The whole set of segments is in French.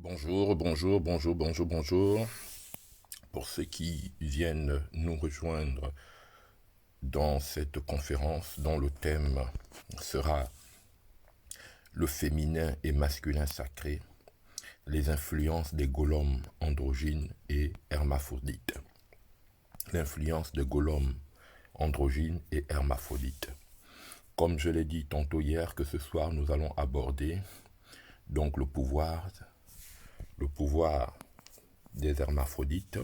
Bonjour, bonjour, bonjour, bonjour, bonjour. Pour ceux qui viennent nous rejoindre dans cette conférence dont le thème sera le féminin et masculin sacré, les influences des golems androgynes et hermaphrodites. L'influence des golems androgynes et hermaphrodites. Comme je l'ai dit tantôt hier, que ce soir nous allons aborder donc le pouvoir des hermaphrodites,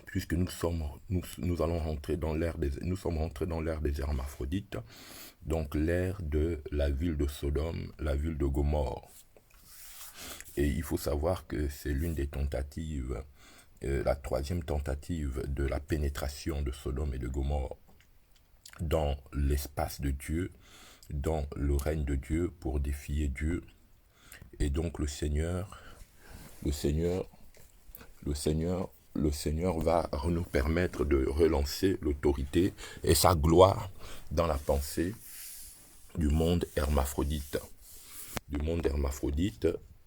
puisque nous allons rentrer dans nous sommes rentrés dans l'ère des hermaphrodites, donc l'ère de la ville de Sodome, la ville de Gomorrhe. Et il faut savoir que c'est l'une des tentatives, la troisième tentative de la pénétration de Sodome et de Gomorrhe dans l'espace de Dieu, dans le règne de Dieu pour défier Dieu. Et donc le Seigneur, le Seigneur va nous permettre de relancer l'autorité et sa gloire dans la pensée du monde hermaphrodite.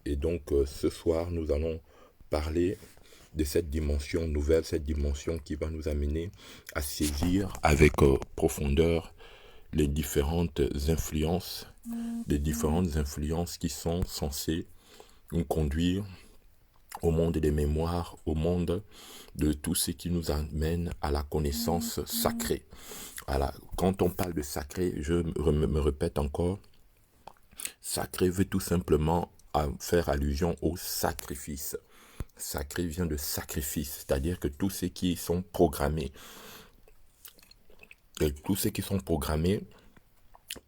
Et donc ce soir, nous allons parler de cette dimension nouvelle, cette dimension qui va nous amener à saisir avec profondeur les différentes influences qui sont censées nous conduire au monde des mémoires, au monde de tout ce qui nous amène à la connaissance sacrée. Quand on parle de sacré, je me répète encore, sacré veut tout simplement faire allusion au sacrifice. Sacré vient de sacrifice, c'est-à-dire que tous ceux qui sont programmés,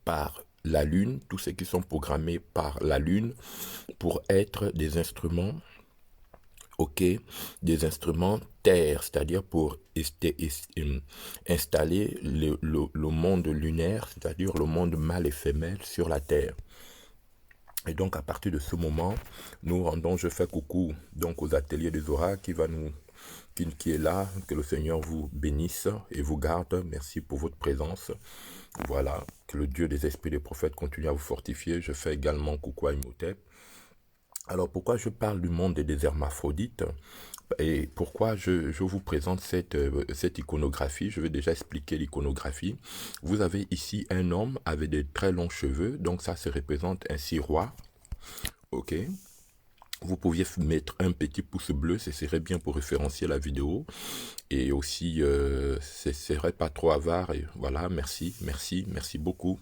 par la lune, tous ceux qui sont programmés par la lune pour être des instruments, des instruments terre, c'est-à-dire pour installer le monde lunaire, c'est-à-dire le monde mâle et femelle sur la terre. Et donc à partir de ce moment, je fais coucou donc aux ateliers des Zora qui est là, que le Seigneur vous bénisse et vous garde. Merci pour votre présence. Voilà, que le Dieu des esprits des prophètes continue à vous fortifier. Je fais également coucou à Imhotep. Alors pourquoi je parle du monde des hermaphrodites et pourquoi je vous présente cette iconographie? Je vais déjà expliquer l'iconographie. Vous avez ici un homme avec de très longs cheveux, donc ça se représente un roi. Ok. Vous pouviez mettre un petit pouce bleu, ce serait bien pour référencier la vidéo. Et aussi, ce serait pas trop avare. Et voilà, merci beaucoup,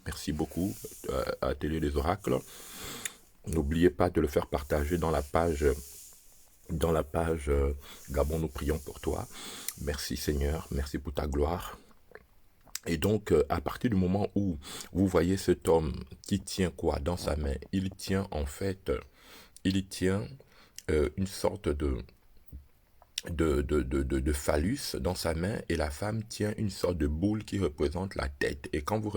Atelier des Oracles. N'oubliez pas de le faire partager dans la page Gabon, nous prions pour toi. Merci Seigneur, merci pour ta gloire. Et donc, à partir du moment où vous voyez cet homme qui tient quoi dans sa main, il tient une sorte de phallus dans sa main et la femme tient une sorte de boule qui représente la tête. Et quand vous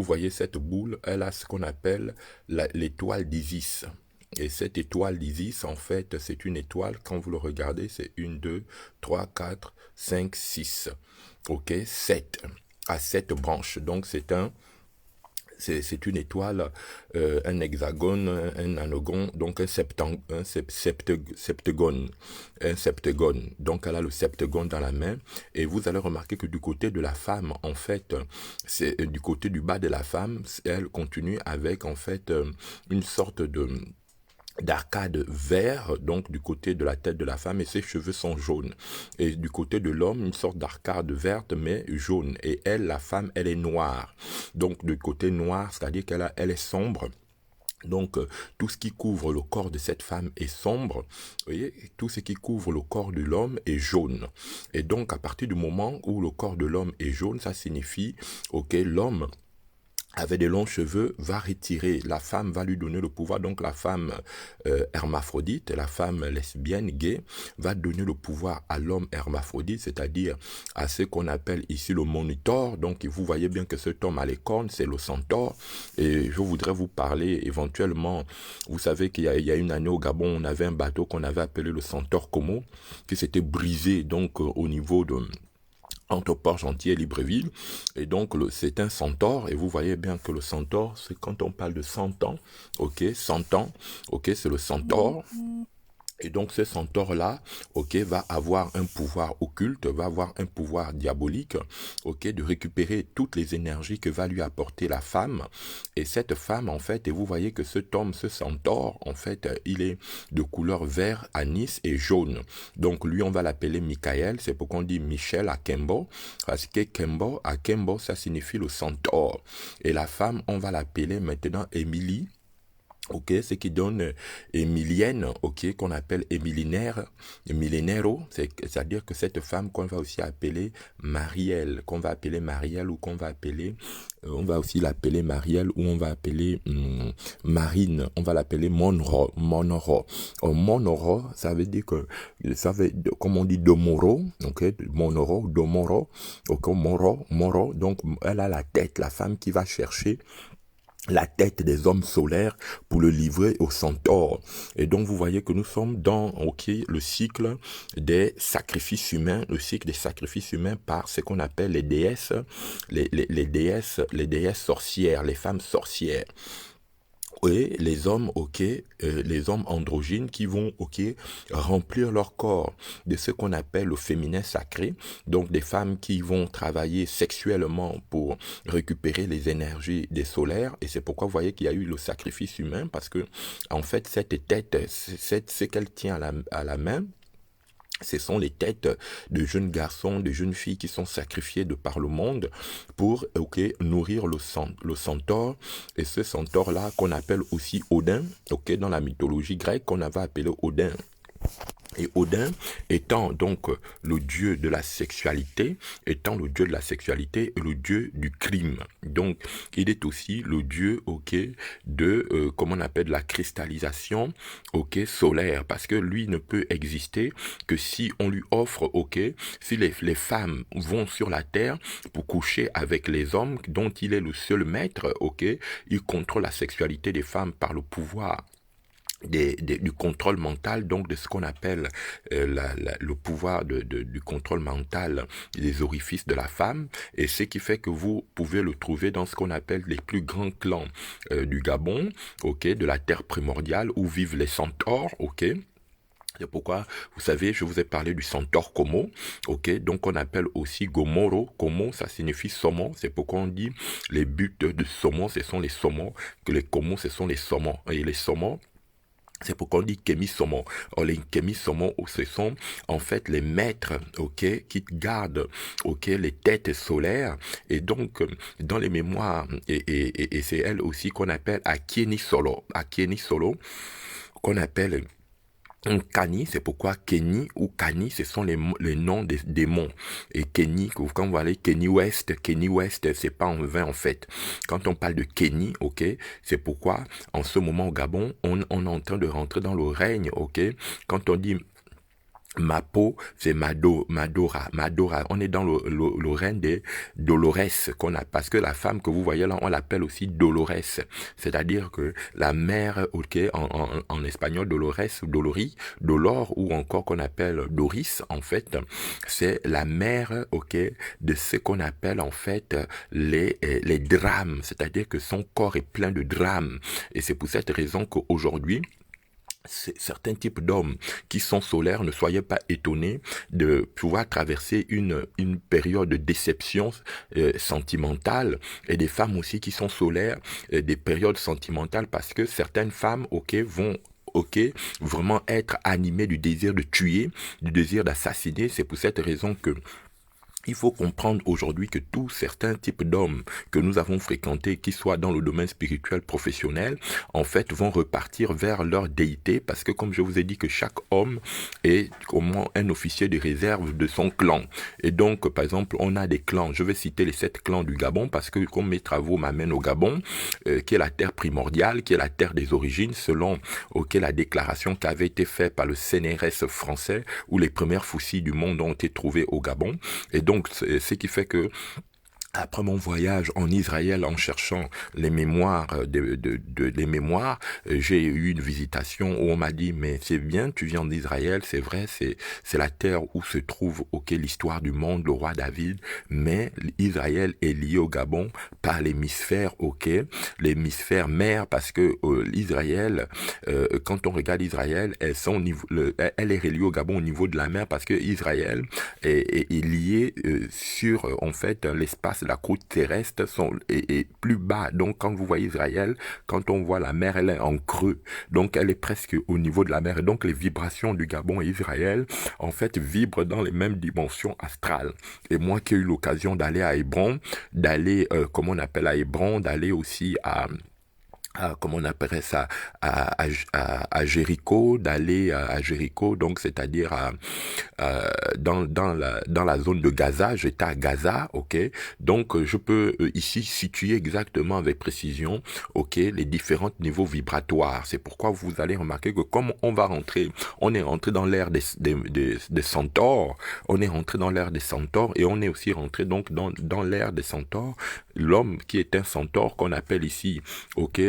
voyez cette boule, elle a ce qu'on appelle l'étoile d'Isis. Et cette étoile d'Isis, en fait, c'est une étoile, quand vous le regardez, c'est 1, 2, 3, 4, 5, 6. Ok, 7. À 7 branches. Donc c'est une étoile, un hexagone, un anagon, donc un septagone. Donc elle a le septagone dans la main. Et vous allez remarquer que du côté de la femme, en fait, c'est du côté du bas de la femme, elle continue avec, en fait, une sorte d'arcade vert, donc du côté de la tête de la femme, et ses cheveux sont jaunes. Et du côté de l'homme, une sorte d'arcade verte, mais jaune. Et elle, la femme, elle est noire. Donc du côté noir, c'est-à-dire elle est sombre. Donc, tout ce qui couvre le corps de cette femme est sombre, vous voyez, tout ce qui couvre le corps de l'homme est jaune. Et donc, à partir du moment où le corps de l'homme est jaune, ça signifie, l'homme avec des longs cheveux, va retirer, la femme va lui donner le pouvoir, donc la femme hermaphrodite, la femme lesbienne, gay, va donner le pouvoir à l'homme hermaphrodite, c'est-à-dire à ce qu'on appelle ici le monitor, donc vous voyez bien que cet homme à les cornes, c'est le centaure, et je voudrais vous parler éventuellement, vous savez qu'il y a une année au Gabon, on avait un bateau qu'on avait appelé le centaure Como, qui s'était brisé donc au niveau de entre Port-Gentil et Libreville. Et donc, c'est un centaure. Et vous voyez bien que le centaure, c'est quand on parle de 100 ans. Ok, 100 ans. Ok, c'est le centaure. Et donc ce centaure-là, ok, va avoir un pouvoir occulte, va avoir un pouvoir diabolique, ok, de récupérer toutes les énergies que va lui apporter la femme. Et cette femme, en fait, et vous voyez que cet homme, ce centaure, en fait, il est de couleur vert, anis et jaune. Donc lui, on va l'appeler Michael, c'est pourquoi on dit Michel à Kembo, parce que Kembo, à Kembo, ça signifie le centaure. Et la femme, on va l'appeler maintenant Émilie. Ok, ce qui donne Émilienne, ok, qu'on appelle Millénaire, c'est-à-dire que cette femme qu'on va aussi appeler Marielle, ou qu'on va appeler, on va aussi l'appeler Marielle ou on va appeler Marine, on va l'appeler Monro. Monoro, ça veut dire que, comme on dit Domoro, ok, Domoro, ok, Moro, donc elle a la tête, la femme qui va chercher la tête des hommes solaires pour le livrer au centaure. Et donc vous voyez que nous sommes dans le cycle des sacrifices humains, par ce qu'on appelle les déesses, les déesses sorcières, les femmes sorcières. Et les hommes, les hommes androgynes qui vont, remplir leur corps de ce qu'on appelle le féminin sacré. Donc des femmes qui vont travailler sexuellement pour récupérer les énergies des solaires. Et c'est pourquoi vous voyez qu'il y a eu le sacrifice humain, parce que en fait cette tête, ce qu'elle tient à la main, ce sont les têtes de jeunes garçons, de jeunes filles qui sont sacrifiées de par le monde pour nourrir le centaure. Et ce centaure-là qu'on appelle aussi Odin, dans la mythologie grecque, qu'on avait appelé Odin. Et Odin étant donc le dieu de la sexualité, et le dieu du crime. Donc, il est aussi le dieu, de, comment on appelle, la cristallisation, solaire. Parce que lui ne peut exister que si on lui offre, si les femmes vont sur la terre pour coucher avec les hommes dont il est le seul maître, il contrôle la sexualité des femmes par le pouvoir du contrôle mental, donc de ce qu'on appelle le pouvoir du contrôle mental des orifices de la femme, et ce qui fait que vous pouvez le trouver dans ce qu'on appelle les plus grands clans du Gabon, de la terre primordiale où vivent les centaures, C'est pourquoi, vous savez, je vous ai parlé du centaure Komo, donc on appelle aussi Gomoro. Komo, ça signifie saumon, c'est pourquoi on dit les buts de saumon, ce sont les saumons, que les Komo, ce sont les saumons, et les saumons, c'est pourquoi on dit Kémi Saumon. Les Kémi Saumon, ce sont en fait les maîtres, qui gardent, les têtes solaires. Et donc, dans les mémoires, et c'est elle aussi qu'on appelle Akieni Solo, qu'on appelle Kani, c'est pourquoi Kenny ou Kani, ce sont les noms des démons. Et Kenny, quand vous allez Kenny West, c'est pas en vain en fait. Quand on parle de Kenny, c'est pourquoi en ce moment au Gabon, on est en train de rentrer dans le règne, Quand on dit Mapo, c'est Madora. On est dans le règne des Dolores qu'on a, parce que la femme que vous voyez là, on l'appelle aussi Dolores. C'est-à-dire que la mère, en espagnol, Dolores, Dolor, ou encore qu'on appelle Doris, en fait, c'est la mère, de ce qu'on appelle, en fait, les drames. C'est-à-dire que son corps est plein de drames. Et c'est pour cette raison qu'aujourd'hui, certains types d'hommes qui sont solaires, ne soyez pas étonnés de pouvoir traverser une période de déception sentimentale, et des femmes aussi qui sont solaires, des périodes sentimentales, parce que certaines femmes, vont vraiment être animées du désir de tuer, du désir d'assassiner. C'est pour cette raison que il faut comprendre aujourd'hui que tous certains types d'hommes que nous avons fréquentés, qui soient dans le domaine spirituel, professionnel, en fait, vont repartir vers leur déité, parce que comme je vous ai dit que chaque homme est comme un officier de réserve de son clan. Et donc, par exemple, on a des clans. Je vais citer les 7 clans du Gabon, parce que comme mes travaux m'amènent au Gabon, qui est la terre primordiale, qui est la terre des origines, selon la déclaration qui avait été faite par le CNRS français, où les premières fouilles du monde ont été trouvées au Gabon. Et donc, ce qui fait que après mon voyage en Israël en cherchant les mémoires les mémoires, j'ai eu une visitation où on m'a dit mais c'est bien, tu viens d'Israël, c'est vrai, c'est la terre où se trouve l'histoire du monde, le roi David, mais Israël est lié au Gabon par l'hémisphère l'hémisphère mer parce que l'Israël quand on regarde Israël, elle est reliée au Gabon au niveau de la mer parce que Israël est lié sur en fait l'espace, la croûte terrestre est plus bas. Donc quand vous voyez Israël, quand on voit la mer, elle est en creux. Donc elle est presque au niveau de la mer. Et donc les vibrations du Gabon et Israël en fait vibrent dans les mêmes dimensions astrales. Et moi qui ai eu l'occasion d'aller à Hébron, d'aller comment on appelle à Hébron, d'aller aussi comment on appellerait ça, à Jéricho, d'aller à Jéricho, donc c'est-à-dire dans la zone de Gaza, j'étais à Gaza, ok, donc je peux ici situer exactement avec précision, ok, les différents niveaux vibratoires. C'est pourquoi vous allez remarquer que comme on est rentré dans l'ère des centaures, on est rentré dans l'ère des centaures et on est aussi rentré donc dans l'ère des centaures, l'homme qui est un centaure qu'on appelle ici, ok,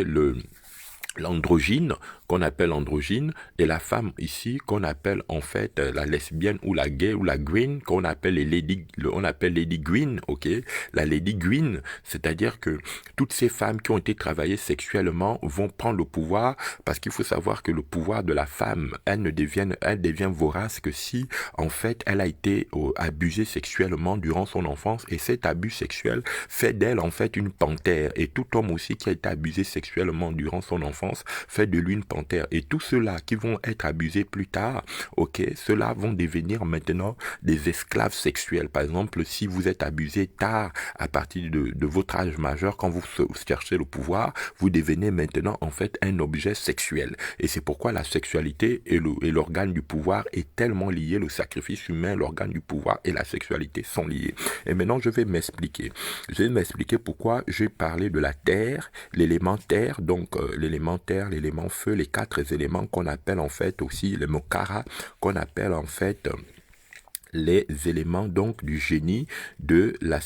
l'androgyne, qu'on appelle androgyne, et la femme ici, qu'on appelle en fait la lesbienne ou la gay ou la green, qu'on appelle on appelle lady green, ok? La lady green, c'est-à-dire que toutes ces femmes qui ont été travaillées sexuellement vont prendre le pouvoir, parce qu'il faut savoir que le pouvoir de la femme, elle devient vorace que si, en fait, elle a été abusée sexuellement durant son enfance, et cet abus sexuel fait d'elle, en fait, une panthère, et tout homme aussi qui a été abusé sexuellement durant son enfance, fait de lui une panthère. Et tous ceux-là qui vont être abusés plus tard, ok, ceux-là vont devenir maintenant des esclaves sexuels. Par exemple, si vous êtes abusé tard à partir de votre âge majeur, quand vous cherchez le pouvoir, vous devenez maintenant en fait un objet sexuel. Et c'est pourquoi la sexualité et l'organe du pouvoir est tellement lié, le sacrifice humain, l'organe du pouvoir et la sexualité sont liés. Et maintenant, je vais m'expliquer. Je vais m'expliquer pourquoi j'ai parlé de la terre, l'élément terre, donc l'élément terre, l'élément feu, les quatre éléments qu'on appelle en fait aussi les mokara, qu'on appelle en fait les éléments donc du génie de la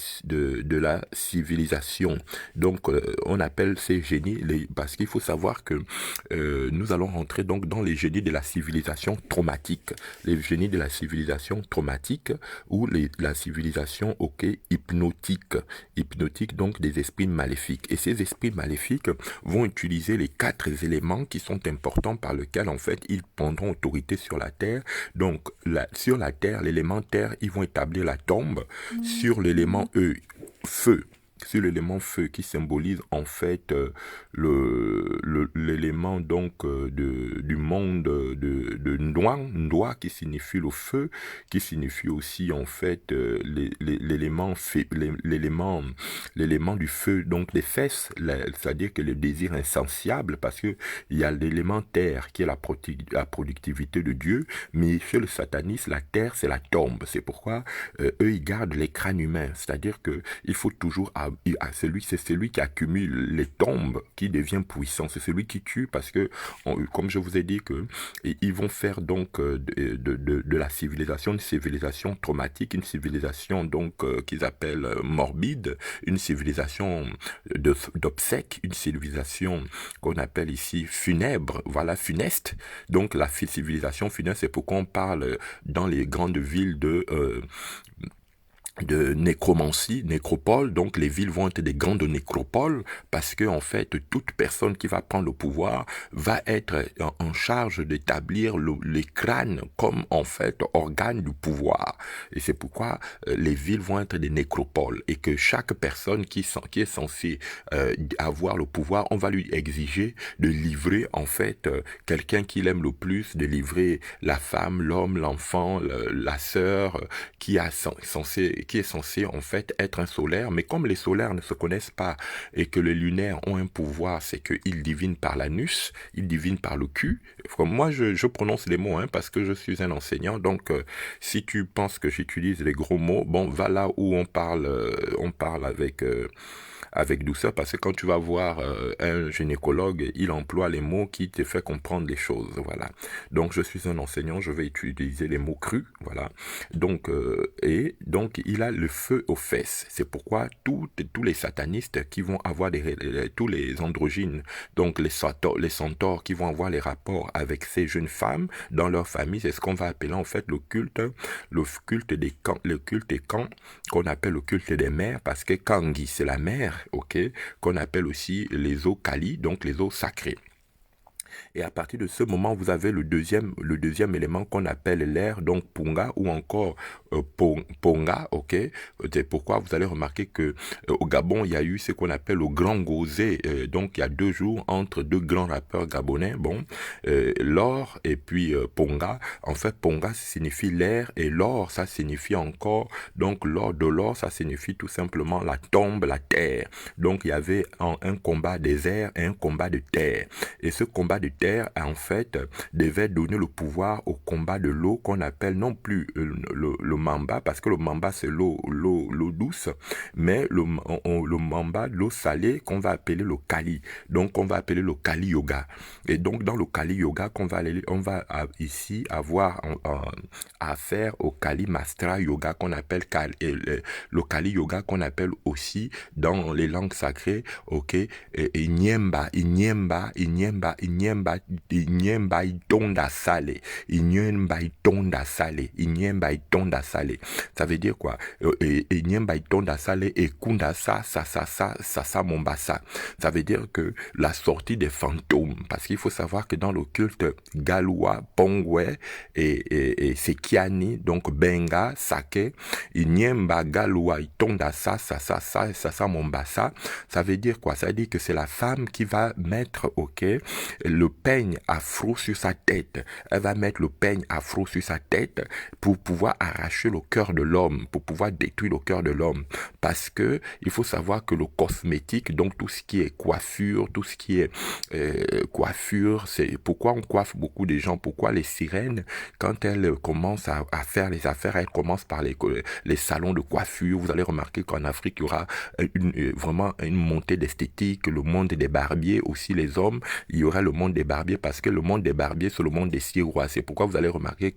civilisation. Donc on appelle ces génies parce qu'il faut savoir que nous allons rentrer donc dans les génies de la civilisation traumatique, les génies de la civilisation traumatique ou la civilisation hypnotique donc des esprits maléfiques. Et ces esprits maléfiques vont utiliser les quatre éléments qui sont importants par lesquels en fait ils prendront autorité sur la terre. Donc sur la terre, l'élément terre, ils vont établir la tombe sur l'élément feu. Sur l'élément feu qui symbolise en fait l'élément donc du monde de Ndwa qui signifie le feu, qui signifie aussi en fait l'élément du feu, donc les fesses, c'est-à-dire que le désir insatiable, parce que il y a l'élément terre qui est la productivité de Dieu, mais chez le satanisme, la terre c'est la tombe. C'est pourquoi eux ils gardent les crânes humains, c'est-à-dire que il faut toujours c'est celui qui accumule les tombes qui devient puissant, c'est celui qui tue parce que comme je vous ai dit que ils vont faire donc de la civilisation une civilisation traumatique, une civilisation donc qu'ils appellent morbide, une civilisation d'obsèques, une civilisation qu'on appelle ici funèbre, voilà, funeste. Donc la civilisation funeste, c'est pourquoi on parle dans les grandes villes de nécromancie, nécropole, donc les villes vont être des grandes nécropoles parce que en fait toute personne qui va prendre le pouvoir va être en charge d'établir les crânes comme en fait organe du pouvoir, et c'est pourquoi les villes vont être des nécropoles et que chaque personne qui est censée avoir le pouvoir, on va lui exiger de livrer en fait quelqu'un qu'il aime le plus, de livrer la femme, l'homme, l'enfant, la sœur qui est censé en fait être un solaire, mais comme les solaires ne se connaissent pas et que les lunaires ont un pouvoir, c'est qu'ils divinent par l'anus, ils divinent par le cul. Comme moi, je prononce les mots parce que je suis un enseignant, donc si tu penses que j'utilise les gros mots, bon, va là où on parle avec douceur, parce que quand tu vas voir un gynécologue, il emploie les mots qui te fait comprendre les choses, voilà. Donc je suis un enseignant, je vais utiliser les mots crus, voilà. Donc donc il a le feu aux fesses. C'est pourquoi tous les satanistes qui vont avoir tous les androgynes, donc les centaures qui vont avoir les rapports avec ces jeunes femmes dans leur famille, c'est ce qu'on va appeler en fait le culte des camps, le culte des camps, qu'on appelle le culte des mères, parce que Kangi c'est la mère, ok, qu'on appelle aussi les eaux Kali, donc les eaux sacrées. Et à partir de ce moment, vous avez le deuxième élément qu'on appelle l'air, donc Punga ou encore Ponga, ok. C'est pourquoi vous allez remarquer que au Gabon, il y a eu ce qu'on appelle le Grand Gozé, donc il y a 2 jours entre 2 grands rappeurs gabonais, bon, l'or et puis Ponga. En fait, Ponga, ça signifie l'air et l'or, ça signifie encore, donc l'or de l'or, ça signifie tout simplement la tombe, la terre. Donc il y avait un combat des airs et un combat de terre. Et ce combat de terre, en fait, devait donner le pouvoir au combat de l'eau qu'on appelle non plus le mamba, parce que le mamba c'est l'eau douce, mais le mamba, l'eau salée, qu'on va appeler le Kali. Donc on va appeler le Kali Yoga. Et donc dans le Kali Yoga, on va ici avoir affaire au Kali Mastra Yoga qu'on appelle le Kali Yoga qu'on appelle aussi dans les langues sacrées, ok, Inyemba itonda sale. Inyemba itonda sale. Inyemba itonda sale. Ça veut dire quoi? Inyemba itonda sale et kunda sa mombasa. Ça veut dire que la sortie des fantômes. Parce qu'il faut savoir que dans le culte Galois, Pongwe et Sekiani, donc Benga, Sake, Inyemba Galois itonda sa mombasa. Ça veut dire quoi? Ça veut dire que c'est la femme qui va mettre, ok, le peigne afro sur sa tête. Elle va mettre le peigne afro sur sa tête pour pouvoir arracher le cœur de l'homme, pour pouvoir détruire le cœur de l'homme. Parce que il faut savoir que le cosmétique, donc tout ce qui est coiffure, tout ce qui est coiffure, c'est pourquoi on coiffe beaucoup de gens, pourquoi les sirènes, quand elles commencent à faire les affaires, elles commencent par les salons de coiffure. Vous allez remarquer qu'en Afrique, il y aura vraiment une montée d'esthétique, le monde des barbiers, aussi les hommes, il y aura le monde des barbiers, parce que le monde des barbiers, c'est le monde des sirois. C'est pourquoi vous allez remarquer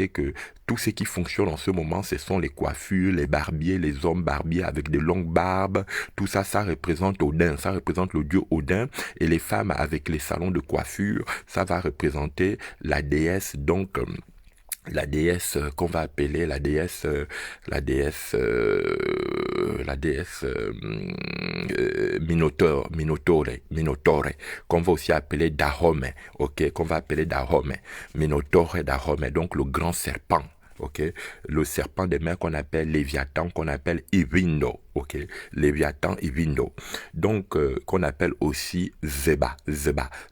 que tout ce qui fonctionne en ce moment, ce sont les coiffures, les barbiers, les hommes barbiers avec de longues barbes, tout ça, ça représente Odin, ça représente le dieu Odin, et les femmes avec les salons de coiffure, ça va représenter la déesse, donc la déesse qu'on va appeler la déesse Minotaure, qu'on va aussi appeler Dahomey, ok, qu'on va appeler Dahomey, Minotaure Dahomey, donc le grand serpent. Ok, le serpent des mers qu'on appelle Léviathan, qu'on appelle Ivindo, ok, Léviathan Ivindo, donc qu'on appelle aussi Zeba.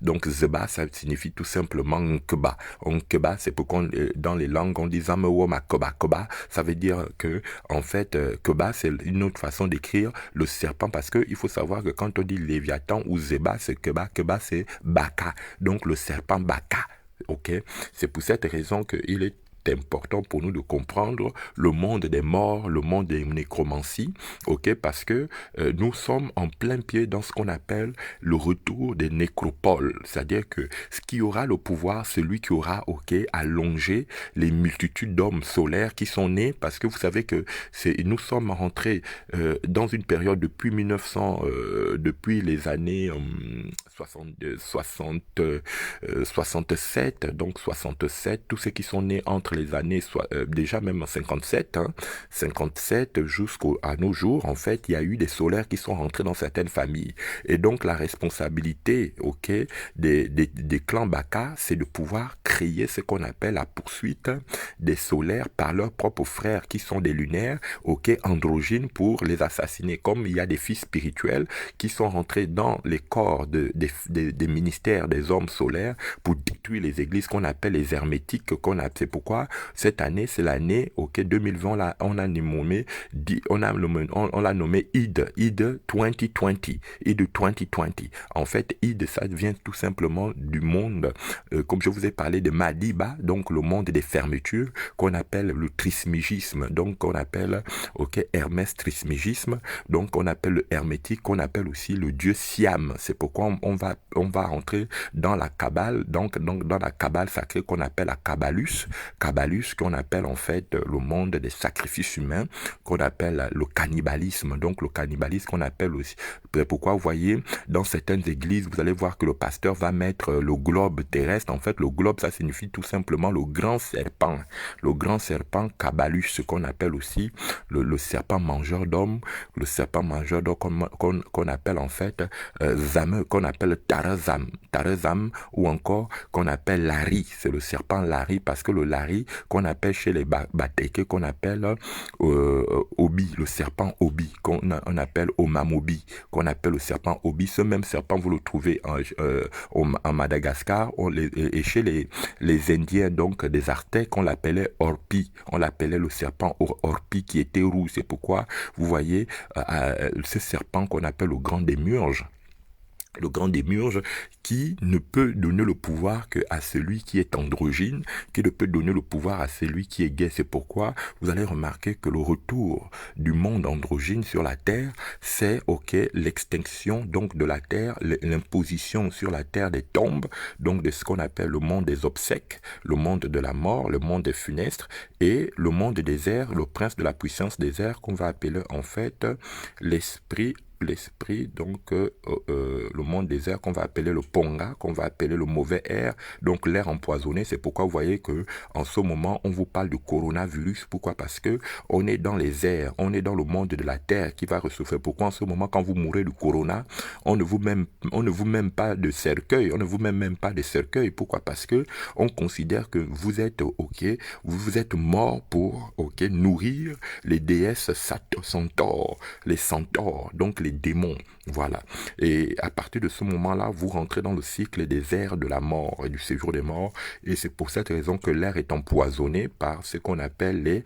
Donc Zeba, ça signifie tout simplement Nkeba. Nkeba, c'est pourquoi dans les langues on dit Zamewoma Koba. Koba, ça veut dire que en fait Koba, c'est une autre façon d'écrire le serpent, parce que il faut savoir que quand on dit Léviathan ou Zeba, c'est Koba. Koba, c'est Baka, donc le serpent Baka. Ok, c'est pour cette raison qu'il est important pour nous de comprendre le monde des morts, le monde des nécromancies, ok, parce que nous sommes en plein pied dans ce qu'on appelle le retour des nécropoles, c'est-à-dire que ce qui aura le pouvoir, celui qui aura, ok, allongé les multitudes d'hommes solaires qui sont nés, parce que vous savez que nous sommes rentrés dans une période depuis 1900, depuis les années 67, donc 67, tous ceux qui sont nés entre les années, déjà même en 57, 57 jusqu'à nos jours, en fait, il y a eu des solaires qui sont rentrés dans certaines familles. Et donc, la responsabilité, ok, des clans Baka, c'est de pouvoir créer ce qu'on appelle la poursuite des solaires par leurs propres frères qui sont des lunaires, ok, androgynes, pour les assassiner. Comme il y a des fils spirituels qui sont rentrés dans les corps des ministères des hommes solaires pour détruire les églises qu'on appelle les hermétiques, c'est pourquoi cette année, c'est l'année, ok, 2020, on l'a nommé Id 2020, Id 2020. En fait, Id, ça vient tout simplement du monde, comme je vous ai parlé de Madiba, donc le monde des fermetures, qu'on appelle le trismégisme, donc qu'on appelle, ok, Hermès trismégisme, donc on appelle le hermétique, qu'on appelle aussi le dieu Siam. C'est pourquoi on va entrer dans la Kabbale, donc dans la Kabbale sacrée qu'on appelle la Kabbalus, qu'on appelle en fait le monde des sacrifices humains, qu'on appelle le cannibalisme, donc le cannibalisme qu'on appelle aussi. C'est pourquoi vous voyez, dans certaines églises, vous allez voir que le pasteur va mettre le globe terrestre. En fait, le globe, ça signifie tout simplement le grand serpent Kabbalus, ce qu'on appelle aussi le serpent mangeur d'hommes, qu'on appelle en fait Zameux, qu'on appelle Tarazam, ou encore qu'on appelle Lari, c'est le serpent Lari, parce que le Lari qu'on appelle chez les Batéké, qu'on appelle Obi, le serpent Obi, qu'on appelle Omamobi, qu'on appelle le serpent Obi. Ce même serpent, vous le trouvez en Madagascar, et chez les Indiens, donc des Aztèques, on l'appelait Orpi, on l'appelait le serpent Orpi qui était roux. C'est pourquoi vous voyez ce serpent qu'on appelle le grand démiurge, qui ne peut donner le pouvoir que à celui qui est androgyne, qui ne peut donner le pouvoir à celui qui est gay. C'est pourquoi vous allez remarquer que le retour du monde androgyne sur la terre, c'est l'extinction donc de la terre, l'imposition sur la terre des tombes, donc de ce qu'on appelle le monde des obsèques, le monde de la mort, le monde des funestes, et le monde des airs, le prince de la puissance des airs, qu'on va appeler en fait l'esprit, donc le monde des airs, qu'on va appeler le ponga, qu'on va appeler le mauvais air, donc l'air empoisonné. C'est pourquoi vous voyez que en ce moment on vous parle du coronavirus. Pourquoi? Parce que on est dans les airs, on est dans le monde de la terre qui va recevoir. Pourquoi en ce moment, quand vous mourrez du corona, on ne vous même pas de cercueil, Pourquoi? Parce que on considère que vous êtes vous êtes mort pour nourrir les déesses centaures, les centaures, donc les démons, voilà. Et à partir de ce moment-là, vous rentrez dans le cycle des airs de la mort et du séjour des morts, et c'est pour cette raison que l'air est empoisonné par ce qu'on appelle les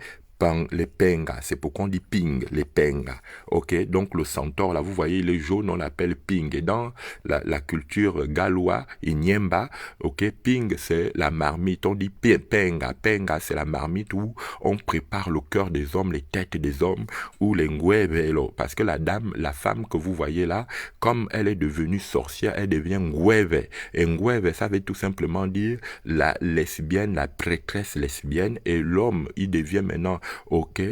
pengas. C'est pourquoi on dit ping, les pengas. Donc le centaure, là, vous voyez, les jaunes, on l'appelle ping. Et dans la culture galloise et Nyemba, ping, c'est la marmite. On dit penga. Penga, c'est la marmite où on prépare le cœur des hommes, les têtes des hommes, ou les nguevelo. Parce que la femme que vous voyez là, comme elle est devenue sorcière, elle devient ngueve. Et ngueve, ça veut tout simplement dire la lesbienne, la prêtresse lesbienne, et l'homme, il devient maintenant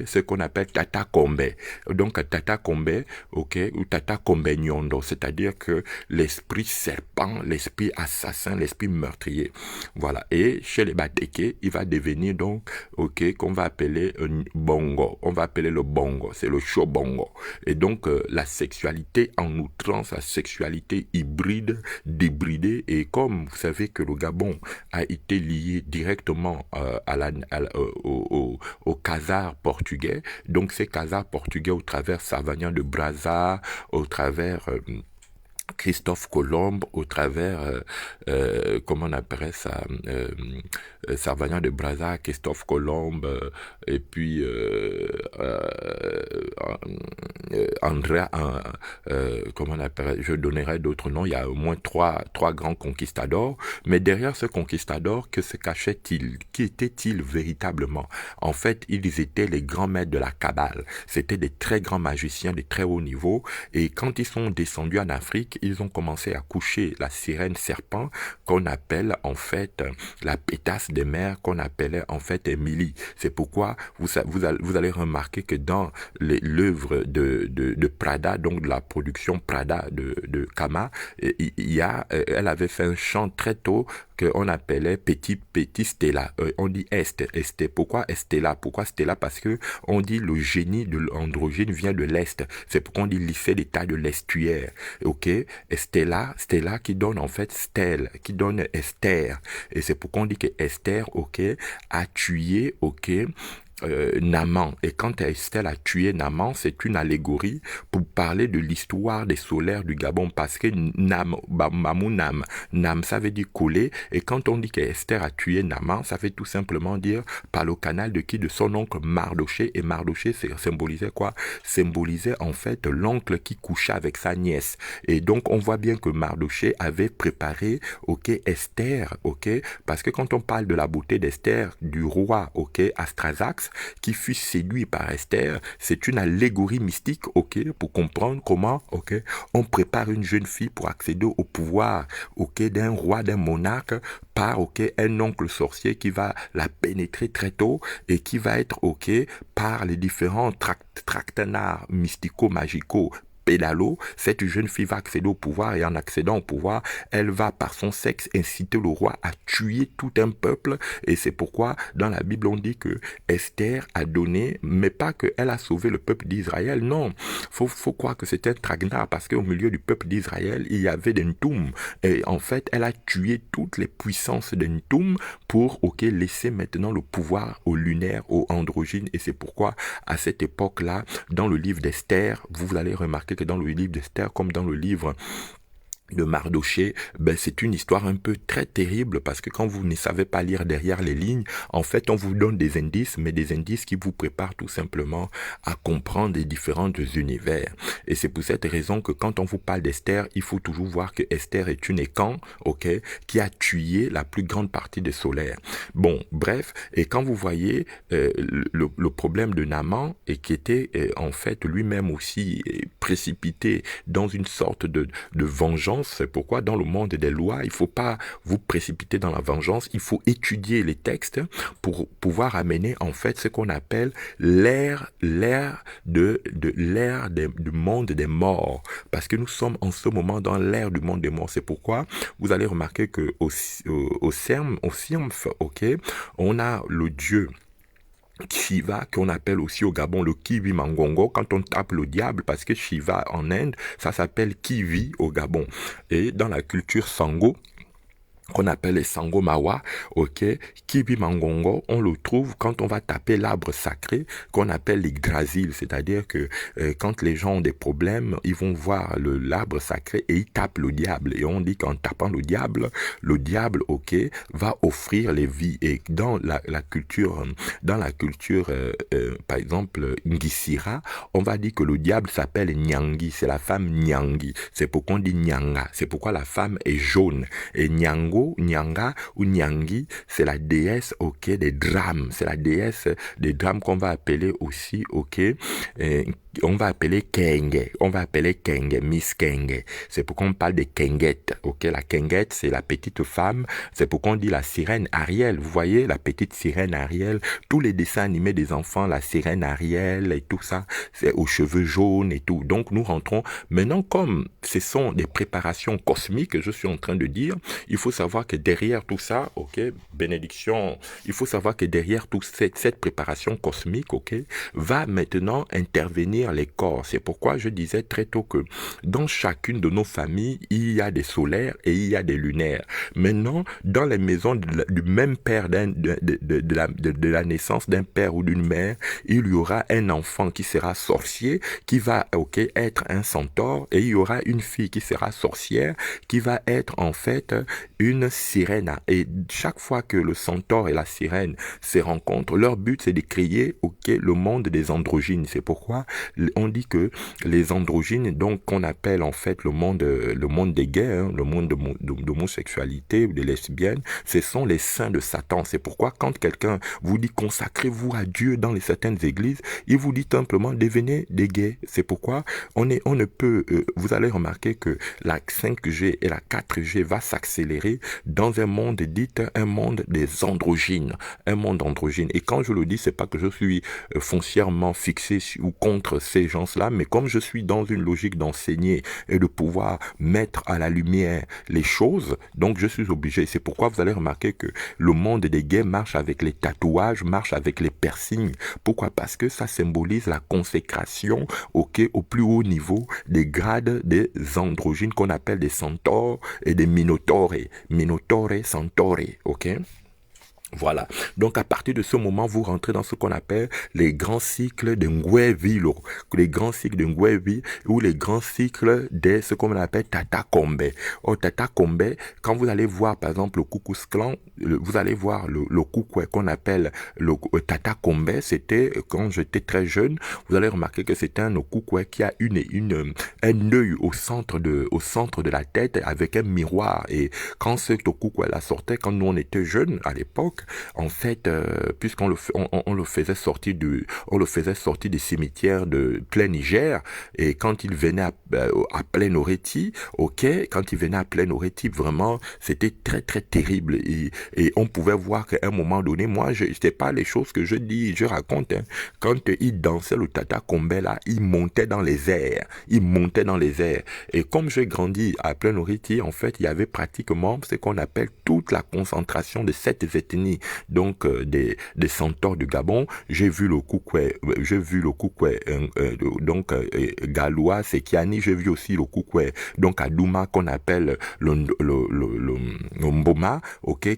ce qu'on appelle Tata Kombe. Donc Tata Kombe, ou Tata Kombe Nyondo, c'est-à-dire que l'esprit serpent, l'esprit assassin, l'esprit meurtrier. Voilà. Et chez les Batéké, il va devenir donc, qu'on va appeler bongo. On va appeler le bongo, c'est le show bongo. Et donc la sexualité en outrance, la sexualité hybride, débridée, et comme vous savez que le Gabon a été lié directement au Khazars portugais, donc ces Khazars portugais au travers Savagnin de Brazza, au travers Christophe Colomb, au travers, comment on appellerait ça, Savagnin de Brazza, Christophe Colomb, et puis André, comment on appellerait, je donnerai d'autres noms, il y a au moins trois grands conquistadors, mais derrière ce conquistador, que se cachait-il? Qui était-il véritablement? En fait, ils étaient les grands maîtres de la Kabbale, c'était des très grands magiciens de très haut niveau, et quand ils sont descendus en Afrique, ils ont commencé à coucher la sirène serpent qu'on appelle en fait la pétasse des mers, qu'on appelait en fait Émilie. C'est pourquoi vous allez remarquer que dans l'œuvre de Prada, donc de la production Prada de Kama, elle avait fait un chant très tôt qu'on appelait petit Stella. On dit Est. Pourquoi Estella? Pourquoi Stella? Parce que on dit le génie de l'androgyne vient de l'Est. C'est pourquoi on dit lycée d'état de l'estuaire. Et Stella qui donne en fait stèle, qui donne Esther. Et c'est pourquoi on dit que Esther, a tué, Naman. Et quand Esther a tué Naman, c'est une allégorie pour parler de l'histoire des solaires du Gabon, parce que Nam, ça veut dire coller. Et quand on dit que Esther a tué Naman, ça veut tout simplement dire par le canal de qui? De son oncle Mardoché. Et Mardoché symbolisait quoi? Symbolisait en fait l'oncle qui couchait avec sa nièce. Et donc on voit bien que Mardoché avait préparé, ok, Esther, ok, parce que quand on parle de la beauté d'Esther, du roi, ok, Astrasax, qui fut séduit par Esther, c'est une allégorie mystique, ok, pour comprendre comment, ok, on prépare une jeune fille pour accéder au pouvoir, ok, d'un roi, d'un monarque, par, ok, un oncle sorcier qui va la pénétrer très tôt et qui va être, ok, par les différents tractanards mystico-magicaux pédalo, cette jeune fille va accéder au pouvoir, et en accédant au pouvoir, elle va par son sexe inciter le roi à tuer tout un peuple. Et c'est pourquoi dans la Bible on dit que Esther a donné, mais pas qu'elle a sauvé le peuple d'Israël, non, faut croire que c'était un traquenard, parce qu'au milieu du peuple d'Israël il y avait des Ntoum, et en fait elle a tué toutes les puissances des Ntoum pour, ok, laisser maintenant le pouvoir aux lunaires, aux androgynes. Et c'est pourquoi à cette époque là, dans le livre d'Esther, vous allez remarquer que dans le livre d'Esther, comme dans le livre de Mardoché, ben c'est une histoire un peu très terrible, parce que quand vous ne savez pas lire derrière les lignes, en fait on vous donne des indices, mais des indices qui vous préparent tout simplement à comprendre les différents univers. Et c'est pour cette raison que quand on vous parle d'Esther, il faut toujours voir que Esther est une Hécan, ok, qui a tué la plus grande partie des solaires. Bon, bref, et quand vous voyez le problème de Naman, et qui était en fait lui-même aussi précipité dans une sorte de vengeance. C'est pourquoi dans le monde des lois, il ne faut pas vous précipiter dans la vengeance, il faut étudier les textes pour pouvoir amener en fait ce qu'on appelle l'ère du monde des morts, parce que nous sommes en ce moment dans l'ère du monde des morts. C'est pourquoi vous allez remarquer que au Siamf, ok, on a le dieu Shiva, qu'on appelle aussi au Gabon le Kivi Mangongo, quand on tape le diable, parce que Shiva en Inde, ça s'appelle Kivi au Gabon. Et dans la culture Sango, qu'on appelle les Sangomawa, ok, Kibi Mangongo, on le trouve quand on va taper l'arbre sacré qu'on appelle les grasiles, c'est-à-dire que quand les gens ont des problèmes, ils vont voir l'arbre sacré et ils tapent le diable, et on dit qu'en tapant le diable, ok, va offrir les vies. Et dans la culture, par exemple, Ngisira, on va dire que le diable s'appelle Nyangi, c'est la femme Nyangi, c'est pourquoi on dit Nyanga, c'est pourquoi la femme est jaune. Et Nyanga ou Nyangi, c'est la déesse, ok, des drames. C'est la déesse des drames qu'on va appeler aussi, ok, on va appeler Kenge. On va appeler Kenge, Miss Kenge. C'est pourquoi on parle de Kengette, ok. La Kengette, c'est la petite femme. C'est pourquoi on dit la sirène Ariel. Vous voyez, la petite sirène Ariel. Tous les dessins animés des enfants, la sirène Ariel et tout ça, c'est aux cheveux jaunes et tout. Donc, nous rentrons. Maintenant, comme ce sont des préparations cosmiques que je suis en train de dire, il faut savoir que derrière tout ça, ok, bénédiction, il faut savoir que derrière toute cette préparation cosmique, ok, va maintenant intervenir les corps. C'est pourquoi je disais très tôt que dans chacune de nos familles, il y a des solaires et il y a des lunaires. Maintenant, dans les maisons du même père, de la naissance d'un père ou d'une mère, il y aura un enfant qui sera sorcier, qui va, ok, être un centaure, et il y aura une fille qui sera sorcière, qui va être en fait une sirène. Et chaque fois que le centaure et la sirène se rencontrent, leur but c'est de créer, ok, le monde des androgynes. C'est pourquoi on dit que les androgynes, donc qu'on appelle en fait le monde des gays, hein, le monde d'homosexualité ou des lesbiennes, ce sont les saints de Satan. C'est pourquoi quand quelqu'un vous dit consacrez-vous à Dieu dans les certaines églises, il vous dit simplement devenez des gays. C'est pourquoi on ne peut, vous allez remarquer que la 5G et la 4G va s'accélérer dans un monde dit un monde des androgynes, un monde androgyne. Et quand je le dis, c'est pas que je suis foncièrement fixé ou contre ces gens-là, mais comme je suis dans une logique d'enseigner et de pouvoir mettre à la lumière les choses, donc je suis obligé. C'est pourquoi vous allez remarquer que le monde des gays marche avec les tatouages, marche avec les piercings. Pourquoi? Parce que ça symbolise la consécration, ok, au plus haut niveau des grades des androgynes qu'on appelle des centaures et des minotaures, centaure, ok. Voilà. Donc, à partir de ce moment, vous rentrez dans ce qu'on appelle les grands cycles de Ngwevi, les grands cycles de Ngwevi ou les grands cycles de ce qu'on appelle Tata Kombe. Au Tata Kombe, quand vous allez voir, par exemple, le Ku Klux Klan, vous allez voir le Kukwe qu'on appelle le Tata Kombe. C'était, quand j'étais très jeune, vous allez remarquer que c'est un Kukwe qui a un œil au centre de la tête avec un miroir. Et quand ce Kukwe là sortait, quand nous on était jeunes à l'époque, en fait, puisqu'on on le faisait sortir des cimetières de plein Niger, et quand il venait à plein Oreti, quand il venait à plein Oreti, vraiment, c'était très très terrible, et on pouvait voir qu'à un moment donné, moi, c'était pas les choses que je dis, je raconte, hein, quand il dansait le Tata Kombe là, il montait dans les airs, et comme j'ai grandi à plein Oreti, en fait, il y avait pratiquement ce qu'on appelle toute la concentration de cette ethnie, donc des centaures du Gabon. J'ai vu le Kukwe, Galois, Sekiani. J'ai vu aussi le Kukwe, donc à Douma, qu'on appelle le Mboma,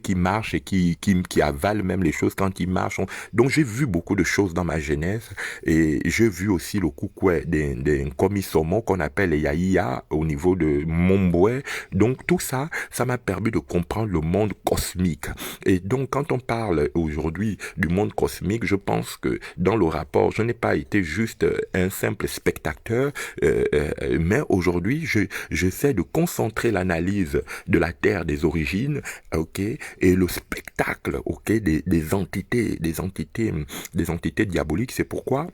qui marche et qui avale même les choses quand il marche. Donc j'ai vu beaucoup de choses dans ma jeunesse, et j'ai vu aussi le Kukwe des Komisomo qu'on appelle les Yaïa au niveau de Momboué. Donc tout ça, ça m'a permis de comprendre le monde cosmique. Et donc quand on parle aujourd'hui du monde cosmique, je pense que dans le rapport, je n'ai pas été juste un simple spectateur, mais aujourd'hui, j'essaie de concentrer l'analyse de la Terre des origines, et le spectacle, des entités diaboliques. C'est pourquoi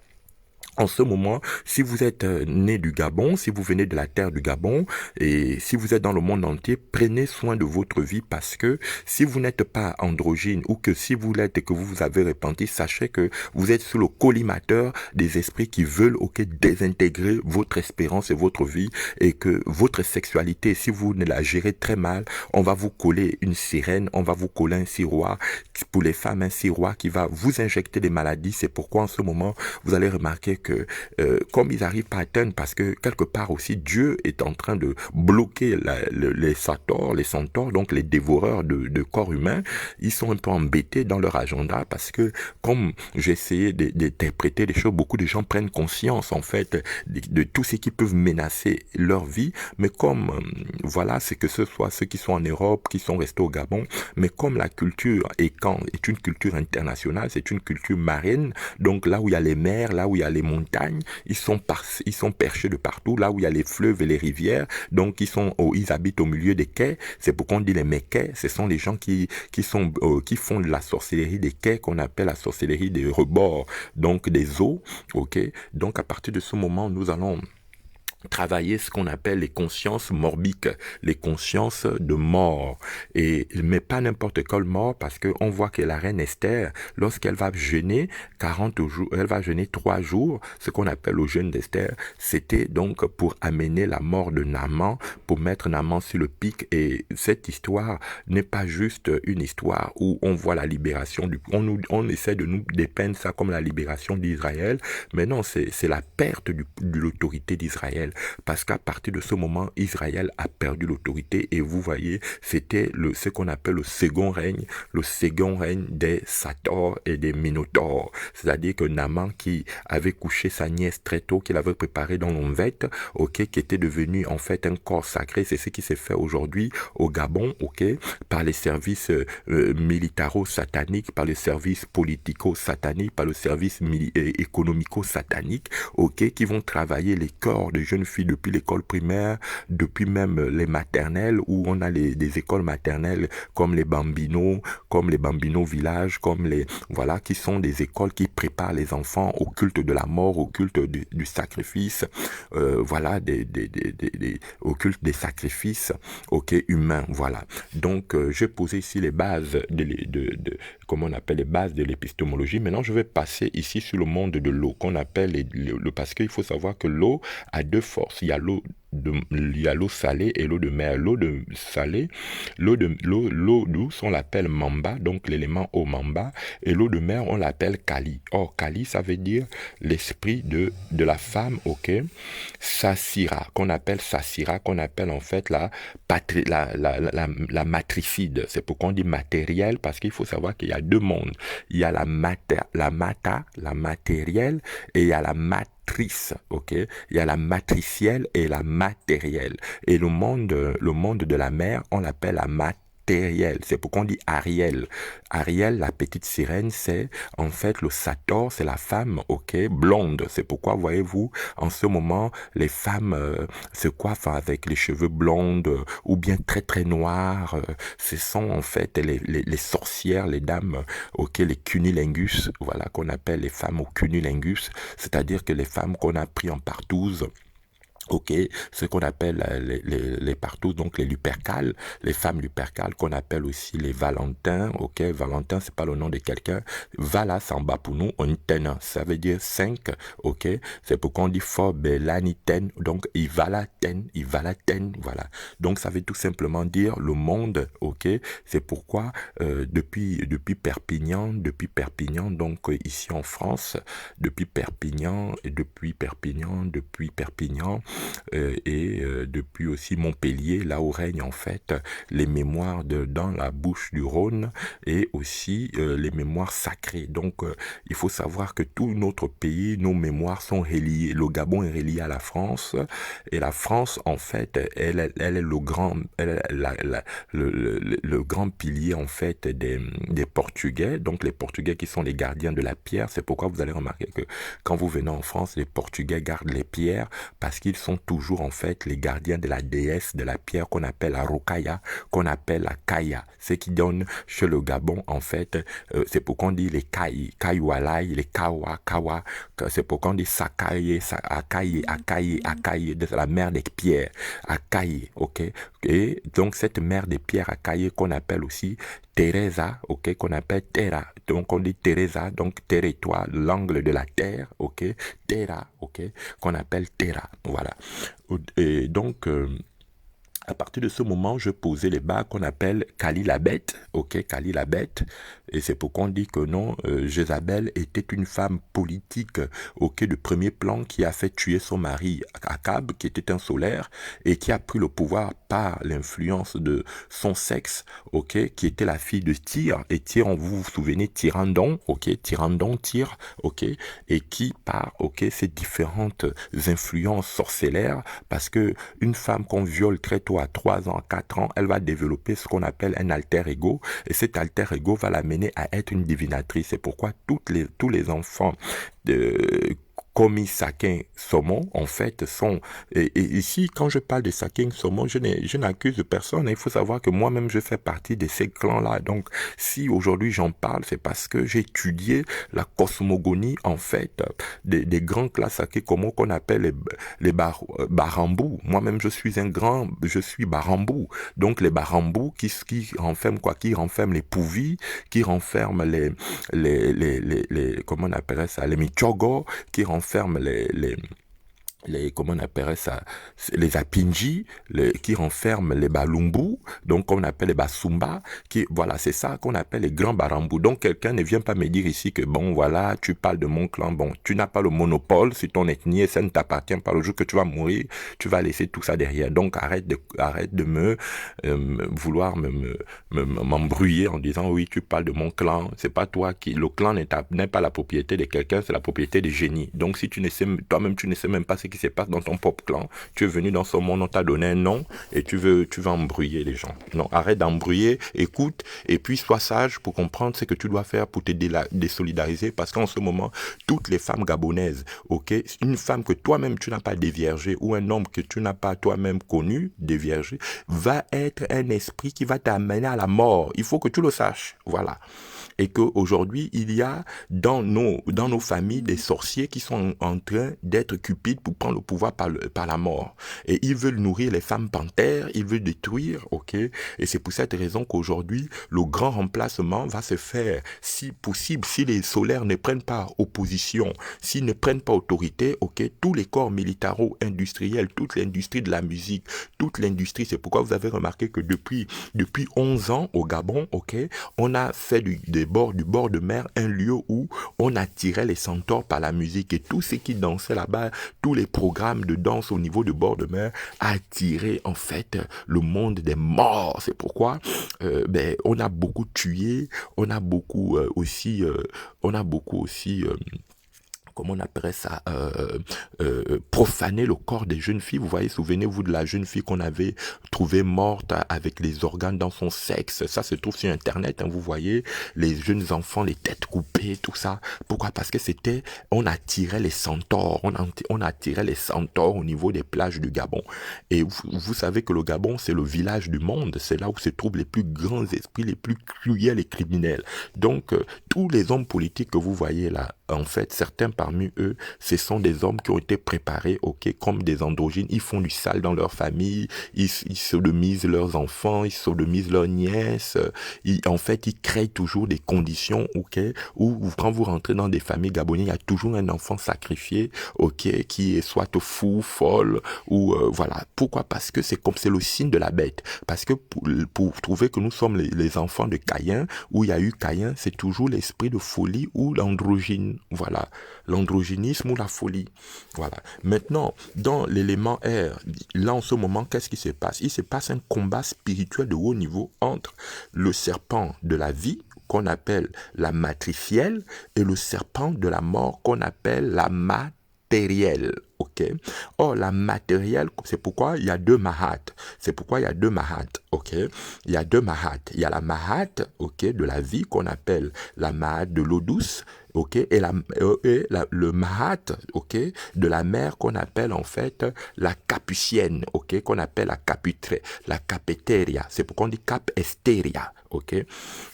en ce moment, si vous êtes né du Gabon, si vous venez de la terre du Gabon, et si vous êtes dans le monde entier, prenez soin de votre vie, parce que si vous n'êtes pas androgyne, ou que si vous l'êtes et que vous vous avez repenti, sachez que vous êtes sous le collimateur des esprits qui veulent désintégrer votre espérance et votre vie, et que votre sexualité, si vous ne la gérez très mal, on va vous coller une sirène, on va vous coller un siroir, pour les femmes un siroir qui va vous injecter des maladies. C'est pourquoi en ce moment, vous allez remarquer que comme ils n'arrivent pas à atteindre, parce que quelque part aussi Dieu est en train de bloquer les centaures, donc les dévoreurs de corps humains, ils sont un peu embêtés dans leur agenda, parce que comme j'ai essayé d'interpréter les choses, beaucoup de gens prennent conscience en fait de tout ce qui peut menacer leur vie, mais comme voilà, c'est que ce soit ceux qui sont en Europe, qui sont restés au Gabon, mais comme la culture est une culture internationale, c'est une culture marine, donc là où il y a les mers, là où il y a les montagnes, ils sont perchés de partout, là où il y a les fleuves et les rivières, donc ils habitent au milieu des quais. C'est pourquoi on dit les méquais. Ce sont les gens qui font de la sorcellerie des quais, qu'on appelle la sorcellerie des rebords, donc des eaux. Donc à partir de ce moment, nous allons travailler ce qu'on appelle les consciences morbiques, les consciences de mort, mais pas n'importe quelle mort, parce que on voit que la reine Esther, lorsqu'elle va jeûner 40 jours, elle va jeûner 3 jours, ce qu'on appelle le jeûne d'Esther, c'était donc pour amener la mort de Naaman, pour mettre Naaman sur le pic. Et cette histoire n'est pas juste une histoire où on voit la libération on essaie de nous dépeindre ça comme la libération d'Israël, mais non, c'est la perte de l'autorité d'Israël. Parce qu'à partir de ce moment, Israël a perdu l'autorité, et vous voyez, c'était ce qu'on appelle le second règne des Sator et des Minotaures. C'est-à-dire que Naaman, qui avait couché sa nièce très tôt, qu'il avait préparé dans l'onvette, qui était devenu en fait un corps sacré, c'est ce qui s'est fait aujourd'hui au Gabon, par les services militaro-sataniques, par les services politico-sataniques, par le service économico-satanique, qui vont travailler les corps de jeunes filles depuis l'école primaire, depuis même les maternelles, où on a des écoles maternelles comme les Bambino Village, qui sont des écoles qui préparent les enfants au culte de la mort, au culte du sacrifice, au culte des sacrifices, humains, voilà. Donc, j'ai posé ici les bases comment on appelle les bases de l'épistémologie. Maintenant, je vais passer ici sur le monde de l'eau, qu'on appelle parce qu'il faut savoir que l'eau a deux forces. Il y a l'eau il y a l'eau salée et l'eau de mer. L'eau de salée, l'eau douce, on l'appelle mamba, donc l'élément eau mamba, et l'eau de mer, on l'appelle Kali. Or, Kali, ça veut dire l'esprit de la femme, ok, Sassira, qu'on appelle en fait la matricide. C'est pourquoi on dit matériel, parce qu'il faut savoir qu'il y a deux mondes. Il y a la matérielle, et il y a la matrice, ok? Il y a la matricielle et la matérielle. Et le monde de la mer, on l'appelle la matérielle. C'est pourquoi on dit Ariel. Ariel, la petite sirène, c'est en fait le sator, c'est la femme, ok, blonde. C'est pourquoi, voyez-vous, en ce moment, les femmes se coiffent avec les cheveux blondes ou bien très très noirs. Ce sont en fait les sorcières, les dames, ok, les cunilingus, voilà, qu'on appelle les femmes au cunilingus, c'est-à-dire que les femmes qu'on a pris en partouze. Ok, ce qu'on appelle les partous, donc les lupercales, les femmes lupercales, qu'on appelle aussi les valentins. Ok, Valentin, c'est pas le nom de quelqu'un. Vala samba pour nous, on ten, ça veut dire 5. Ok, c'est pourquoi on dit fobelaniten, donc il va la ten, voilà. Donc ça veut tout simplement dire le monde. Ok, c'est pourquoi depuis Perpignan, donc ici en France, depuis Perpignan, depuis aussi Montpellier, là où règnent en fait les mémoires dans la bouche du Rhône et aussi les mémoires sacrées. Donc il faut savoir que tout notre pays, nos mémoires sont reliées. Le Gabon est relié à la France et la France en fait, elle est le grand, le grand pilier en fait des Portugais. Donc les Portugais qui sont les gardiens de la pierre. C'est pourquoi vous allez remarquer que quand vous venez en France, les Portugais gardent les pierres parce qu'ils sont toujours en fait les gardiens de la déesse de la pierre qu'on appelle la Rokaya, qu'on appelle la Kaya. Ce qui donne chez le Gabon en fait, c'est pourquoi on dit les Kai, Kaiwalai, les Kawa, Kawa, c'est pourquoi on dit Sakaye, Akaye, de la mer des pierres, Akaye, ok. Et donc cette mer des pierres Akaye qu'on appelle aussi Teresa, ok, qu'on appelle Terra. Donc on dit Teresa, donc territoire, l'angle de la terre, ok, Terra, ok, qu'on appelle Terra, voilà. Et donc à partir de ce moment, je posais les bas qu'on appelle Kali la bête, ok, Kali la bête, et c'est pourquoi on dit que non, Jézabel était une femme politique, ok, de premier plan qui a fait tuer son mari Akab, qui était un solaire, et qui a pris le pouvoir par l'influence de son sexe, ok, qui était la fille de Tyr, et Tyr, vous vous souvenez, Tyrandon, ok, Tyr, ok, et qui par, ok, ces différentes influences sorcellaires, parce que une femme qu'on viole très tôt à 3 ans, 4 ans, elle va développer ce qu'on appelle un alter ego, et cet alter ego va l'amener à être une divinatrice. C'est pourquoi tous les enfants Komi Sakin Somon, en fait, sont... Et ici, quand je parle de Sakin Somon, je n'accuse personne. Il faut savoir que moi-même, je fais partie de ces clans-là. Donc, si aujourd'hui j'en parle, c'est parce que j'ai étudié la cosmogonie, en fait, des grands clans Sakin Komo qu'on appelle les Barambou. Moi-même, je suis Barambou. Donc, les Barambou qui renferment quoi? Qui renferment les Pouvis, qui renferment comment on appellerait ça? Les Michogo, qui renferment comment on appellerait ça, les Apinji, qui renferment les Balumbu, donc on appelle les Basumba, voilà, c'est ça qu'on appelle les grands Barambou. Donc quelqu'un ne vient pas me dire ici que bon, voilà, tu parles de mon clan, bon, tu n'as pas le monopole sur ton ethnie et ça ne t'appartient pas. Le jour que tu vas mourir, tu vas laisser tout ça derrière. Donc arrête de vouloir m'embrouiller en disant oui, tu parles de mon clan, c'est pas toi le clan n'est pas la propriété de quelqu'un, c'est la propriété des génies. Donc si toi-même tu ne sais même pas ce qui se passe dans ton propre clan, tu es venu dans ce monde, on t'a donné un nom et tu vas embrouiller les gens. Non, arrête d'embrouiller, écoute et puis sois sage pour comprendre ce que tu dois faire pour te désolidariser, parce qu'en ce moment, toutes les femmes gabonaises, ok, une femme que toi-même tu n'as pas déviergée ou un homme que tu n'as pas toi-même connu déviergé, va être un esprit qui va t'amener à la mort. Il faut que tu le saches, voilà. Et qu'aujourd'hui, il y a dans nos familles des sorciers qui sont en train d'être cupides pour prend le pouvoir par la mort. Et ils veulent nourrir les femmes panthères, ils veulent détruire, ok? Et c'est pour cette raison qu'aujourd'hui, le grand remplacement va se faire, si possible, si les solaires ne prennent pas opposition, s'ils ne prennent pas autorité, ok? Tous les corps militaro-industriels, toute l'industrie de la musique, toute l'industrie, c'est pourquoi vous avez remarqué que depuis 11 ans au Gabon, ok? On a fait du bord de mer un lieu où on attirait les centaures par la musique et tous ceux qui dansaient là-bas, tous les programmes de danse au niveau du bord de mer attiraient en fait le monde des morts. C'est pourquoi on a beaucoup tué, on a beaucoup aussi comment on appellerait ça, profaner le corps des jeunes filles. Vous voyez, souvenez-vous de la jeune fille qu'on avait trouvée morte avec les organes dans son sexe. Ça se trouve sur Internet, hein, vous voyez, les jeunes enfants, les têtes coupées, tout ça. Pourquoi? Parce que on attirait les centaures, on attirait les centaures au niveau des plages du Gabon. Et vous savez que le Gabon, c'est le village du monde. C'est là où se trouvent les plus grands esprits, les plus cruels et criminels. Donc, tous les hommes politiques que vous voyez là, en fait, certains parmi eux, ce sont des hommes qui ont été préparés, ok, comme des androgynes. Ils font du sale dans leur famille, ils sodomisent leurs enfants, ils sodomisent leurs nièces. En fait, ils créent toujours des conditions, ok, où quand vous rentrez dans des familles gabonaises, il y a toujours un enfant sacrifié, ok, qui est soit fou, folle, ou voilà. Pourquoi? Parce que c'est le signe de la bête. Parce que pour trouver que nous sommes les enfants de Caïn, où il y a eu Caïn, c'est toujours l'esprit de folie ou l'androgyne. Voilà, l'androgynisme ou la folie. Voilà. Maintenant, dans l'élément R, là en ce moment, qu'est-ce qui se passe? Il se passe un combat spirituel de haut niveau entre le serpent de la vie, qu'on appelle la matricielle, et le serpent de la mort, qu'on appelle la matérielle. Ok. Or, la matérielle, c'est pourquoi il y a deux mahats. Ok. Il y a deux mahats. Il y a la mahat, ok, de la vie qu'on appelle la mahat de l'eau douce, ok, et le mahat, ok, de la mer qu'on appelle en fait la capucienne, ok, qu'on appelle la capeteria. C'est pourquoi on dit capesteria, ok.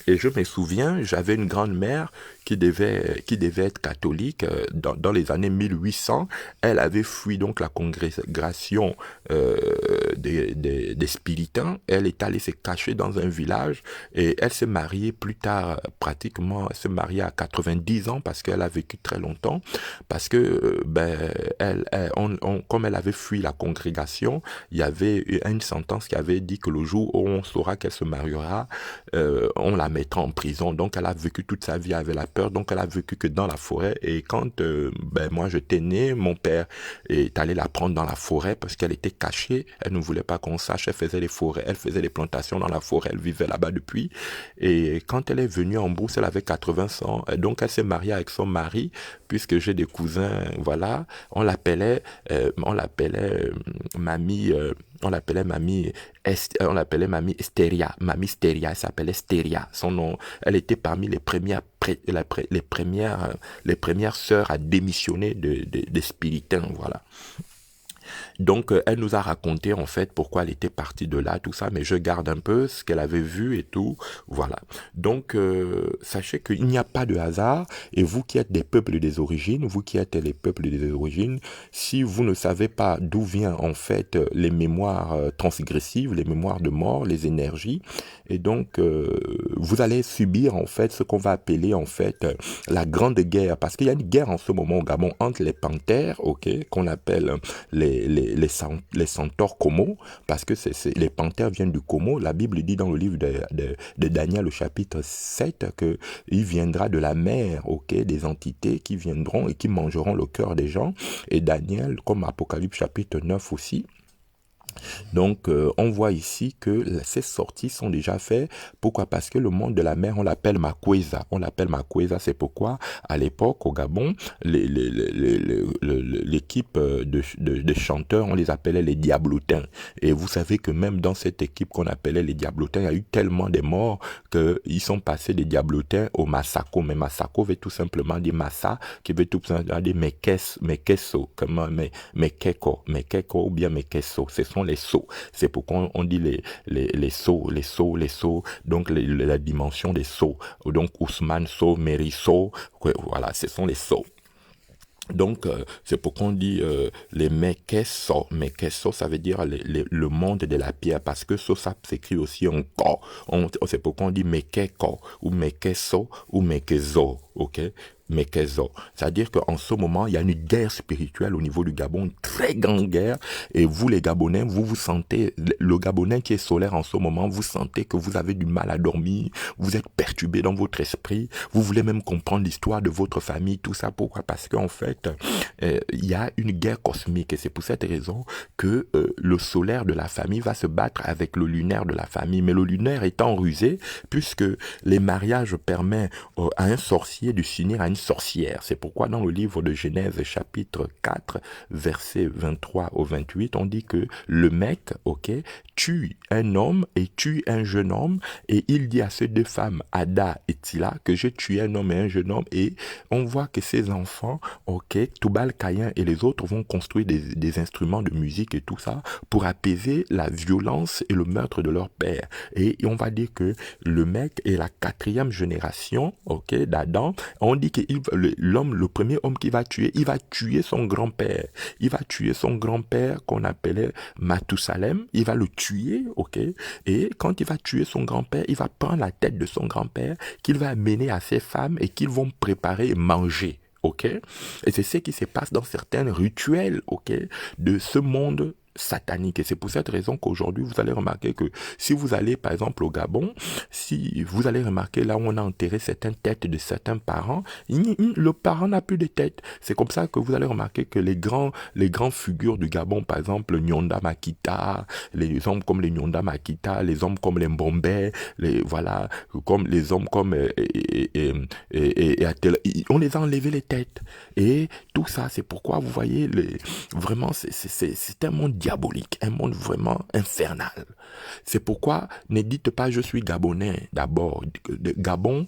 Et je me souviens, j'avais une grand-mère qui devait être catholique dans les années 1800. Elle avait fui donc la congrégation des spiritains. Elle est allée se cacher dans un village et elle s'est mariée plus tard, pratiquement, elle s'est mariée à 90 ans parce qu'elle a vécu très longtemps, parce que comme elle avait fui la congrégation, il y avait une sentence qui avait dit que le jour où on saura qu'elle se mariera, on la mettra en prison. Donc elle a vécu toute sa vie avec la peur, donc elle a vécu que dans la forêt. Et quand moi j'étais né, mon père est allé la prendre dans la forêt parce qu'elle était cachée, elle ne voulait pas qu'on sache, elle faisait des plantations dans la forêt, elle vivait là-bas depuis. Et quand elle est venue en brousse, elle avait 80 ans, donc elle s'est mariée avec son mari, puisque j'ai des cousins, voilà, on l'appelait mamie, on l'appelait mamie Stéria, elle s'appelait Stéria, son nom, elle était parmi les premières sœurs à démissionner des spiritains, voilà. Donc, elle nous a raconté, en fait, pourquoi elle était partie de là, tout ça, mais je garde un peu ce qu'elle avait vu et tout, voilà. Donc, sachez qu'il n'y a pas de hasard, et vous qui êtes des peuples des origines, si vous ne savez pas d'où vient, en fait, les mémoires transgressives, les mémoires de mort, les énergies, et donc, vous allez subir, en fait, ce qu'on va appeler, en fait, la grande guerre, parce qu'il y a une guerre en ce moment au Gabon entre les panthères, ok, qu'on appelle les centaures Komo, parce que les panthères viennent du Komo. La Bible dit dans le livre de Daniel, au chapitre 7, qu'il viendra de la mer, ok, des entités qui viendront et qui mangeront le cœur des gens. Et Daniel, comme Apocalypse chapitre 9 aussi. Donc, on voit ici que ces sorties sont déjà faites. Pourquoi? Parce que le monde de la mer, on l'appelle Makweza. C'est pourquoi, à l'époque, au Gabon, l'équipe de chanteurs, on les appelait les Diablotins. Et vous savez que même dans cette équipe qu'on appelait les Diablotins, il y a eu tellement de morts qu'ils sont passés des Diablotins au Massako. Mais Massako veut tout simplement dire Massa, qui veut tout simplement dire Mekeso, Mekeko ou bien Mekeso. Ce sont les sceaux. C'est pourquoi on dit les sceaux, donc la dimension des sceaux. Donc Ousmane Sceaux, Méry Sceaux, voilà, ce sont les sceaux. Donc, c'est pourquoi on dit les mekeso. Mekeso, ça veut dire le monde de la pierre, parce que ça s'écrit aussi en ko. C'est pourquoi on dit mekeko, ou mekeso, ou mekezo, ok? Mekezo. C'est-à-dire qu'en ce moment, il y a une guerre spirituelle au niveau du Gabon, une très grande guerre, et vous, les Gabonais, vous sentez, le Gabonais qui est solaire en ce moment, vous sentez que vous avez du mal à dormir, vous êtes perturbé dans votre esprit, vous voulez même comprendre l'histoire de votre famille, tout ça. Pourquoi? Parce qu'en fait, il y a une guerre cosmique, et c'est pour cette raison que le solaire de la famille va se battre avec le lunaire de la famille. Mais le lunaire étant rusé, puisque les mariages permettent à un sorcier de s'unir à une sorcière. C'est pourquoi dans le livre de Genèse, chapitre 4, versets 23 au 28, on dit que le mec, ok, tue un homme et tue un jeune homme, et il dit à ces deux femmes, Ada et Tila, que j'ai tué un homme et un jeune homme, et on voit que ces enfants, ok, Toubal, Caïn et les autres vont construire des instruments de musique et tout ça pour apaiser la violence et le meurtre de leur père. Et on va dire que le mec est la 4e génération, ok, d'Adam. On dit que l'homme, le premier homme qu'il va tuer, il va tuer son grand-père. Il va tuer son grand-père qu'on appelait Mathusalem. Il va le tuer, ok. Et quand il va tuer son grand-père, il va prendre la tête de son grand-père qu'il va amener à ses femmes et qu'ils vont préparer et manger. Ok? Et c'est ce qui se passe dans certains rituels, ok, de ce monde satanique. Et c'est pour cette raison qu'aujourd'hui, vous allez remarquer que si vous allez, par exemple, au Gabon, si vous allez remarquer là où on a enterré certaines têtes de certains parents, le parent n'a plus de tête. C'est comme ça que vous allez remarquer que les grands figures du Gabon, par exemple, Nyonda Makita, les hommes comme les Nyonda Makita, les hommes comme les Mbombé, voilà, comme les hommes comme on les a enlevé les têtes. Et tout ça, c'est pourquoi vous voyez, vraiment, c'est un monde diabolique, un monde vraiment infernal. C'est pourquoi ne dites pas je suis gabonais d'abord. Gabon,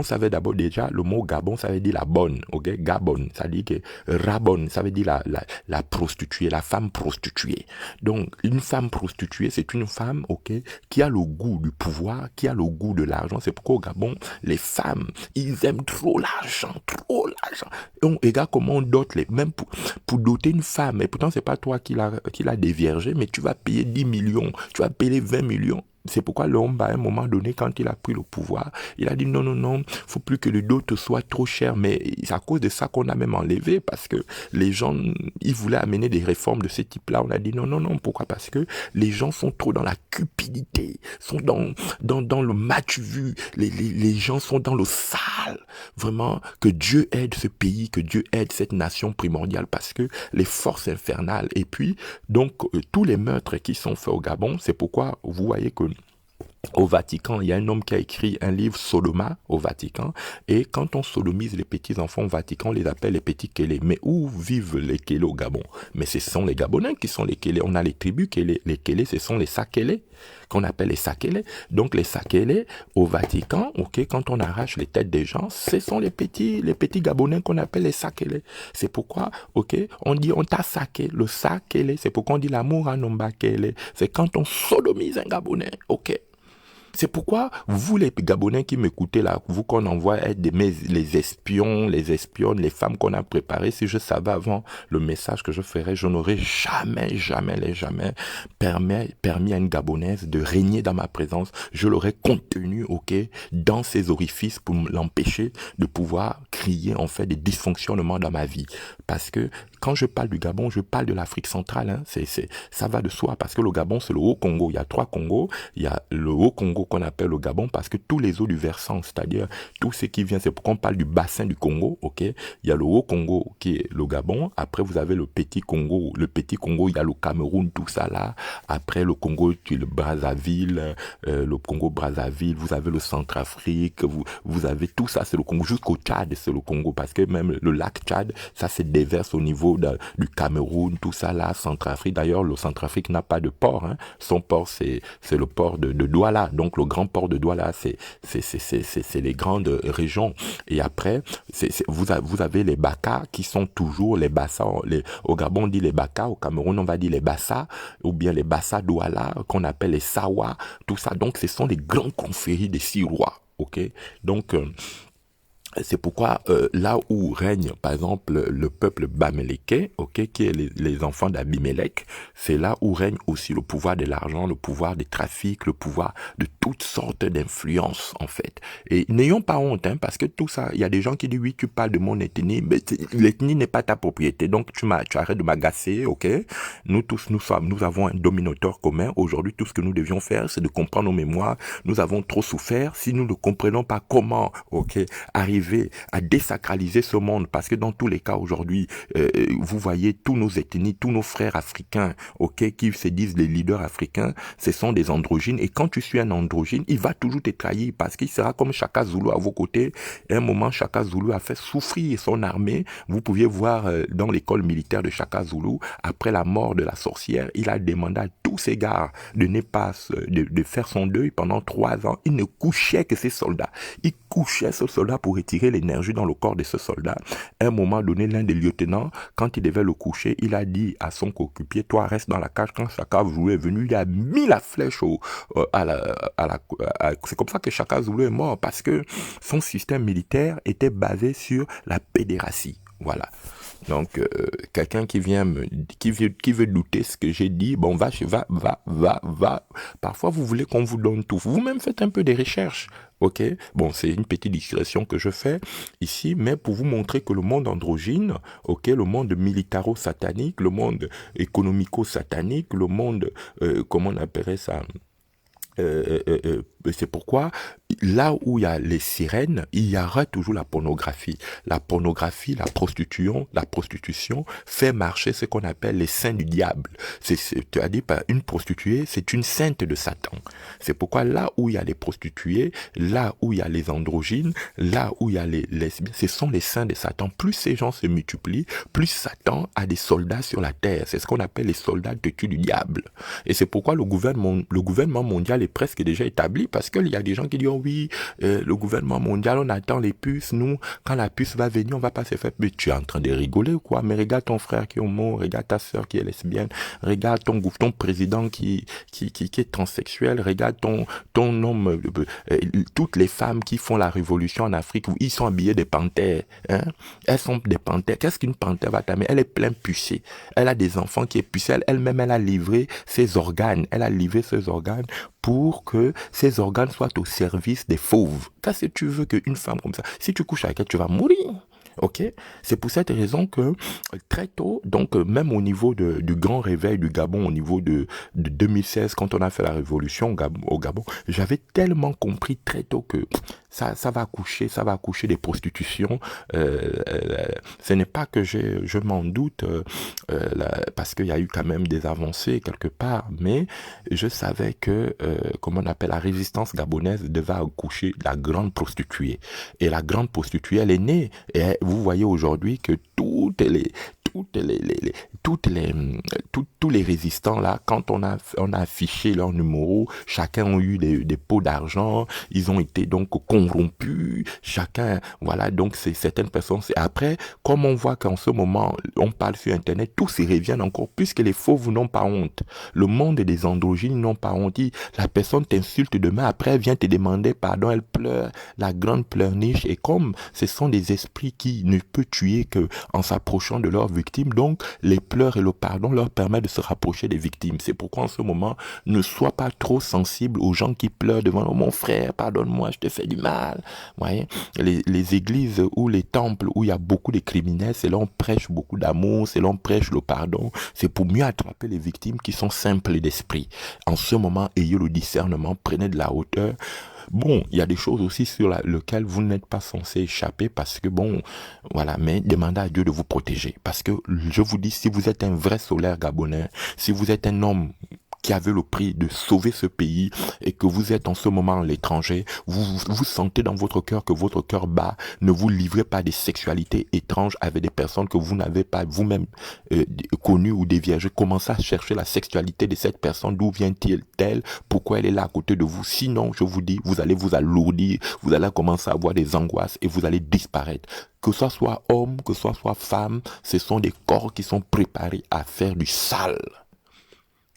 ça veut d'abord déjà, le mot Gabon, ça veut dire la bonne, ok? Gabon, ça dit que Rabon, ça veut dire la prostituée, la femme prostituée. Donc, une femme prostituée, c'est une femme, ok, qui a le goût du pouvoir, qui a le goût de l'argent. C'est pourquoi au Gabon, les femmes, ils aiment trop l'argent, trop l'argent. Donc, regarde comment on dote même pour doter une femme, et pourtant c'est pas toi qui l'a déviergé, mais tu vas payer 10 millions, tu vas payer 20 millions. C'est pourquoi l'homme, à un moment donné, quand il a pris le pouvoir, il a dit non, faut plus que le dot soit trop cher. Mais c'est à cause de ça qu'on a même enlevé, parce que les gens, ils voulaient amener des réformes de ce type-là. On a dit non, pourquoi? Parce que les gens sont trop dans la cupidité, sont dans le match-vu, les gens sont dans le sale. Vraiment, que Dieu aide ce pays, que Dieu aide cette nation primordiale, parce que les forces infernales, et puis, donc, tous les meurtres qui sont faits au Gabon, c'est pourquoi vous voyez que au Vatican, il y a un homme qui a écrit un livre Sodoma au Vatican, et quand on sodomise les petits enfants au Vatican, on les appelle les petits Kélé. Mais où vivent les Kélé au Gabon? Mais ce sont les Gabonais qui sont les Kélé. On a les tribus Kélé. Les Kélé, ce sont les Sakélé, qu'on appelle les Sakélé. Donc les Sakélé au Vatican, ok, quand on arrache les têtes des gens, ce sont les petits Gabonais qu'on appelle les Sakélé. C'est pourquoi, ok, on dit on t'a saqué, le Sakélé. C'est pourquoi on dit l'amour à Nomba Kélé. C'est quand on sodomise un Gabonais, ok. C'est pourquoi, vous les Gabonais qui m'écoutez là, vous qu'on envoie être les espions, les espionnes, les femmes qu'on a préparées, si je savais avant le message que je ferais, je n'aurais jamais permis à une Gabonaise de régner dans ma présence. Je l'aurais contenu, ok, dans ses orifices pour l'empêcher de pouvoir crier en fait des dysfonctionnements dans ma vie. Parce que quand je parle du Gabon, je parle de l'Afrique centrale, hein. Ça va de soi, parce que le Gabon, c'est le Haut-Congo. Il y a 3 Congos. Il y a le Haut-Congo qu'on appelle le Gabon, parce que tous les eaux du versant, c'est-à-dire tout ce qui vient, c'est pourquoi on parle du bassin du Congo, ok? Il y a le Haut-Congo qui est le Gabon. Après, vous avez le Petit Congo. Le Petit Congo, il y a le Cameroun, tout ça là. Après, le Congo, qui est le Brazzaville, le Congo-Brazzaville. Vous avez le Centrafrique. Vous avez tout ça, c'est le Congo. Jusqu'au Tchad, c'est le Congo, parce que même le lac Tchad, ça se déverse au niveau du Cameroun, tout ça là, Centrafrique. D'ailleurs, le Centrafrique n'a pas de port, hein. Son port, c'est le port de Douala. Donc, le grand port de Douala, c'est les grandes régions. Et après, vous avez les Baka qui sont toujours les Bassa. Au Gabon, on dit les Baka. Au Cameroun, on va dire les Bassa, ou bien les Bassa Douala, qu'on appelle les Sawa. Tout ça. Donc, ce sont les grandes confréries des 6 rois. Ok? Donc, C'est pourquoi là où règne, par exemple, le peuple bamélékais, ok, qui est les enfants d'Abimelech, c'est là où règne aussi le pouvoir de l'argent, le pouvoir des trafics, le pouvoir de toutes sortes d'influences, en fait. Et n'ayons pas honte, hein, parce que tout ça, il y a des gens qui disent, oui, tu parles de mon ethnie, mais l'ethnie n'est pas ta propriété, donc tu arrêtes de m'agacer, ok. Nous tous, nous avons un dominateur commun. Aujourd'hui, tout ce que nous devions faire, c'est de comprendre nos mémoires. Nous avons trop souffert. Si nous ne comprenons pas comment, ok, arriver à désacraliser ce monde, parce que dans tous les cas aujourd'hui, vous voyez tous nos ethnies, tous nos frères africains, ok, qui se disent les leaders africains, ce sont des androgynes, et quand tu suis un androgyne, il va toujours te trahir, parce qu'il sera comme Shaka Zulu à vos côtés. À un moment, Shaka Zulu a fait souffrir son armée. Vous pouviez voir dans l'école militaire de Shaka Zulu, après la mort de la sorcière, il a demandé à tous ses gars de ne pas de faire son deuil pendant 3 ans. Il ne couchait que ses soldats. Il couchait ce soldat pour retirer l'énergie dans le corps de ce soldat. À un moment donné, l'un des lieutenants, quand il devait le coucher, il a dit à son coéquipier, toi reste dans la cage. Quand Shaka Zulu est venu, il a mis la flèche c'est comme ça que Shaka Zulu est mort, parce que son système militaire était basé sur la pédératie. Voilà. Donc, quelqu'un qui vient qui veut douter ce que j'ai dit, bon, va. Parfois, vous voulez qu'on vous donne tout. Vous-même faites un peu des recherches. Ok, bon, c'est une petite digression que je fais ici, mais pour vous montrer que le monde androgyne, ok, le monde militaro-satanique, le monde économico-satanique, le monde, comment on appellerait ça, c'est pourquoi là où il y a les sirènes, il y aura toujours la pornographie. La pornographie, la prostitution fait marcher ce qu'on appelle les saints du diable. Tu as dit, une prostituée, c'est une sainte de Satan. C'est pourquoi là où il y a les prostituées, là où il y a les androgynes, là où il y a les lesbiennes, ce sont les saints de Satan. Plus ces gens se multiplient, plus Satan a des soldats sur la terre. C'est ce qu'on appelle les soldats têtus du diable. Et c'est pourquoi le gouvernement mondial est presque déjà établi, parce qu'il y a des gens qui disent, oh oui, le gouvernement mondial, on attend les puces, nous, quand la puce va venir, on va pas se faire, mais tu es en train de rigoler ou quoi? Mais regarde ton frère qui est homo, regarde ta soeur qui est lesbienne, regarde ton président qui est transsexuel, regarde ton homme, toutes les femmes qui font la révolution en Afrique, où ils sont habillés des panthères, hein? Elles sont des panthères. Qu'est-ce qu'une panthère va t'amener? Elle est pleine pucée. Elle a des enfants qui est pucée. Elle-même, elle a livré ses organes. Elle a livré ses organes pour que ces organes soient au service des fauves. Qu'est-ce que tu veux qu'une femme comme ça, si tu couches avec elle, tu vas mourir. Ok, c'est pour cette raison que très tôt, donc même au niveau du grand réveil du Gabon, au niveau de 2016, quand on a fait la révolution au Gabon, j'avais tellement compris très tôt que ça va accoucher des prostitutions. Ce n'est pas que je m'en doute, parce qu'il y a eu quand même des avancées quelque part, mais je savais que, comment on appelle, la résistance gabonaise devait accoucher la grande prostituée. Et la grande prostituée, elle est née. Et vous voyez aujourd'hui que tous les résistants là, quand on a affiché leur numéro, chacun a eu des pots d'argent, ils ont été donc corrompus, chacun, voilà, donc c'est certaines personnes. Après, comme on voit qu'en ce moment, on parle sur Internet, tous se reviennent encore, puisque les fauves n'ont pas honte. Le monde des androgynes n'ont pas honte. La personne t'insulte demain, après elle vient te demander pardon, elle pleure, la grande pleurniche, et comme ce sont des esprits qui ne peuvent tuer que en s'approchant de leurs victimes, donc les pleurs et le pardon leur permettent de se rapprocher des victimes. C'est pourquoi en ce moment, ne sois pas trop sensible aux gens qui pleurent devant oh, mon frère, pardonne-moi, je te fais du mal. Vous voyez, les églises ou les temples où il y a beaucoup de criminels, c'est là on prêche beaucoup d'amour, c'est là on prêche le pardon. C'est pour mieux attraper les victimes qui sont simples d'esprit. En ce moment, ayez le discernement, prenez de la hauteur. Bon, il y a des choses aussi sur lesquelles vous n'êtes pas censé échapper parce que bon, voilà, mais demandez à Dieu de vous protéger. Parce que je vous dis, si vous êtes un vrai solaire gabonais, si vous êtes un homme qui avait le prix de sauver ce pays et que vous êtes en ce moment à l'étranger, vous sentez dans votre cœur que votre cœur bat, ne vous livrez pas des sexualités étranges avec des personnes que vous n'avez pas vous-même connues ou déviergées. Commencez à chercher la sexualité de cette personne, d'où vient-elle, pourquoi elle est là à côté de vous. Sinon, je vous dis, vous allez vous alourdir, vous allez commencer à avoir des angoisses et vous allez disparaître. Que ce soit homme, que ce soit femme, ce sont des corps qui sont préparés à faire du sale.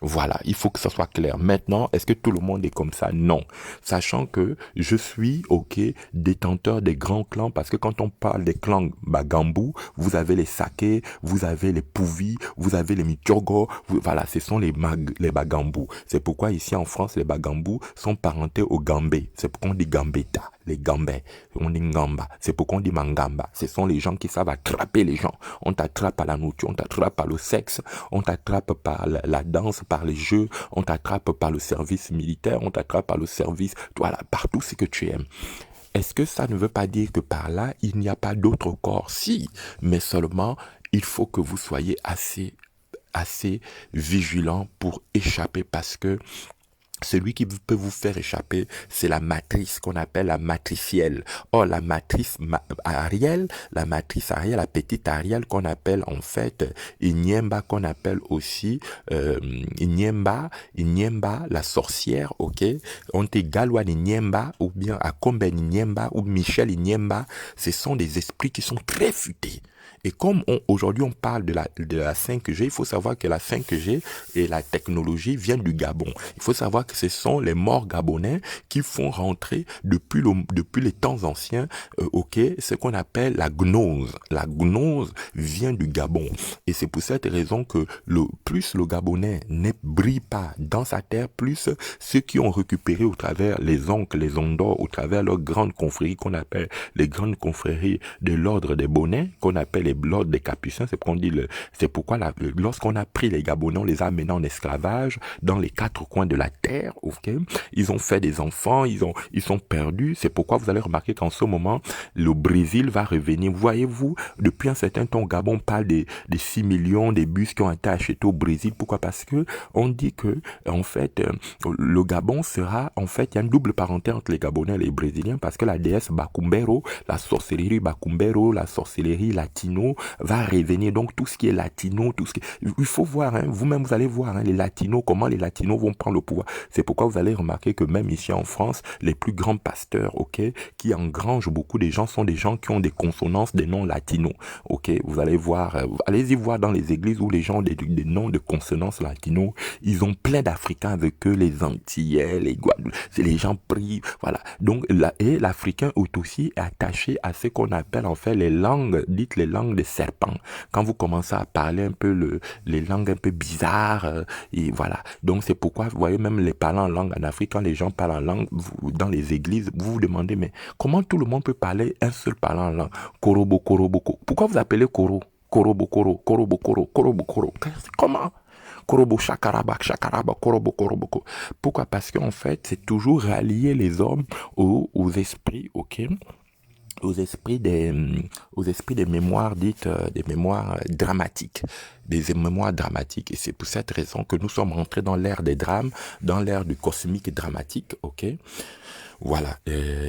Voilà, il faut que ça soit clair. Maintenant, est-ce que tout le monde est comme ça? Non. Sachant que je suis, ok, détenteur des grands clans, parce que quand on parle des clans Bagambou, vous avez les Sake, vous avez les Pouvi, vous avez les Michogo, voilà, ce sont les Bagambou. C'est pourquoi ici en France, les Bagambou sont parentés aux Gambé. C'est pourquoi on dit Gambetta, les Gambais. On dit Ngamba. C'est pourquoi on dit Mangamba. Ce sont les gens qui savent attraper les gens. On t'attrape par la nourriture, on t'attrape par le sexe, on t'attrape par la danse, par les jeux, on t'attrape par le service militaire, on t'attrape par le service, voilà, par tout ce que tu aimes. Est-ce que ça ne veut pas dire que par là, il n'y a pas d'autre corps? Si, mais seulement, il faut que vous soyez assez vigilant pour échapper parce que celui qui peut vous faire échapper, c'est la matrice qu'on appelle la matricielle. Or, la matrice Ariel, la petite Ariel qu'on appelle en fait Inyemba, qu'on appelle aussi Inyemba, la sorcière, ok? On te Galwan Inyemba, ou bien Akomben Inyemba, ou Michel Inyemba. Ce sont des esprits qui sont très futés. Et comme aujourd'hui on parle de la 5G, il faut savoir que la 5G et la technologie viennent du Gabon. Il faut savoir que ce sont les morts gabonais qui font rentrer depuis les temps anciens, ok, ce qu'on appelle la gnose. La gnose vient du Gabon. Et c'est pour cette raison que plus le Gabonais ne brille pas dans sa terre, plus ceux qui ont récupéré au travers les oncles, les ondors, au travers leurs grandes confréries qu'on appelle les grandes confréries de l'ordre des bonnets, qu'on appelle l'ordre des capucins, c'est pourquoi lorsqu'on a pris les Gabonais, on les a amenés en esclavage dans les quatre coins de la terre, ok? Ils ont fait des enfants, ils sont perdus. C'est pourquoi vous allez remarquer qu'en ce moment, le Brésil va revenir. Voyez-vous, depuis un certain temps, au Gabon, on parle des 6 millions des bus qui ont été achetés au Brésil. Pourquoi? Parce que on dit que, en fait, le Gabon sera, en fait, il y a une double parenté entre les Gabonais et les Brésiliens parce que la déesse Bakumbero, la sorcellerie Bakumbero, la sorcellerie latino va revenir. Donc, tout ce qui est latino, il faut voir, hein, vous-même, vous allez voir, hein, les latinos, comment les latinos vont prendre le pouvoir. C'est pourquoi vous allez remarquer que même ici en France, les plus grands pasteurs, ok, qui engrangent beaucoup de gens sont des gens qui ont des consonances, des noms latinos, ok. Vous allez voir, allez-y voir dans les églises où les gens ont des noms de consonances latinos, ils ont plein d'Africains avec eux, les Antillais, les Guadeloupe, c'est les gens pris, voilà. Donc, et l'Africain est aussi attaché à ce qu'on appelle en fait les langues, dites les langues des serpents. Quand vous commencez à parler un peu les langues un peu bizarres, et voilà. Donc, c'est pourquoi, vous voyez, même les parlants en langue en Afrique, quand les gens parlent en langue, dans les églises, vous vous demandez, mais comment tout le monde peut parler un seul parlant en langue? Korobo, koroboko. Pourquoi vous appelez Koro? Korobo, koro, korobo, koro, korobo, koro. Comment? Korobo, shakaraba, shakaraba, korobo, koroboko. Pourquoi? Parce qu'en fait, c'est toujours rallier les hommes aux esprits, ok? Aux esprits des mémoires dites, des mémoires dramatiques, des mémoires dramatiques. Et c'est pour cette raison que nous sommes rentrés dans l'ère des drames, dans l'ère du cosmique dramatique, ok? Voilà.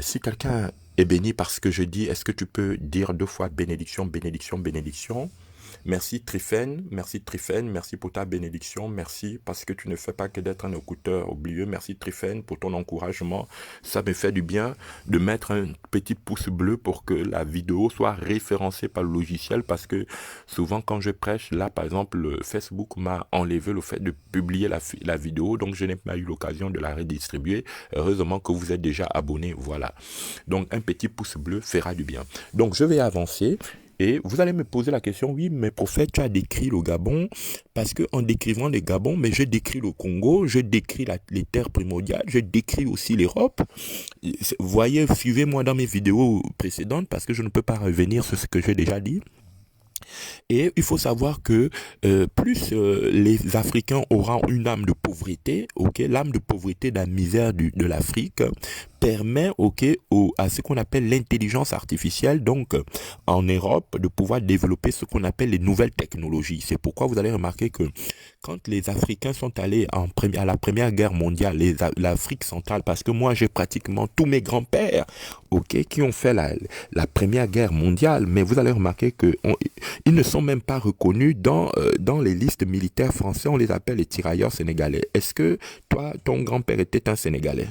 Si quelqu'un est béni par ce que je dis, est-ce que tu peux dire 2 fois bénédiction, bénédiction, bénédiction? Merci Tryphène, merci pour ta bénédiction, merci parce que tu ne fais pas que d'être un écouteur oublieux, merci Tryphène pour ton encouragement, ça me fait du bien de mettre un petit pouce bleu pour que la vidéo soit référencée par le logiciel parce que souvent quand je prêche, là par exemple Facebook m'a enlevé le fait de publier la vidéo, donc je n'ai pas eu l'occasion de la redistribuer, heureusement que vous êtes déjà abonné, voilà, donc un petit pouce bleu fera du bien. Donc je vais avancer. Et vous allez me poser la question, oui, mais prophète, tu as décrit le Gabon, parce que en décrivant le Gabon, mais je décris le Congo, je décris les terres primordiales, je décris aussi l'Europe. Voyez, suivez-moi dans mes vidéos précédentes, parce que je ne peux pas revenir sur ce que j'ai déjà dit. Et il faut savoir que plus les Africains auront une âme de pauvreté, ok, l'âme de pauvreté, de la misère de l'Afrique permet, ok, à ce qu'on appelle l'intelligence artificielle, donc en Europe, de pouvoir développer ce qu'on appelle les nouvelles technologies. C'est pourquoi vous allez remarquer que quand les Africains sont allés à la Première Guerre mondiale, l'Afrique centrale, parce que moi j'ai pratiquement tous mes grands-pères ok, qui ont fait la Première Guerre mondiale, mais vous allez remarquer qu'ils ne sont même pas reconnus dans les listes militaires français, on les appelle les tirailleurs sénégalais. Est-ce que toi, ton grand-père était un Sénégalais?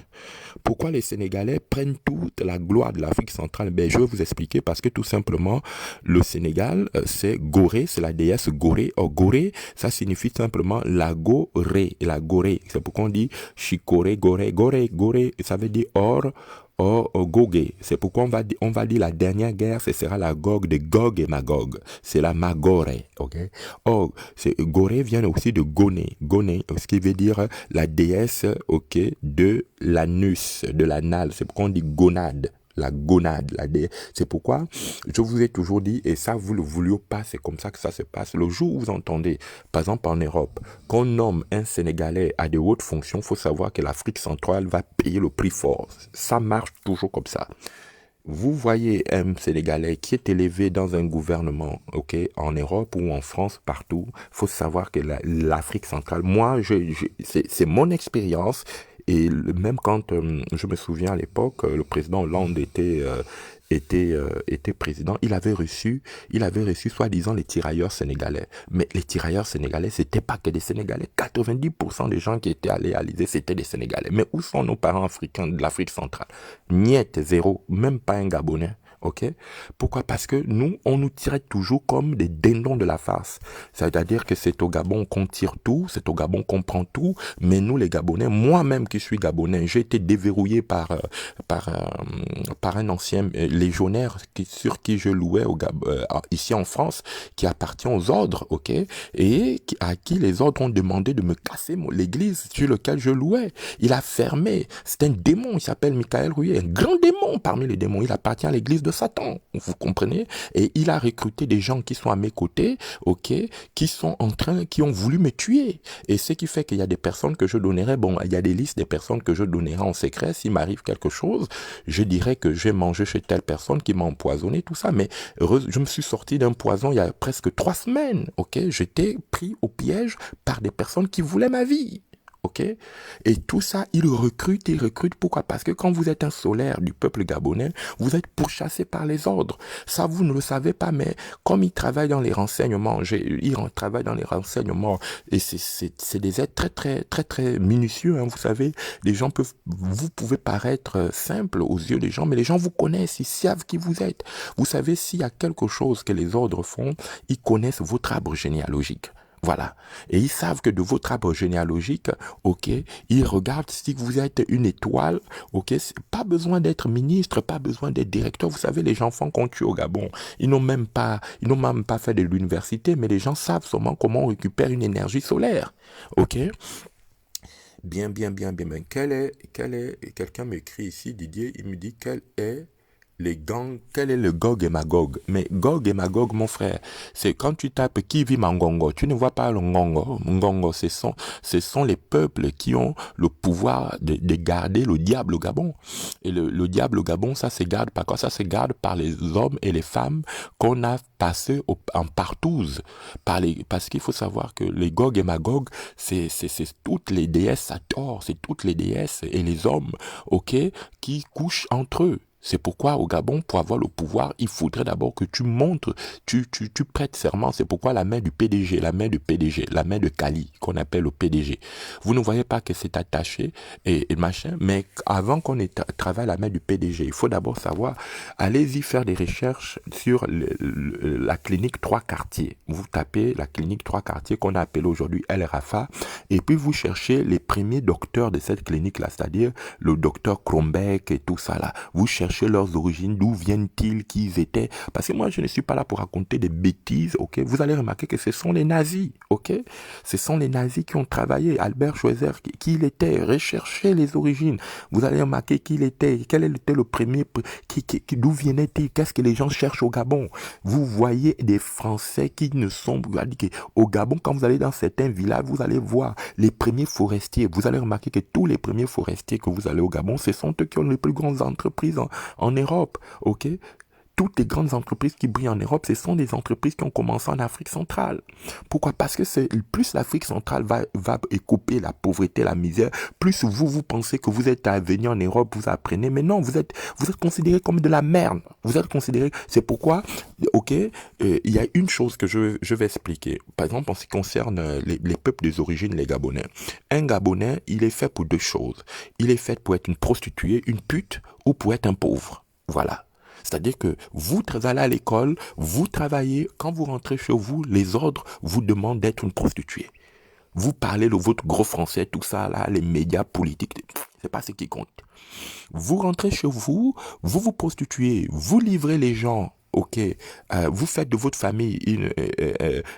Pourquoi les Sénégalais prennent toute la gloire de l'Afrique centrale? Ben, je vais vous expliquer parce que tout simplement, le Sénégal, c'est Gorée, c'est la déesse Gorée. Or, Gorée, ça signifie simplement la Gorée. La Gorée, c'est pourquoi on dit Chikoré, Gorée, Gorée, Gorée, ça veut dire or, Gogé. C'est pourquoi on va dire la dernière guerre, ce sera la Gog de Gog et Magog. C'est la Magoré, ok? Or, Gorée vient aussi de Goné. Goné, ce qui veut dire la déesse, ok, de l'anus, de l'anal. C'est pourquoi on dit gonade. La gonade, c'est pourquoi je vous ai toujours dit, et ça vous le vouliez pas, c'est comme ça que ça se passe. Le jour où vous entendez, par exemple en Europe, qu'on nomme un Sénégalais à de hautes fonctions, il faut savoir que l'Afrique centrale va payer le prix fort. Ça marche toujours comme ça. Vous voyez un Sénégalais qui est élevé dans un gouvernement, ok, en Europe ou en France, partout. Faut savoir que l'Afrique centrale, moi, c'est mon expérience. Et même quand je me souviens à l'époque, le président Hollande était président, il avait reçu soi-disant les tirailleurs sénégalais. Mais les tirailleurs sénégalais, c'était pas que des Sénégalais. 90% des gens qui étaient allés à l'Élysée, c'était des Sénégalais. Mais où sont nos parents africains de l'Afrique centrale? Niet, zéro, même pas un Gabonais. Ok? Pourquoi? Parce que nous, on nous tirait toujours comme des dindons de la farce. C'est-à-dire que c'est au Gabon qu'on tire tout, c'est au Gabon qu'on prend tout, mais nous, les Gabonais, moi-même qui suis Gabonais, j'ai été déverrouillé par un ancien légionnaire sur qui je louais ici en France, qui appartient aux ordres, ok? Et à qui les ordres ont demandé de me casser l'église sur laquelle je louais. Il a fermé. C'est un démon, il s'appelle Michael Rouillet, un grand démon parmi les démons. Il appartient à l'église de Satan, vous comprenez? Et il a recruté des gens qui sont à mes côtés, ok, qui ont voulu me tuer. Et ce qui fait qu'il y a des personnes que je donnerais, bon, il y a des listes des personnes que je donnerai en secret. S'il m'arrive quelque chose, je dirais que j'ai mangé chez telle personne qui m'a empoisonné, tout ça. Mais je me suis sorti d'un poison il y a presque 3 semaines, ok? J'étais pris au piège par des personnes qui voulaient ma vie. Ok? Et tout ça, il recrute. Pourquoi? Parce que quand vous êtes un solaire du peuple gabonais, vous êtes pourchassé par les ordres. Ça, vous ne le savez pas, mais comme ils travaillent dans les renseignements, ils travaillent dans les renseignements, et c'est des êtres très, très, très, très minutieux, hein, vous savez. Vous pouvez paraître simple aux yeux des gens, mais les gens vous connaissent, ils savent qui vous êtes. Vous savez, s'il y a quelque chose que les ordres font, ils connaissent votre arbre généalogique. Voilà. Et ils savent que de votre arbre généalogique, ok, ils regardent si vous êtes une étoile, ok, pas besoin d'être ministre, pas besoin d'être directeur. Vous savez, les enfants qu'on tue au Gabon, ils n'ont même pas fait de l'université, mais les gens savent seulement comment on récupère une énergie solaire, ok. Bien. Quelqu'un m'écrit ici, Didier, il me dit quel est le Gog et Magog? Mais Gog et Magog, mon frère, c'est quand tu tapes qui vit Mangongo, tu ne vois pas le Ngongo. Ngongo, ce sont les peuples qui ont le pouvoir de garder le diable au Gabon. Et le diable au Gabon, ça se garde par quoi? Ça se garde par les hommes et les femmes qu'on a passés en partouze. Parce qu'il faut savoir que les Gog et Magog, c'est toutes les déesses à tort, c'est toutes les déesses et les hommes, ok, qui couchent entre eux. C'est pourquoi au Gabon, pour avoir le pouvoir, il faudrait d'abord que tu montres, tu prêtes serment. C'est pourquoi la main du PDG, la main de Kali, qu'on appelle le PDG. Vous ne voyez pas que c'est attaché et machin, mais avant qu'on travaille la main du PDG, il faut d'abord savoir, allez-y faire des recherches sur la clinique 3 quartiers. Vous tapez la clinique 3 quartiers qu'on a appelée aujourd'hui El Rafa, et puis vous cherchez les premiers docteurs de cette clinique-là, c'est-à-dire le docteur Krombeck et tout ça là. Vous cherchez leurs origines, d'où viennent-ils, qui ils étaient. Parce que moi, je ne suis pas là pour raconter des bêtises, ok. Vous allez remarquer que ce sont les nazis, ok. Ce sont les nazis qui ont travaillé. Albert Schweitzer, qui il était, recherchez les origines. Vous allez remarquer qui il était, quel était le premier, d'où venait-il, qu'est-ce que les gens cherchent au Gabon. Vous voyez des Français qui ne sont, au Gabon, quand vous allez dans certains villages, vous allez voir les premiers forestiers. Vous allez remarquer que tous les premiers forestiers que vous allez au Gabon, ce sont eux qui ont les plus grandes entreprises en Europe, ok? toutes les grandes entreprises qui brillent en Europe, ce sont des entreprises qui ont commencé en Afrique centrale. Pourquoi? Parce que c'est plus l'Afrique centrale va couper la pauvreté, la misère, plus vous pensez que vous êtes venu en Europe, vous apprenez, mais non, vous êtes considéré comme de la merde. Vous êtes considéré, c'est pourquoi, ok, il y a une chose que je vais expliquer. Par exemple, en ce qui concerne les peuples des origines, les Gabonais. Un Gabonais, il est fait pour deux choses. Il est fait pour être une prostituée, une pute, ou pour être un pauvre. Voilà. C'est-à-dire que vous allez à l'école, vous travaillez, quand vous rentrez chez vous, les ordres vous demandent d'être une prostituée. Vous parlez votre gros français, tout ça, là, les médias politiques, c'est pas ce qui compte. Vous rentrez chez vous, vous vous prostituez, vous livrez les gens, ok, vous faites de votre famille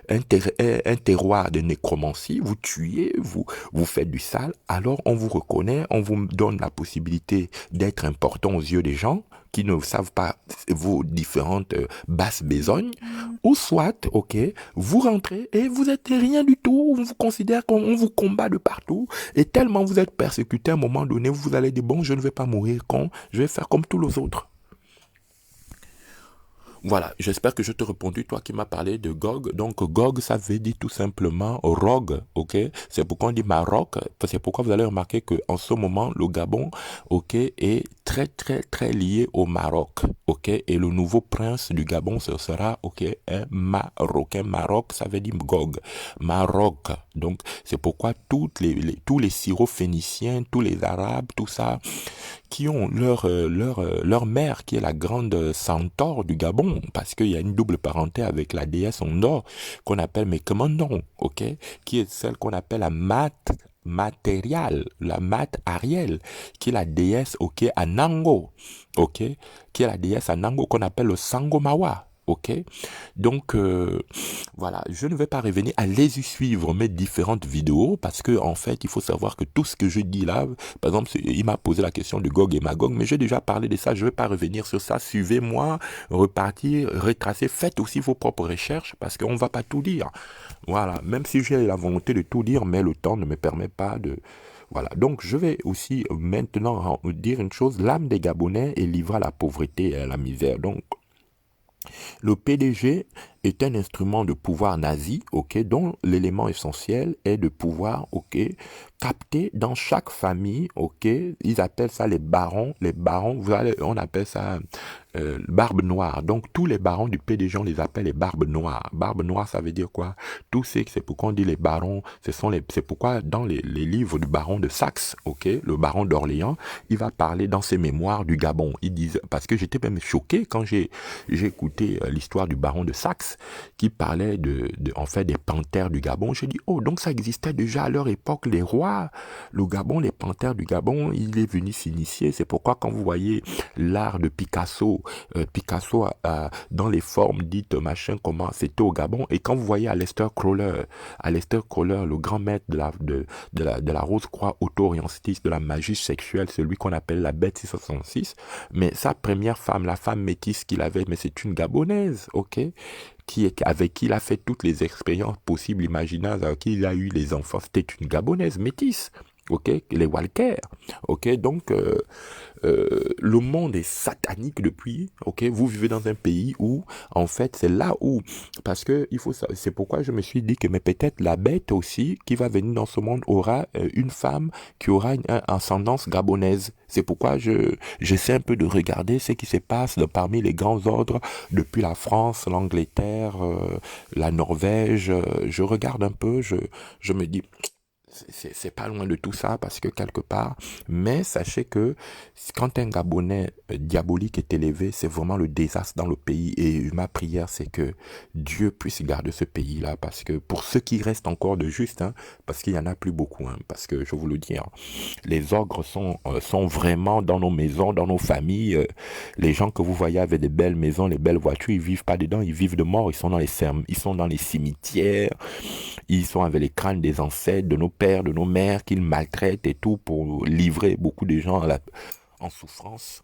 un terroir de nécromancie, vous tuez, vous faites du sale, alors on vous reconnaît, on vous donne la possibilité d'être important aux yeux des gens qui ne savent pas vos différentes basses besognes, ou soit, ok, vous rentrez et vous êtes rien du tout, on vous considère qu'on vous combat de partout, et tellement vous êtes persécuté, à un moment donné, vous allez dire, bon, je ne vais pas mourir con, je vais faire comme tous les autres. Voilà, j'espère que je t'ai répondu, toi qui m'as parlé de Gog. Donc Gog, ça veut dire tout simplement Rogue, ok? C'est pourquoi on dit Maroc. C'est pourquoi vous allez remarquer que en ce moment, le Gabon, ok, est très très très lié au Maroc, ok? Et le nouveau prince du Gabon, ce sera, ok, un Marocain. Maroc, ça veut dire Gog, Maroc. Donc c'est pourquoi tous les Syro-Phéniciens, tous les Arabes, tout ça, qui ont leur mère qui est la grande centaure du Gabon, parce qu'il y a une double parenté avec la déesse en or qu'on appelle Mekomondon, ok, qui est celle qu'on appelle la matériale, la mat Ariel, qui est la déesse, ok, Anango, ok, qui est la déesse Anango qu'on appelle le Sangomawa. Ok, donc voilà, je ne vais pas revenir. Allez-y suivre mes différentes vidéos parce que en fait, il faut savoir que tout ce que je dis là, par exemple, il m'a posé la question de Gog et Magog, mais j'ai déjà parlé de ça. Je ne vais pas revenir sur ça. Suivez-moi, repartir, retracer. Faites aussi vos propres recherches parce qu'on ne va pas tout dire. Voilà, même si j'ai la volonté de tout dire, mais le temps ne me permet pas de. Voilà, donc je vais aussi maintenant dire une chose. L'âme des Gabonais est livrée à la pauvreté et à la misère. Donc le PDG est un instrument de pouvoir nazi, ok, dont l'élément essentiel est de pouvoir, ok, capter dans chaque famille, ok, ils appellent ça les barons, on appelle ça barbe noire. Donc tous les barons du PDG, on les appelle les barbes noires. Barbe noire, ça veut dire quoi? C'est pourquoi on dit les barons, c'est pourquoi dans les livres du baron de Saxe, ok, le baron d'Orléans, il va parler dans ses mémoires du Gabon. Ils disent, parce que j'étais même choqué quand j'ai écouté l'histoire du baron de Saxe qui parlait en fait des panthères du Gabon. J'ai dit, oh, donc ça existait déjà à leur époque, les rois, le Gabon, les panthères du Gabon, il est venu s'initier. C'est pourquoi quand vous voyez l'art de Picasso, dans les formes dites machin, comment c'était au Gabon, et quand vous voyez Aleister Crowley, le grand maître de la Rose-Croix auto-orientiste, de la magie sexuelle, celui qu'on appelle la bête 666, mais sa première femme, la femme métisse qu'il avait, mais c'est une Gabonaise, ok, avec qui il a fait toutes les expériences possibles, imaginables, avec qui il a eu les enfants, c'était une Gabonaise métisse, ok, les Walker, ok, donc le monde est satanique depuis, ok, vous vivez dans un pays où, en fait, c'est là où, parce que c'est pourquoi je me suis dit que, mais peut-être la bête aussi, qui va venir dans ce monde, aura une femme qui aura une ascendance gabonaise. C'est pourquoi j'essaie un peu de regarder ce qui se passe parmi les grands ordres, depuis la France, l'Angleterre, la Norvège, je regarde un peu, je me dis, c'est pas loin de tout ça parce que quelque part, mais sachez que quand un Gabonais diabolique est élevé, c'est vraiment le désastre dans le pays, et ma prière c'est que Dieu puisse garder ce pays-là, parce que pour ceux qui restent encore de juste, hein, parce qu'il y en a plus beaucoup, hein, parce que je vous le dis, hein, les ogres sont vraiment dans nos maisons, dans nos familles, les gens que vous voyez avec des belles maisons, les belles voitures, ils vivent pas dedans, ils vivent de mort, ils sont dans les cimetières, ils sont avec les crânes des ancêtres, de nos pères, de nos mères, qu'ils maltraitent et tout pour livrer beaucoup de gens en souffrance.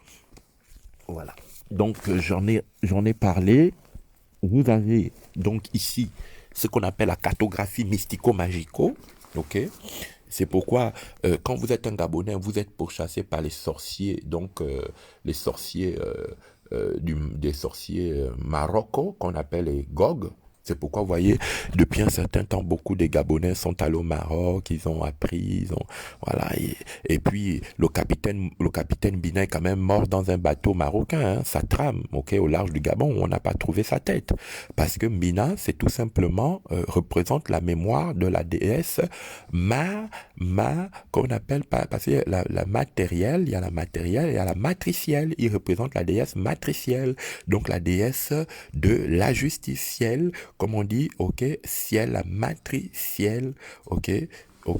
Voilà. Donc j'en ai parlé. Vous avez donc ici ce qu'on appelle la cartographie mystico-magico. Ok. C'est pourquoi quand vous êtes un Gabonais, vous êtes pourchassé par les sorciers. Donc les sorciers des sorciers Marocco, qu'on appelle les Gog. C'est pourquoi, vous voyez, depuis un certain temps, beaucoup de Gabonais sont allés au Maroc, ils ont appris, voilà, et puis le capitaine Bina est quand même mort dans un bateau marocain, hein, sa trame, ok, au large du Gabon, où on n'a pas trouvé sa tête. Parce que Bina, c'est tout simplement, représente la mémoire de la déesse qu'on appelle, parce que la matérielle, il y a la matérielle, et il y a la matricielle, il représente la déesse matricielle, donc la déesse de la justice ciel, comme on dit, ok, ciel, la matricielle, ok,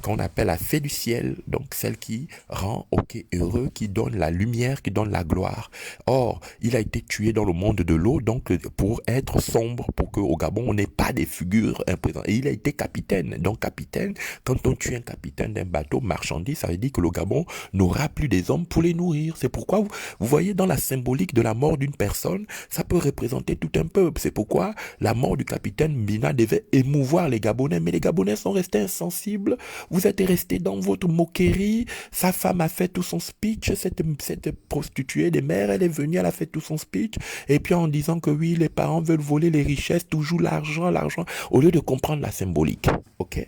qu'on appelle la fée du ciel, donc celle qui rend, ok, heureux, qui donne la lumière, qui donne la gloire. Or, il a été tué dans le monde de l'eau, donc pour être sombre, pour qu'au Gabon, on n'ait pas des figures imprésentes. Et il a été capitaine. Donc, capitaine, quand on tue un capitaine d'un bateau marchandise, ça veut dire que le Gabon n'aura plus des hommes pour les nourrir. C'est pourquoi, vous voyez, dans la symbolique de la mort d'une personne, ça peut représenter tout un peuple. C'est pourquoi la mort du capitaine Mbina devait émouvoir les Gabonais, mais les Gabonais sont restés insensibles. Vous êtes restés dans votre moquerie. Sa femme a fait tout son speech. Cette prostituée des mères, elle est venue, elle a fait tout son speech. Et puis en disant que oui, les parents veulent voler les richesses, toujours l'argent, l'argent, au lieu de comprendre la symbolique. Ok?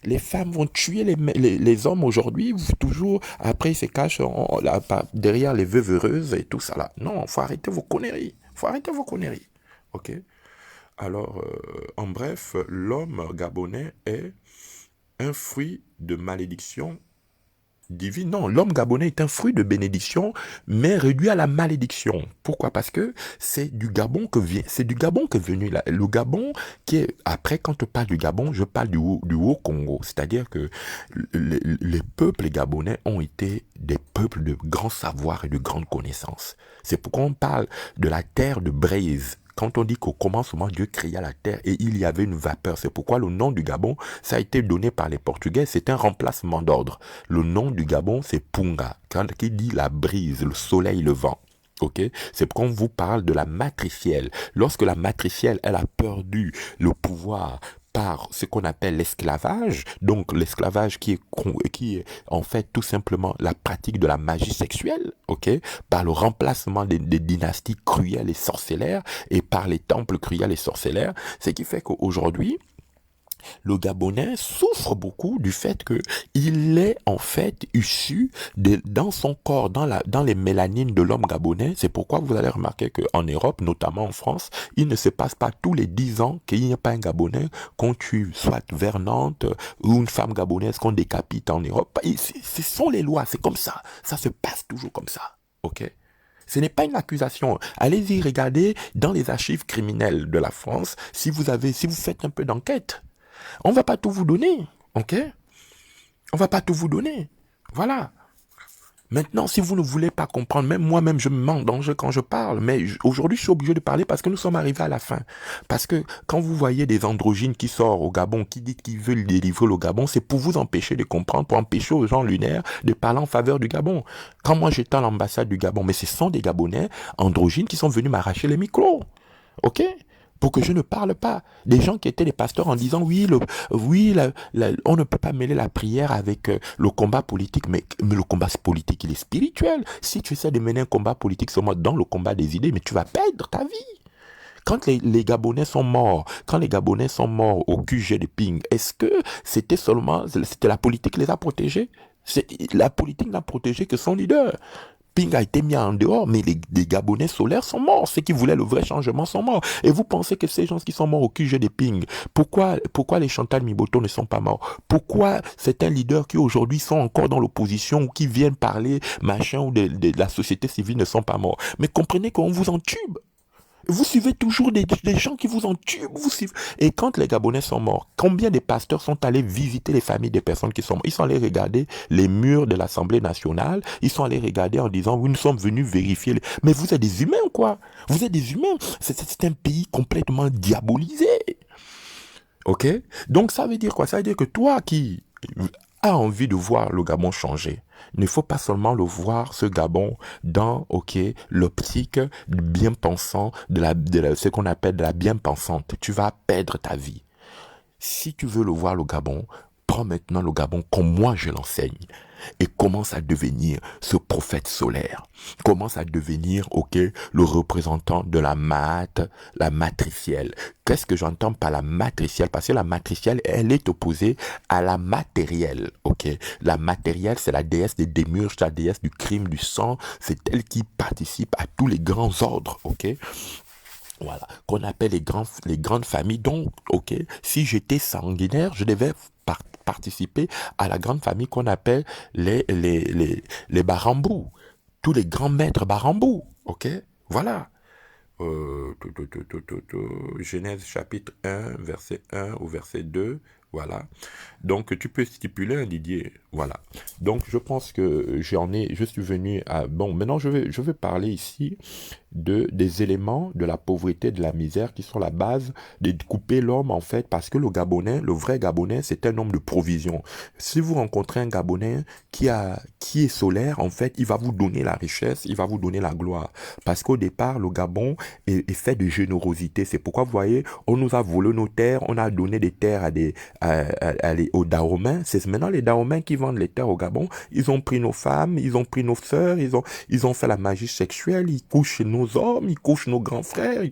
Les femmes vont tuer les hommes aujourd'hui, toujours, après ils se cachent derrière les veuves heureuses et tout ça là. Non, faut arrêter vos conneries. Faut arrêter vos conneries. Ok? Alors, en bref, l'homme gabonais est un fruit de malédiction divine. Non, l'homme gabonais est un fruit de bénédiction, mais réduit à la malédiction. Pourquoi? Parce que c'est du Gabon que est venu le Gabon qui est, après quand je parle du Gabon, je parle du Haut-Congo. C'est-à-dire que les peuples gabonais ont été des peuples de grand savoir et de grande connaissance. C'est pourquoi on parle de la terre de braise. Quand on dit qu'au commencement, Dieu créa la terre et il y avait une vapeur, c'est pourquoi le nom du Gabon, ça a été donné par les Portugais, c'est un remplacement d'ordre. Le nom du Gabon, c'est Punga, qui dit la brise, le soleil, le vent. Ok, c'est pourquoi on vous parle de la matricielle. Lorsque la matricielle, elle a perdu le pouvoir par ce qu'on appelle l'esclavage, donc l'esclavage qui est en fait tout simplement la pratique de la magie sexuelle, ok, par le remplacement des dynasties cruelles et sorcellaires et par les temples cruels et sorcellaires, ce qui fait qu'aujourd'hui, le Gabonais souffre beaucoup du fait que il est en fait issu dans son corps, dans les mélanines de l'homme gabonais. C'est pourquoi vous allez remarquer qu'en Europe, notamment en France, il ne se passe pas tous les 10 ans qu'il n'y ait pas un Gabonais qu'on tue, soit vers Nantes, ou une femme gabonaise qu'on décapite en Europe. Ce sont les lois, c'est comme ça. Ça se passe toujours comme ça. Ok? Ce n'est pas une accusation. Allez-y, regardez dans les archives criminelles de la France, si vous faites un peu d'enquête. On va pas tout vous donner, ok? On va pas tout vous donner. Voilà. Maintenant, si vous ne voulez pas comprendre, même moi-même, je me mets en danger quand je parle, mais aujourd'hui, je suis obligé de parler parce que nous sommes arrivés à la fin. Parce que quand vous voyez des androgynes qui sortent au Gabon, qui disent qu'ils veulent délivrer le Gabon, c'est pour vous empêcher de comprendre, pour empêcher aux gens lunaires de parler en faveur du Gabon. Quand moi, j'étais à l'ambassade du Gabon, mais ce sont des Gabonais androgynes qui sont venus m'arracher les micros. Ok? Pour que je ne parle pas. Des gens qui étaient des pasteurs en disant oui, on ne peut pas mêler la prière avec le combat politique, mais le combat politique, il est spirituel. Si tu essaies de mener un combat politique seulement dans le combat des idées, mais tu vas perdre ta vie. Quand les Gabonais sont morts, au QG de Ping, est-ce que c'était la politique qui les a protégés? La politique n'a protégé que son leader. Ping a été mis en dehors, mais les Gabonais solaires sont morts. Ceux qui voulaient le vrai changement sont morts. Et vous pensez que ces gens qui sont morts au QG des Ping, pourquoi les Chantal Miboto ne sont pas morts? Pourquoi certains leaders qui aujourd'hui sont encore dans l'opposition ou qui viennent parler machin ou de la société civile ne sont pas morts? Mais comprenez qu'on vous entube. Vous suivez toujours des gens qui vous entubent. Et quand les Gabonais sont morts, combien de pasteurs sont allés visiter les familles des personnes qui sont mortes? Ils sont allés regarder les murs de l'Assemblée nationale. Ils sont allés regarder en disant, oui, nous sommes venus vérifier. Mais vous êtes des humains, quoi. Vous êtes des humains. C'est un pays complètement diabolisé. Ok? Donc ça veut dire quoi? Ça veut dire que toi qui as envie de voir le Gabon changer, il ne faut pas seulement le voir, ce Gabon, dans, l'optique du bien-pensant, ce qu'on appelle de la bien-pensante. Tu vas perdre ta vie. Si tu veux le voir, le Gabon, prend maintenant le Gabon comme moi je l'enseigne et commence à devenir ce prophète solaire, commence à devenir, ok, le représentant de la matricielle. Qu'est-ce que j'entends par la matricielle? Parce que la matricielle, elle est opposée à la matérielle, ok. La matérielle, c'est la déesse des démurges, la déesse du crime, du sang, c'est elle qui participe à tous les grands ordres, ok. Voilà, qu'on appelle les grandes familles. Donc, ok, si j'étais sanguinaire, je devais participer à la grande famille qu'on appelle les Barambous. Tous les grands maîtres Barambous, ok. Voilà. Genèse chapitre 1, verset 1 au verset 2. Voilà. Donc, tu peux stipuler, hein, Didier. Voilà. Donc, je pense que je suis venu à... Bon, maintenant, je vais parler ici des éléments de la pauvreté, de la misère qui sont la base de couper l'homme, en fait, parce que le Gabonais, le vrai Gabonais, c'est un homme de provision. Si vous rencontrez un Gabonais qui est solaire, en fait, il va vous donner la richesse, il va vous donner la gloire. Parce qu'au départ, le Gabon est fait de générosité. C'est pourquoi, vous voyez, on nous a volé nos terres, on a donné des terres aux Dahomains. C'est maintenant les Dahomains qui vendent les terres au Gabon. Ils ont pris nos femmes, ils ont pris nos sœurs, ils ont fait la magie sexuelle, ils couchent nos hommes, ils couchent nos grands frères.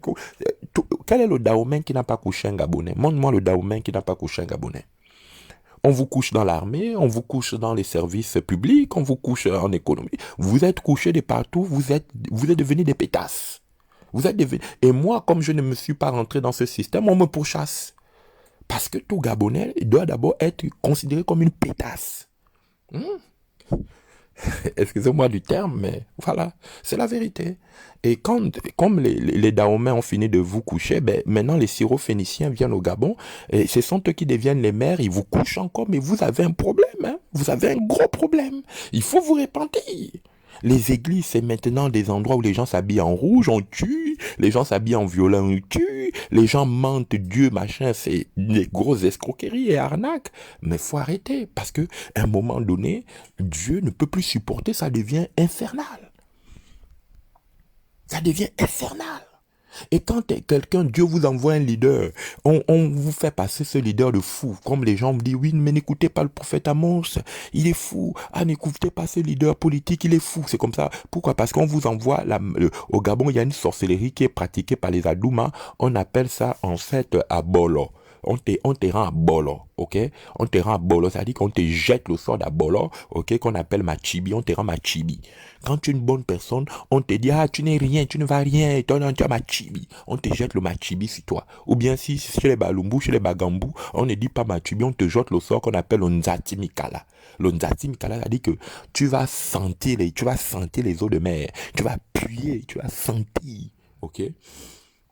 Quel est le Dahomain qui n'a pas couché un Gabonais? Montre-moi le Dahomain qui n'a pas couché un Gabonais. On vous couche dans l'armée, on vous couche dans les services publics, on vous couche en économie. Vous êtes couchés de partout, vous êtes devenus des pétasses. Et moi, comme je ne me suis pas rentré dans ce système, on me pourchasse. Parce que tout Gabonais doit d'abord être considéré comme une pétasse. Excusez-moi du terme, mais voilà, c'est la vérité. Et comme les Dahomains ont fini de vous coucher, maintenant les Syrophéniciens viennent au Gabon, et ce sont eux qui deviennent les maires, ils vous couchent encore, mais vous avez un problème, hein? Vous avez un gros problème. Il faut vous repentir. Les églises, c'est maintenant des endroits où les gens s'habillent en rouge, on tue, les gens s'habillent en violet, on tue, les gens mentent Dieu, machin, c'est des grosses escroqueries et arnaques. Mais faut arrêter, parce que à un moment donné, Dieu ne peut plus supporter, ça devient infernal. Ça devient infernal. Et quand quelqu'un, Dieu vous envoie un leader, on vous fait passer ce leader de fou. Comme les gens me disent, oui, mais n'écoutez pas le prophète Amos, il est fou. Ah, n'écoutez pas ce leader politique, il est fou. C'est comme ça. Pourquoi? Parce qu'on vous envoie, au Gabon, il y a une sorcellerie qui est pratiquée par les Adouma. On appelle ça, en fait, abolo. On te rend à bolo, ok? On te rend à bolo, c'est-à-dire qu'on te jette le sort à bolo, ok? Qu'on appelle machibi, on te rend machibi. Quand tu es une bonne personne, on te dit, ah, tu n'es rien, tu ne vas rien, toi, tu as machibi. On te jette le machibi sur toi. Ou bien si chez les Balumbu, chez les Bagambou, on ne dit pas machibi, on te jette le sort qu'on appelle l'onzati mikala. L'onzati mikala, ça dit que tu vas sentir les eaux de mer, tu vas puer, tu vas sentir, ok?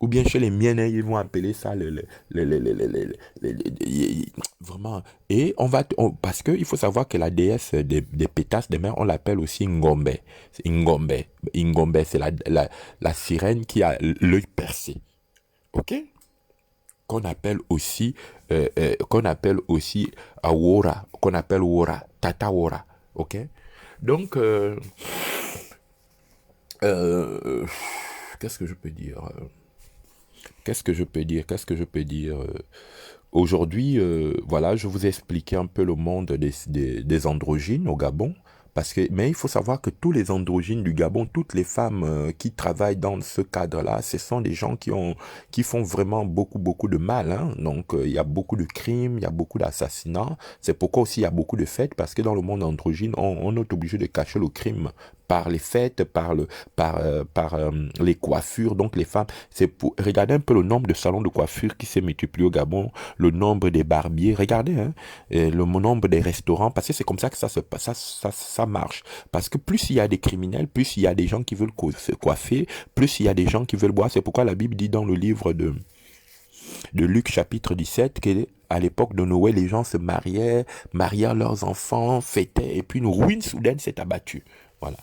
Ou bien chez les miennes, ils vont appeler ça vraiment. Et parce qu'il faut savoir que la déesse des pétasses des mers, on l'appelle aussi Ngombe. Ngombe. Ngombe, c'est la sirène qui a l'œil percé. Ok? Qu'on appelle aussi Awora, qu'on appelle Wora, Tata Wora. Ok? Donc, qu'est-ce que je peux dire? Aujourd'hui, voilà, je vous ai expliqué un peu le monde des androgynes au Gabon. Mais il faut savoir que tous les androgynes du Gabon, toutes les femmes qui travaillent dans ce cadre-là, ce sont des gens qui font vraiment beaucoup, beaucoup de mal, hein. Donc, il y a beaucoup de crimes, il y a beaucoup d'assassinats. C'est pourquoi aussi il y a beaucoup de fêtes, parce que dans le monde androgyne, on est obligé de cacher le crime par les fêtes, par les coiffures. Donc les femmes, regardez un peu le nombre de salons de coiffure qui s'est multiplié au Gabon, le nombre des barbiers, regardez, hein, et le nombre des restaurants, parce que c'est comme ça que ça marche. Parce que plus il y a des criminels, plus il y a des gens qui veulent se coiffer, plus il y a des gens qui veulent boire. C'est pourquoi la Bible dit dans le livre de Luc chapitre 17 qu'à l'époque de Noé, les gens se mariaient leurs enfants, fêtaient, et puis une ruine soudaine s'est abattue. Voilà.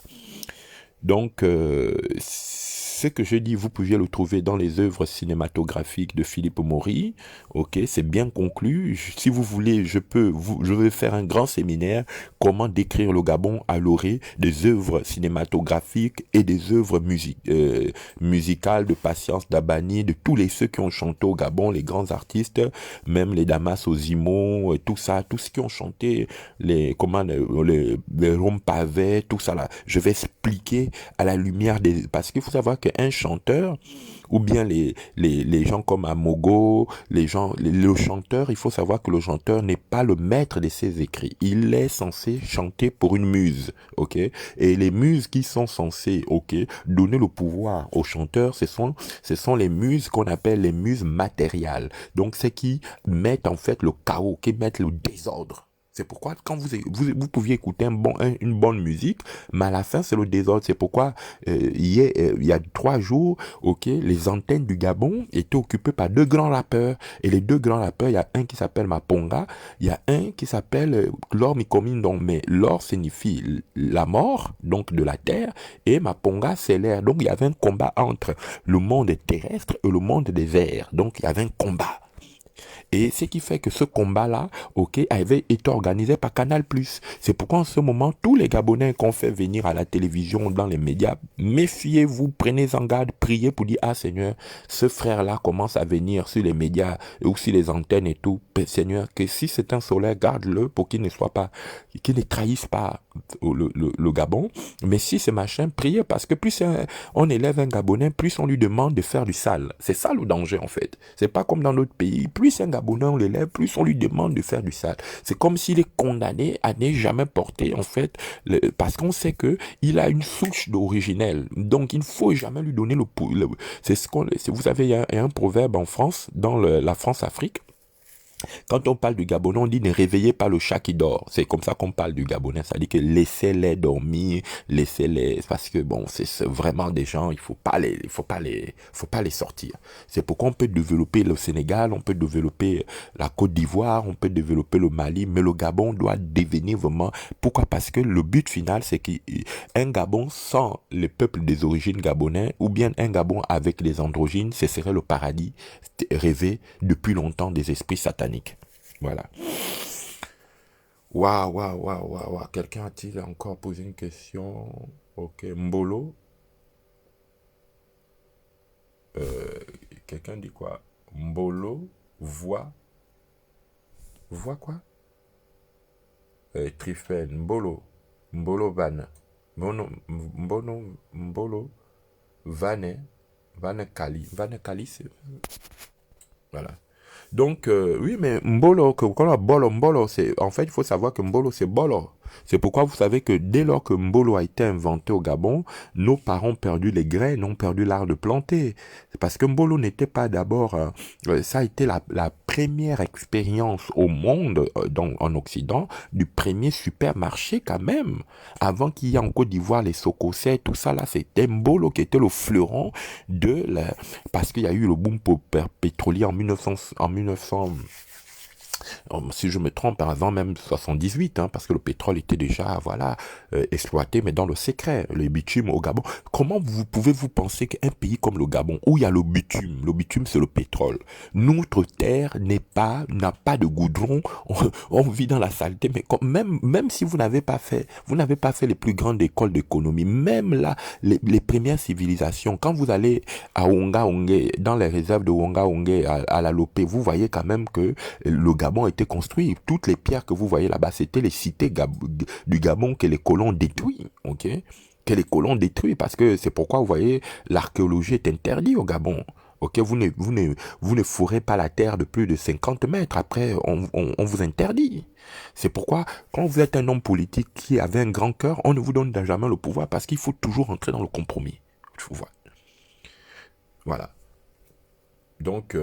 Donc, ce que je dis, vous pouviez le trouver dans les œuvres cinématographiques de Philippe Maury. Ok, c'est bien conclu. Si vous voulez, je vais faire un grand séminaire comment décrire le Gabon à l'orée des œuvres cinématographiques et des œuvres musicales de Patience Dabani, de tous ceux qui ont chanté au Gabon, les grands artistes, même les Damas Ozimo, tout ça, tous ceux qui ont chanté les Rom Pavé, tout ça là. Je vais expliquer à la lumière des... Parce qu'il faut savoir qu'un chanteur, ou bien les gens comme Amogo, le chanteur, il faut savoir que le chanteur n'est pas le maître de ses écrits. Il est censé chanter pour une muse, ok? Et les muses qui sont censées, ok, donner le pouvoir au chanteur, ce sont les muses qu'on appelle les muses matériales. Donc, c'est qui mettent en fait le chaos, qui mettent le désordre. C'est pourquoi quand vous pouviez écouter une bonne musique, mais à la fin c'est le désordre. C'est pourquoi il y a 3 jours, ok, les antennes du Gabon étaient occupées par 2 grands rappeurs. Et les 2 grands rappeurs, il y a un qui s'appelle Maponga, il y a un qui s'appelle Lor Mikomindon. Mais Lor signifie la mort, donc de la terre, et Maponga c'est l'air. Donc il y avait un combat entre le monde terrestre et le monde des airs. Donc il y avait un combat. Et ce qui fait que ce combat-là, ok, avait été organisé par Canal+. C'est pourquoi en ce moment, tous les Gabonais qu'on fait venir à la télévision, dans les médias, méfiez-vous, prenez en garde, priez pour dire, ah Seigneur, ce frère-là commence à venir sur les médias ou sur les antennes et tout. Seigneur, que si c'est un solaire, garde-le pour qu'il ne soit pas, qu'il ne trahisse pas le Gabon. Mais si c'est machin, priez parce que plus on élève un Gabonais, plus on lui demande de faire du sale. C'est ça le danger en fait. C'est pas comme dans d'autres pays. Plus un Gabonais on l'élève, plus on lui demande de faire du sale. C'est comme s'il est condamné à ne jamais porter en fait, parce qu'on sait que il a une souche d'originel. Donc il ne faut jamais lui donner c'est ce qu'on, vous savez, il y a un proverbe en France, dans la France-Afrique. Quand on parle du Gabonais, on dit ne réveillez pas le chat qui dort. C'est comme ça qu'on parle du Gabonais. Ça dit que laissez-les dormir, laissez-les, parce que bon, c'est vraiment des gens, il faut pas les sortir. C'est pourquoi on peut développer le Sénégal, on peut développer la Côte d'Ivoire, on peut développer le Mali, mais le Gabon doit devenir vraiment, pourquoi? Parce que le but final, c'est qu'un Gabon sans les peuples des origines gabonais, ou bien un Gabon avec les androgynes, ce serait le paradis rêvé depuis longtemps des esprits sataniques. Voilà. Waouh, waouh, waouh, waouh, waouh. Quelqu'un a-t-il encore posé une question? Ok, Mbolo. Quelqu'un dit quoi? Mbolo voit quoi? Trifen, Mbolo Van. Mbolo Vane Kali, c'est... Voilà. Donc, oui, mais Mbolo, quand on a Mbolo, en fait, il faut savoir que Mbolo, c'est Bolo. C'est pourquoi vous savez que dès lors que Mbolo a été inventé au Gabon, nos parents ont perdu les graines, ont perdu l'art de planter. C'est parce que Mbolo n'était pas d'abord... ça a été la première expérience au monde, en Occident, du premier supermarché quand même. Avant qu'il y ait en Côte d'Ivoire les Socosais, tout ça là, c'était Mbolo qui était le fleuron parce qu'il y a eu le boom pétrolier en 1900, si je me trompe, avant même 78, parce que le pétrole était déjà, voilà, exploité, mais dans le secret, le bitume au Gabon. Comment pouvez-vous penser qu'un pays comme le Gabon, où il y a le bitume c'est le pétrole, notre terre n'a pas de goudron, on vit dans la saleté, mais même si vous n'avez pas fait les plus grandes écoles d'économie, même là, les premières civilisations, quand vous allez à Onga-Ongue, dans les réserves de Onga-Ongue, à la Lopé, vous voyez quand même que le Gabon a été construit. Toutes les pierres que vous voyez là-bas, c'était les cités du Gabon que les colons détruisent, ok? Que les colons détruisent, parce que c'est pourquoi vous voyez, l'archéologie est interdite au Gabon. Ok, vous ne fourrez pas la terre de plus de 50 mètres. Après, on vous interdit. C'est pourquoi, quand vous êtes un homme politique qui avait un grand cœur, on ne vous donne jamais le pouvoir parce qu'il faut toujours entrer dans le compromis. Voilà. Donc,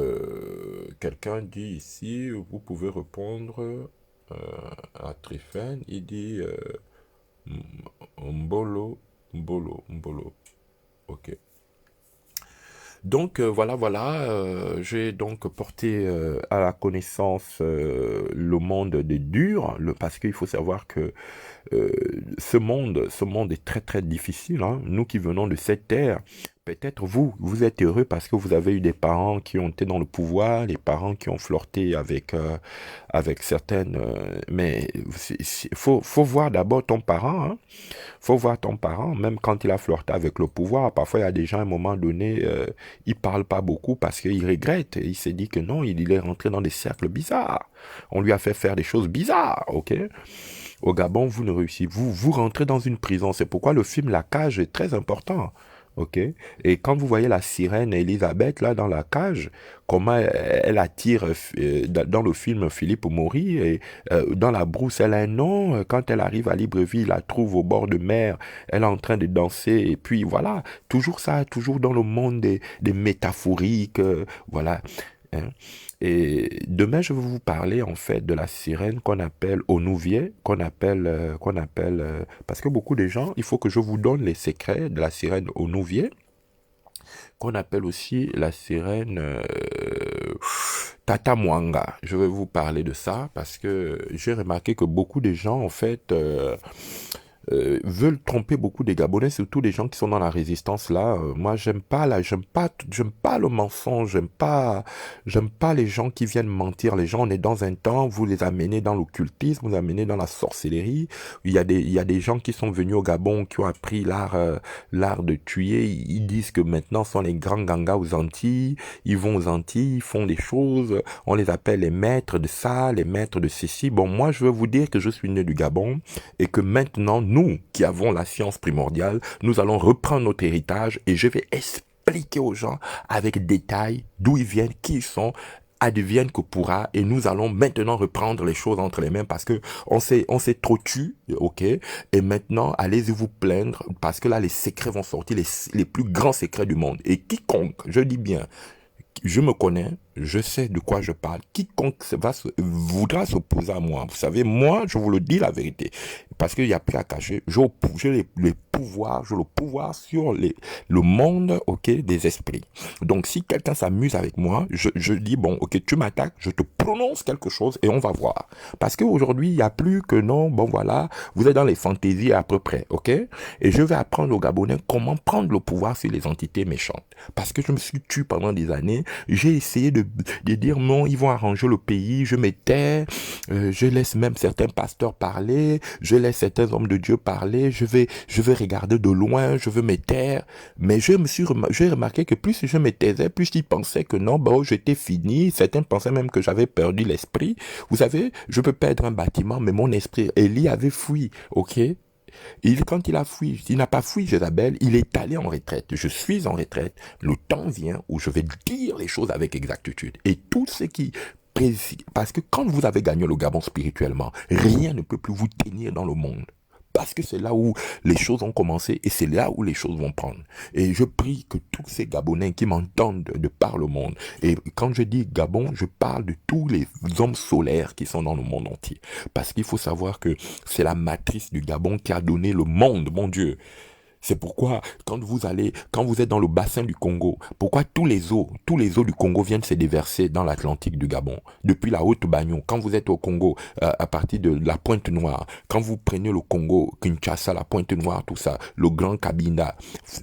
quelqu'un dit ici, vous pouvez répondre à Trifen, il dit Mbolo. Ok. Donc j'ai donc porté à la connaissance le monde des durs, parce qu'il faut savoir que euh, ce monde est très très difficile, hein. Nous qui venons de cette terre, peut-être vous êtes heureux parce que vous avez eu des parents qui ont été dans le pouvoir, des parents qui ont flirté avec certaines, mais faut voir d'abord ton parent, hein. Faut voir ton parent, même quand il a flirté avec le pouvoir. Parfois, il y a des gens, à un moment donné, ils parlent pas beaucoup parce qu'ils regrettent. Il s'est dit que non, il est rentré dans des cercles bizarres. On lui a fait faire des choses bizarres, ok? Au Gabon, vous ne réussissez, vous rentrez dans une prison. C'est pourquoi le film La Cage est très important. Ok? Et quand vous voyez la sirène Elisabeth là dans la cage, comment elle attire dans le film Philippe Maury, et dans la brousse, elle a un nom. Quand elle arrive à Libreville, il la trouve au bord de mer, elle est en train de danser. Et puis voilà, toujours ça, toujours dans le monde des métaphoriques, voilà. Hein. Et demain, je vais vous parler en fait de la sirène qu'on appelle Onouvier, parce que beaucoup de gens, il faut que je vous donne les secrets de la sirène Onouvier, qu'on appelle aussi la sirène Tata Mwanga. Je vais vous parler de ça parce que j'ai remarqué que beaucoup de gens en fait veulent tromper beaucoup des Gabonais, surtout des gens qui sont dans la résistance là. Moi, j'aime pas le mensonge, j'aime pas les gens qui viennent mentir. Les gens, on est dans un temps, vous les amenez dans l'occultisme, vous les amenez dans la sorcellerie. Il y a des gens qui sont venus au Gabon, qui ont appris l'art de tuer. Ils disent que maintenant sont les grands gangas aux Antilles. Ils vont aux Antilles, ils font des choses. On les appelle les maîtres de ça, les maîtres de ceci. Bon, moi, je veux vous dire que je suis né du Gabon et que maintenant, nous qui avons la science primordiale, nous allons reprendre notre héritage et je vais expliquer aux gens avec détail d'où ils viennent, qui ils sont, advienne que pourra, et nous allons maintenant reprendre les choses entre les mains parce que on s'est trop tu, ok, et maintenant allez-y vous plaindre parce que là les secrets vont sortir, les plus grands secrets du monde, et quiconque, je dis bien, je me connais, je sais de quoi je parle. Quiconque voudra s'opposer à moi, vous savez, moi, je vous le dis la vérité, parce qu'il n'y a plus à cacher. J'ai les pouvoirs, j'ai le pouvoir sur le monde, ok, des esprits. Donc, si quelqu'un s'amuse avec moi, je dis, bon, ok, tu m'attaques, je te prononce quelque chose et on va voir. Parce qu'aujourd'hui, il n'y a plus que non, bon, voilà, vous êtes dans les fantaisies à peu près, ok? Et je vais apprendre aux Gabonais comment prendre le pouvoir sur les entités méchantes. Parce que je me suis tué pendant des années, j'ai essayé de dire non, ils vont arranger le pays, je me tais, je laisse même certains pasteurs parler, je laisse certains hommes de Dieu parler, je vais regarder de loin, je veux me taire, mais j'ai remarqué que plus je me taisais, plus ils pensaient que non, bon, j'étais fini, certains pensaient même que j'avais perdu l'esprit. Vous savez, je peux perdre un bâtiment, mais mon esprit, Élie avait fui, ok? Quand il a fui, il n'a pas fui Jézabel, il est allé en retraite. Je suis en retraite. Le temps vient où je vais dire les choses avec exactitude. Et tout ce qui parce que quand vous avez gagné le Gabon spirituellement, rien ne peut plus vous tenir dans le monde. Parce que c'est là où les choses ont commencé et c'est là où les choses vont prendre. Et je prie que tous ces Gabonais qui m'entendent de par le monde, et quand je dis Gabon, je parle de tous les hommes solaires qui sont dans le monde entier. Parce qu'il faut savoir que c'est la matrice du Gabon qui a donné le monde, mon Dieu. C'est pourquoi, quand vous êtes dans le bassin du Congo, pourquoi tous les eaux du Congo viennent se déverser dans l'Atlantique du Gabon, depuis la Haute-Bagnon, quand vous êtes au Congo, à partir de la Pointe-Noire, quand vous prenez le Congo, Kinshasa, la Pointe-Noire, tout ça, le Grand Cabinda,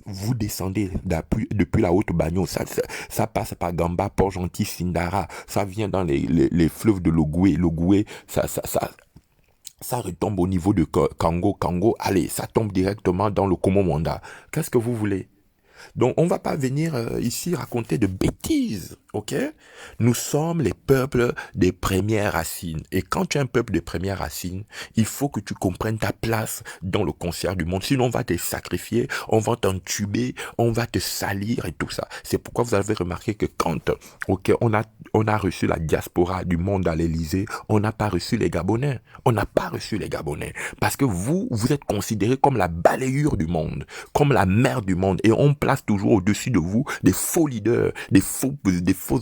vous descendez depuis la Haute-Bagnon, ça passe par Gamba, Port-Gentil, Sindara, ça vient dans les fleuves de l'Ogoué, ça retombe au niveau de Kango, allez, ça tombe directement dans le Komo-Mwanda. Qu'est-ce que vous voulez? Donc, on va pas venir ici raconter de bêtises, ok? Nous sommes les peuples des premières racines. Et quand tu es un peuple des premières racines, il faut que tu comprennes ta place dans le concert du monde. Sinon, on va te sacrifier, on va t'entuber, on va te salir et tout ça. C'est pourquoi vous avez remarqué que quand, ok, on a reçu la diaspora du monde à l'Élysée, on n'a pas reçu les Gabonais. On n'a pas reçu les Gabonais. Parce que vous êtes considérés comme la balayure du monde, comme la mère du monde. Et on place toujours au-dessus de vous des faux leaders, des faux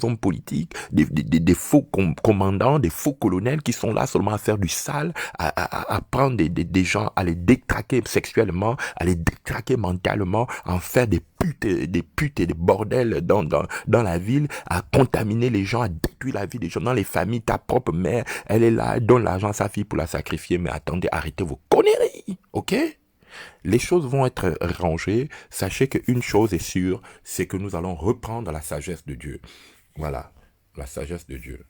hommes politiques, des faux commandants, des faux colonels qui sont là seulement à faire du sale, à prendre des gens, à les détraquer sexuellement, à les détraquer mentalement, à en faire des des putes et des bordels dans la ville, à contaminer les gens, à détruire la vie des gens, dans les familles. Ta propre mère, elle est là, elle donne l'argent à sa fille pour la sacrifier, mais attendez, arrêtez vos conneries, ok? Les choses vont être rangées. Sachez qu'une chose est sûre, c'est que nous allons reprendre la sagesse de Dieu. Voilà, la sagesse de Dieu.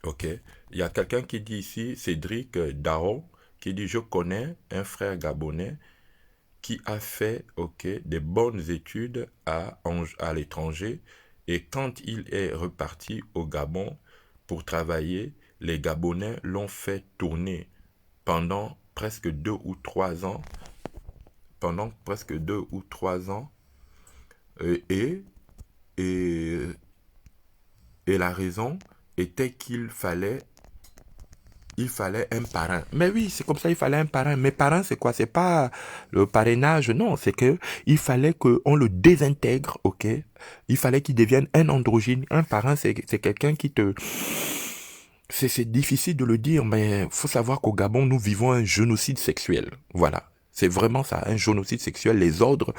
Ok. Il y a quelqu'un qui dit ici, Cédric Daro, qui dit, je connais un frère gabonais qui a fait, ok, des bonnes études à l'étranger, et quand il est reparti au Gabon pour travailler, les Gabonais l'ont fait tourner pendant presque 2 ou 3 ans, pendant presque 2 ou 3 ans, et, et, et la raison était il fallait un parrain. Mais oui, c'est comme ça, il fallait un parrain. Mais parrain, c'est quoi? C'est pas le parrainage, non. C'est que il fallait qu'on le désintègre, ok? Il fallait qu'il devienne un androgyne. Un parrain, c'est quelqu'un qui te... C'est difficile de le dire, mais faut savoir qu'au Gabon, nous vivons un génocide sexuel. Voilà. C'est vraiment ça, un génocide sexuel. Les ordres,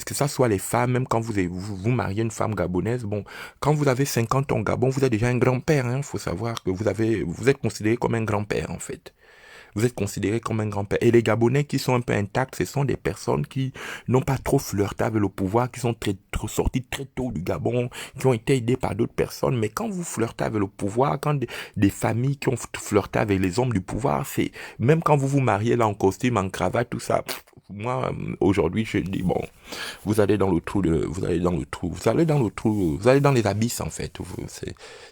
que ça soit les femmes, même quand vous mariez une femme gabonaise, bon, quand vous avez 50 ans au Gabon, vous êtes déjà un grand-père, hein. Faut savoir que vous êtes considéré comme un grand-père, en fait. Vous êtes considéré comme un grand-père. Et les Gabonais qui sont un peu intacts, ce sont des personnes qui n'ont pas trop flirté avec le pouvoir, qui sont sortis très tôt du Gabon, qui ont été aidés par d'autres personnes. Mais quand vous flirtez avec le pouvoir, quand des familles qui ont flirté avec les hommes du pouvoir, c'est même quand vous vous mariez là en costume, en cravate, tout ça. Moi, aujourd'hui, je dis, bon, vous allez dans le trou, vous allez dans le trou, vous allez dans le trou, vous allez dans les abysses, en fait.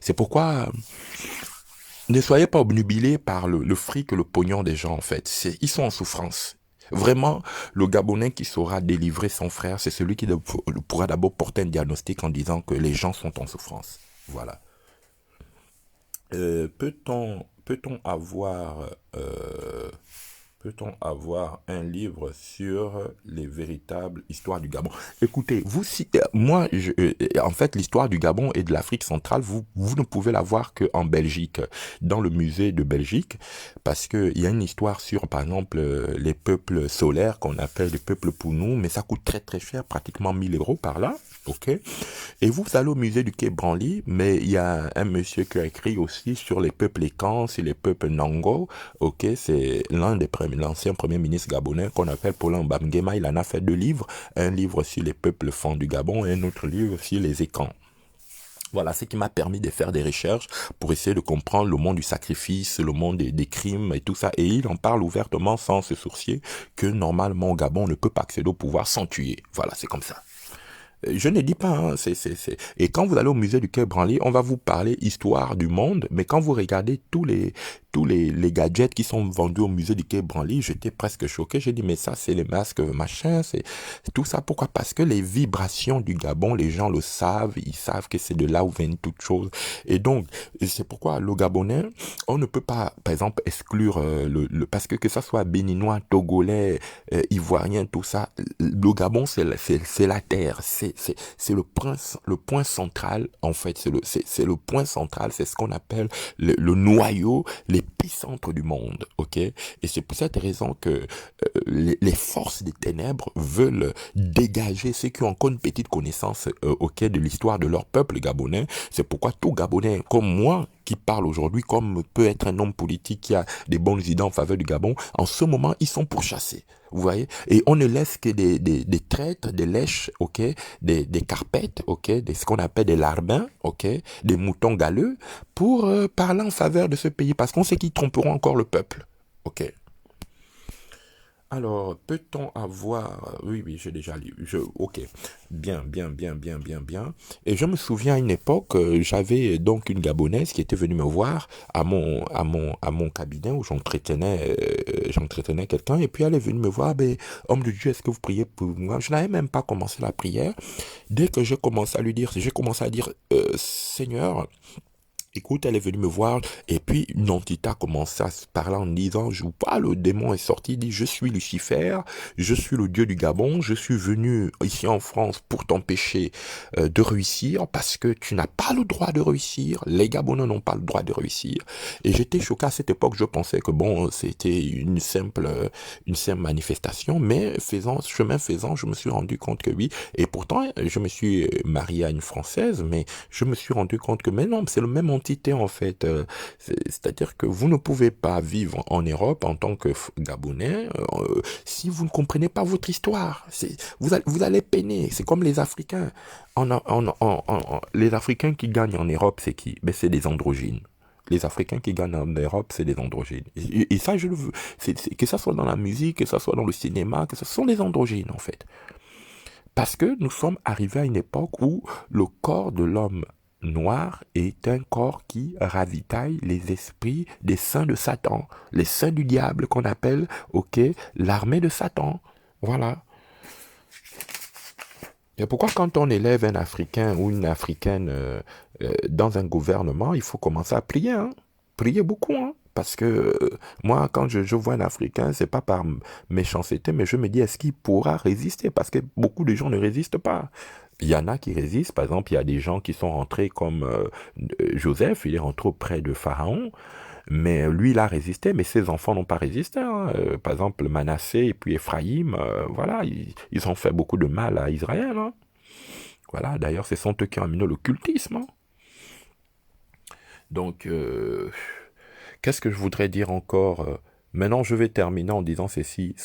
C'est pourquoi... Ne soyez pas obnubilés par le fric, le pognon des gens, en fait. Ils sont en souffrance. Vraiment, le Gabonais qui saura délivrer son frère, c'est celui qui pourra d'abord porter un diagnostic en disant que les gens sont en souffrance. Voilà. Peut-on avoir... Peut-on avoir un livre sur les véritables histoires du Gabon? Écoutez, moi, en fait, l'histoire du Gabon et de l'Afrique centrale, vous ne pouvez la voir qu'en Belgique, dans le musée de Belgique, parce que il y a une histoire sur, par exemple, les peuples solaires qu'on appelle les peuples Pounou, mais ça coûte très très cher, pratiquement 1 000 € par là, ok? Et vous allez au musée du Quai Branly, mais il y a un monsieur qui a écrit aussi sur les peuples Ekans et les peuples Nango, ok? C'est l'ancien premier ministre gabonais qu'on appelle Paulin Bamgema. Il en a fait 2 livres, un livre sur les peuples fonds du Gabon et un autre livre sur les Ekans. Voilà, ce qui m'a permis de faire des recherches pour essayer de comprendre le monde du sacrifice, le monde des crimes et tout ça. Et il en parle ouvertement sans se sourcier que normalement au Gabon on ne peut pas accéder au pouvoir sans tuer. Voilà, c'est comme ça. Je ne dis pas, hein, Et quand vous allez au musée du Quai Branly, on va vous parler histoire du monde, mais quand vous regardez tous les gadgets qui sont vendus au musée du Quai Branly, j'étais presque choqué. J'ai dit, mais ça, c'est les masques, machin, c'est tout ça. Pourquoi? Parce que les vibrations du Gabon, les gens le savent, ils savent que c'est de là où viennent toutes choses. Et donc, c'est pourquoi le Gabonais, on ne peut pas, par exemple, exclure parce que ça soit béninois, togolais, ivoirien, tout ça, le Gabon, c'est la terre, c'est le point central, en fait, c'est le point central, c'est ce qu'on appelle le noyau, l'épicentre du monde, ok? Et c'est pour cette raison que les forces des ténèbres veulent dégager ceux qui ont encore une petite connaissance, ok, de l'histoire de leur peuple gabonais. C'est pourquoi tout Gabonais, comme moi, qui parle aujourd'hui, comme peut être un homme politique qui a des bonnes idées en faveur du Gabon, en ce moment, ils sont pourchassés. Vous voyez? Et on ne laisse que des traîtres, des lèches, ok, des carpettes, ok, ce qu'on appelle des larbins, ok, des moutons galeux, pour parler en faveur de ce pays, parce qu'on sait qu'ils tromperont encore le peuple, ok. Alors, peut-on avoir... Oui, j'ai déjà lu. Ok. Bien. Et je me souviens à une époque, j'avais donc une Gabonaise qui était venue me voir à mon cabinet où j'entretenais quelqu'un. Et puis elle est venue me voir, ben, homme de Dieu, est-ce que vous priez pour moi? Je n'avais même pas commencé la prière. Dès que j'ai commencé à dire, Seigneur, Écoute, elle est venue me voir et puis une entité a commencé à se parler en disant, je vous parle, le démon est sorti, il dit, je suis Lucifer, je suis le dieu du Gabon, je suis venu ici en France pour t'empêcher de réussir parce que tu n'as pas le droit de réussir, les Gabonais n'ont pas le droit de réussir. Et j'étais choqué à cette époque, je pensais que bon, c'était une simple manifestation, mais chemin faisant, je me suis rendu compte que oui, et pourtant, je me suis marié à une Française, mais je me suis rendu compte que mais non, c'est le même entité en fait. C'est-à-dire que vous ne pouvez pas vivre en Europe en tant que Gabonais si vous ne comprenez pas votre histoire. Vous allez peiner. C'est comme les Africains. Les Africains qui gagnent en Europe, c'est qui? Ben, c'est des androgynes. Les Africains qui gagnent en Europe, c'est des androgynes. Et ça, je le veux. Que ça soit dans la musique, que ça soit dans le cinéma, que ce sont des androgynes en fait. Parce que nous sommes arrivés à une époque où le corps de l'homme noir est un corps qui ravitaille les esprits des saints de Satan, les saints du diable qu'on appelle, ok, l'armée de Satan. Voilà. Et pourquoi quand on élève un Africain ou une Africaine dans un gouvernement, il faut commencer à prier, hein? Prier beaucoup, hein? Parce que moi, quand je vois un Africain, c'est pas par méchanceté, mais je me dis, est-ce qu'il pourra résister? Parce que beaucoup de gens ne résistent pas. Il y en a qui résistent. Par exemple, il y a des gens qui sont rentrés comme Joseph, il est rentré auprès de Pharaon, mais lui, il a résisté, mais ses enfants n'ont pas résisté, hein. Par exemple, Manassé et puis Éphraïm, voilà, ils ont fait beaucoup de mal à Israël, hein. Voilà, d'ailleurs, ce sont eux qui ont amené l'occultisme, hein. Donc, qu'est-ce que je voudrais dire encore? Maintenant, je vais terminer en disant ceci.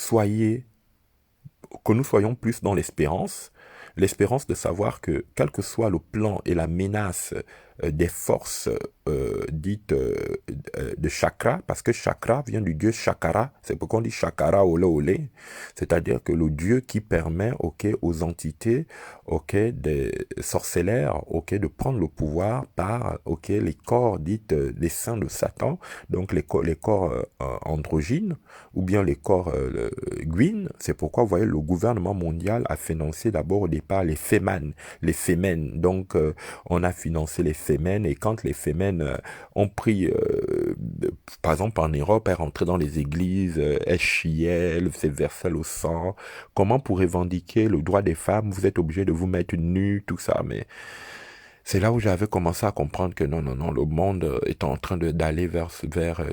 Que nous soyons plus dans l'espérance de savoir que, quel que soit le plan et la menace des forces dites de chakra, parce que chakra vient du dieu Chakara, c'est pourquoi on dit Chakara olé olé, c'est-à-dire que le dieu qui permet aux entités des sorcellaires de prendre le pouvoir par les corps dites des saints de Satan, donc les corps androgynes ou bien les corps guines. C'est pourquoi vous voyez le gouvernement mondial a financé d'abord au départ les femmes, donc on a financé les femmes, et quand les femmes ont pris par exemple en Europe, elles rentraient dans les églises, elles chiaient, elles se versaient le sang. Comment pour revendiquer le droit des femmes, vous êtes obligé de vous mettre nu, tout ça, mais c'est là où j'avais commencé à comprendre que non, le monde est en train d'aller vers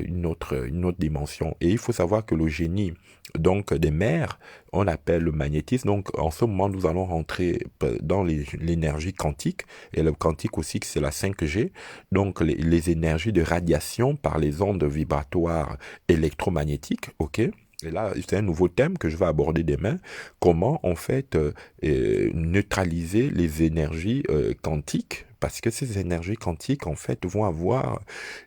une autre dimension. Et il faut savoir que le génie, donc des mers, on appelle le magnétisme. Donc en ce moment, nous allons rentrer dans l'énergie quantique. Et le quantique aussi, c'est la 5G. Donc les énergies de radiation par les ondes vibratoires électromagnétiques, ok? Et là, c'est un nouveau thème que je vais aborder demain. Comment, en fait, neutraliser les énergies quantiques, parce que ces énergies quantiques, en fait, vont avoir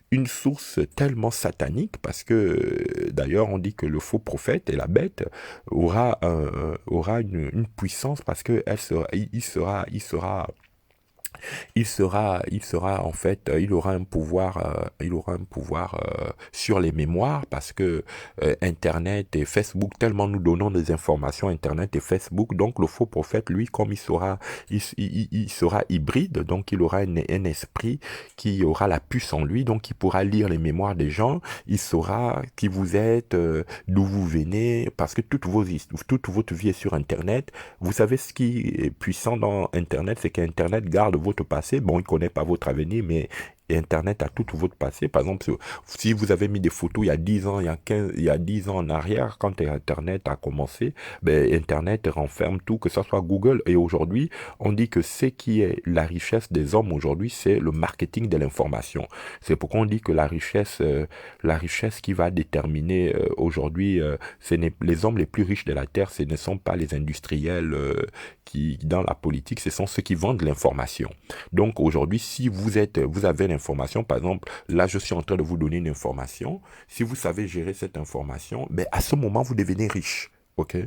une source tellement satanique, parce que, d'ailleurs, on dit que le faux prophète et la bête aura une puissance, parce que il sera en fait, il aura un pouvoir, sur les mémoires, parce que Internet et Facebook, tellement nous donnons des informations, Internet et Facebook, donc le faux prophète, lui, comme il sera hybride, donc il aura un esprit qui aura la puce en lui, donc il pourra lire les mémoires des gens, il saura qui vous êtes, d'où vous venez, parce que toute votre vie est sur Internet. Vous savez ce qui est puissant dans Internet, c'est qu'Internet garde votre passé. Bon, il ne connaît pas votre avenir, mais Internet a tout votre passé. Par exemple, si vous avez mis des photos il y a 10 ans, il y a 10 ans en arrière, quand Internet a commencé, ben, Internet renferme tout, que ce soit Google. Et aujourd'hui, on dit que ce qui est la richesse des hommes aujourd'hui, c'est le marketing de l'information. C'est pourquoi on dit que la richesse qui va déterminer aujourd'hui, les hommes les plus riches de la Terre, ce ne sont pas les industriels qui, dans la politique, ce sont ceux qui vendent l'information. Donc aujourd'hui, si vous avez l'information, par exemple, là je suis en train de vous donner une information, si vous savez gérer cette information, ben à ce moment vous devenez riche, ok?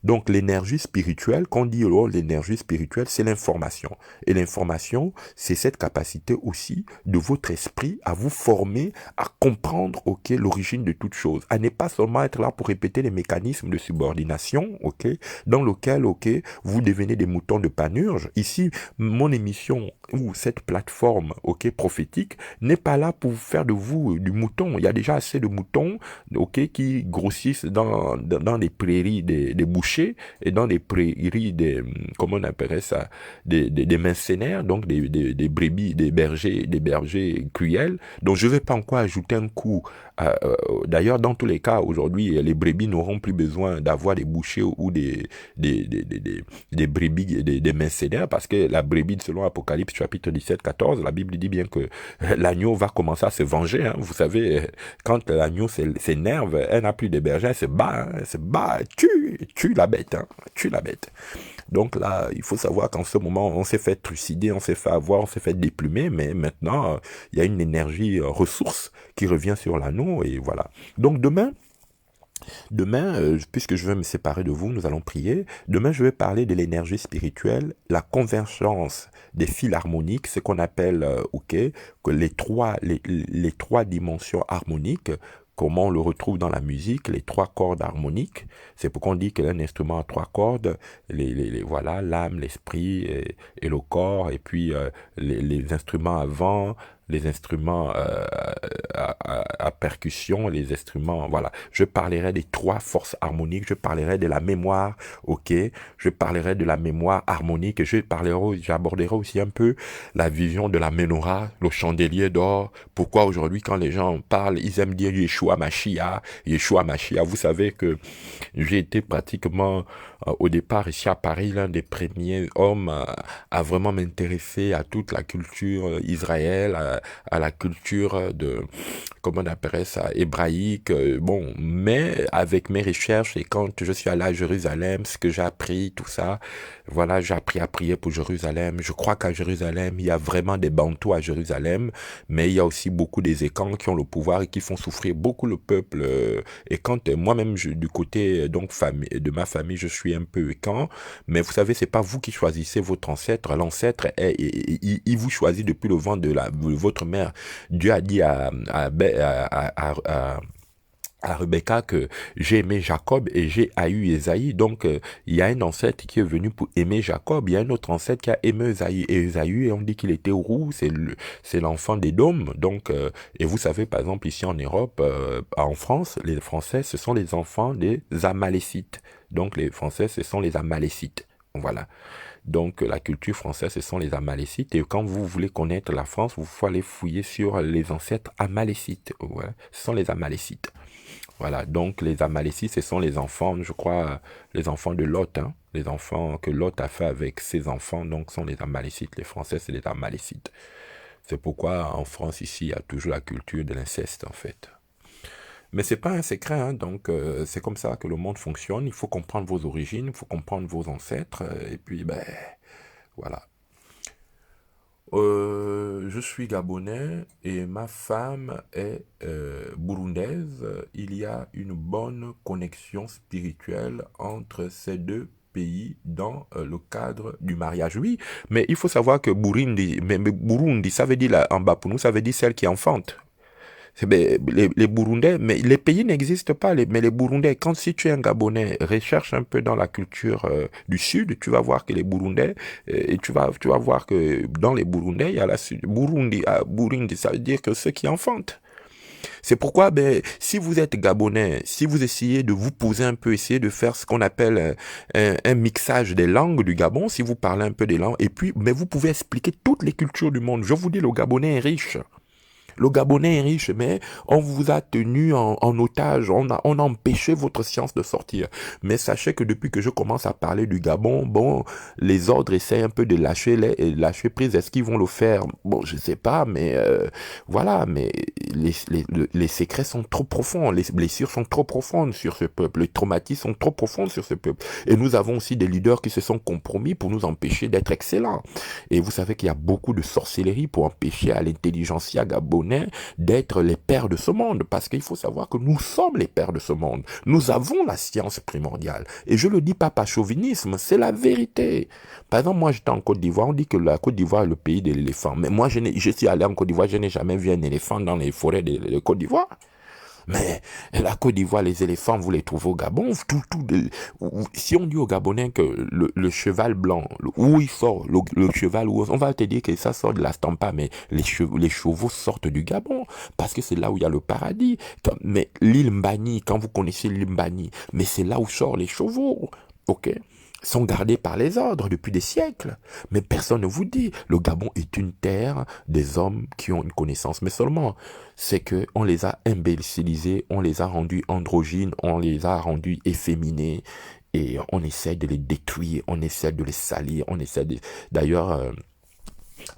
Donc l'énergie spirituelle, quand on dit oh, l'énergie spirituelle, c'est l'information. Et l'information, c'est cette capacité aussi de votre esprit à vous former, à comprendre ok, l'origine de toute chose, à ne pas seulement être là pour répéter les mécanismes de subordination, ok, dans lequel ok, vous devenez des moutons de panurge. Ici, mon émission ou cette plateforme ok, prophétique n'est pas là pour faire de vous du mouton. Il y a déjà assez de moutons ok, qui grossissent dans les prairies des bouchers et dans les prairies des, comment on appellerait ça, des mercenaires, donc des brebis, des bergers cruels. Donc je ne vais pas encore ajouter un coup. D'ailleurs, dans tous les cas, aujourd'hui, les brebis n'auront plus besoin d'avoir des bouchers ou des brebis, des mercenaires, parce que la brebis, selon Apocalypse chapitre 17-14, la Bible dit bien que l'agneau va commencer à se venger. Hein. Vous savez, quand l'agneau s'énerve, elle n'a plus de berger, elle se bat, tue la bête, hein, tue la bête. Donc là, il faut savoir qu'en ce moment, on s'est fait trucider, on s'est fait avoir, on s'est fait déplumer, mais maintenant, il y a une énergie ressource qui revient sur l'anneau, et voilà. Donc demain, puisque je vais me séparer de vous, nous allons prier. Demain, je vais parler de l'énergie spirituelle, la convergence des fils harmoniques, ce qu'on appelle, que les trois dimensions harmoniques, comment on le retrouve dans la musique, les trois cordes harmoniques. C'est pourquoi on dit qu'un instrument a trois cordes, voilà, l'âme, l'esprit et le corps, et puis les instruments à vent, les instruments à percussion, les instruments, voilà. Je parlerai des trois forces harmoniques, je parlerai de la mémoire, ok, je parlerai de la mémoire harmonique, j'aborderai aussi un peu la vision de la menorah, le chandelier d'or. Pourquoi aujourd'hui, quand les gens parlent, ils aiment dire Yeshua Mashiach, vous savez que j'ai été pratiquement au départ ici à Paris, l'un des premiers hommes à vraiment m'intéresser à toute la culture Israël, à la culture de, comment on appellerait ça, hébraïque, bon, mais avec mes recherches et quand je suis allé à Jérusalem, ce que j'ai appris, tout ça, voilà, j'ai appris à prier pour Jérusalem. Je crois qu'à Jérusalem, il y a vraiment des bantous à Jérusalem, mais il y a aussi beaucoup des écans qui ont le pouvoir et qui font souffrir beaucoup le peuple. Et quand moi-même, du côté donc de ma famille, je suis un peu écan, mais vous savez, c'est pas vous qui choisissez votre ancêtre. L'ancêtre, il vous choisit depuis le ventre de votre mère. Dieu a dit à Rebecca que j'ai aimé Jacob et j'ai haï Ésaïe. Donc, il y a un ancêtre qui est venu pour aimer Jacob. Il y a un autre ancêtre qui a aimé Ésaïe. Et Ésaïe, on dit qu'il était roux. C'est l'enfant d'Édom. Donc, et vous savez, par exemple, ici en Europe, en France, les Français, ce sont les enfants des Amalécites. Donc, les Français, ce sont les Amalécites. Voilà. Donc, la culture française, ce sont les Amalécites. Et quand vous voulez connaître la France, vous faut aller fouiller sur les ancêtres Amalécites. Voilà. Ce sont les Amalécites. Voilà, donc les Amalécites, ce sont les enfants, je crois, les enfants de Lot, hein, les enfants que Lot a fait avec ses enfants, donc sont les Amalécites. Les Français, c'est les Amalécites. C'est pourquoi en France, ici, il y a toujours la culture de l'inceste, en fait. Mais c'est pas un secret, hein, donc c'est comme ça que le monde fonctionne. Il faut comprendre vos origines, il faut comprendre vos ancêtres, et puis, ben, voilà. Je suis gabonais et ma femme est burundaise. Il y a une bonne connexion spirituelle entre ces deux pays dans le cadre du mariage. Oui, mais il faut savoir que Burundi, ça veut dire là, en bas pour nous, ça veut dire celle qui enfante. Les Burundais, mais les pays n'existent pas, mais les Burundais, quand si tu es un Gabonais, recherche un peu dans la culture du Sud, tu vas voir que les Burundais, et tu vas voir que dans les Burundais, il y a la Sud, Burundi, ça veut dire que ceux qui enfantent. C'est pourquoi, ben, si vous êtes Gabonais, si vous essayez de vous poser un peu, essayer de faire ce qu'on appelle un mixage des langues du Gabon, si vous parlez un peu des langues, et puis, mais vous pouvez expliquer toutes les cultures du monde. Je vous dis, le Gabonais est riche. Le Gabonais est riche, mais on vous a tenu en otage, on a empêché votre science de sortir. Mais sachez que depuis que je commence à parler du Gabon, bon, les ordres essaient un peu de lâcher prise. Est-ce qu'ils vont le faire? Bon, je sais pas, mais voilà, mais les secrets sont trop profonds, les blessures sont trop profondes sur ce peuple, les traumatismes sont trop profonds sur ce peuple. Et nous avons aussi des leaders qui se sont compromis pour nous empêcher d'être excellents. Et vous savez qu'il y a beaucoup de sorcellerie pour empêcher à l'intelligentsia gabonaise Gabonais d'être les pères de ce monde, parce qu'il faut savoir que nous sommes les pères de ce monde. Nous avons la science primordiale. Et je le dis pas par chauvinisme, c'est la vérité. Par exemple, moi j'étais en Côte d'Ivoire, on dit que la Côte d'Ivoire est le pays de l'éléphant. Mais moi je suis allé en Côte d'Ivoire, je n'ai jamais vu un éléphant dans les forêts de Côte d'Ivoire. Mais la Côte d'Ivoire, les éléphants, vous les trouvez au Gabon. Si on dit aux Gabonais que le cheval blanc, où il sort, le cheval, on va te dire que ça sort de la Stampa, mais les chevaux sortent du Gabon, parce que c'est là où il y a le paradis. Mais l'île Mbani, quand vous connaissez l'île Mbani, mais c'est là où sortent les chevaux. Ok? Sont gardés par les ordres depuis des siècles. Mais personne ne vous dit, le Gabon est une terre des hommes qui ont une connaissance. Mais seulement, c'est que on les a imbécilisés, on les a rendus androgynes, on les a rendus efféminés, et on essaie de les détruire, on essaie de les salir, on essaie de... D'ailleurs,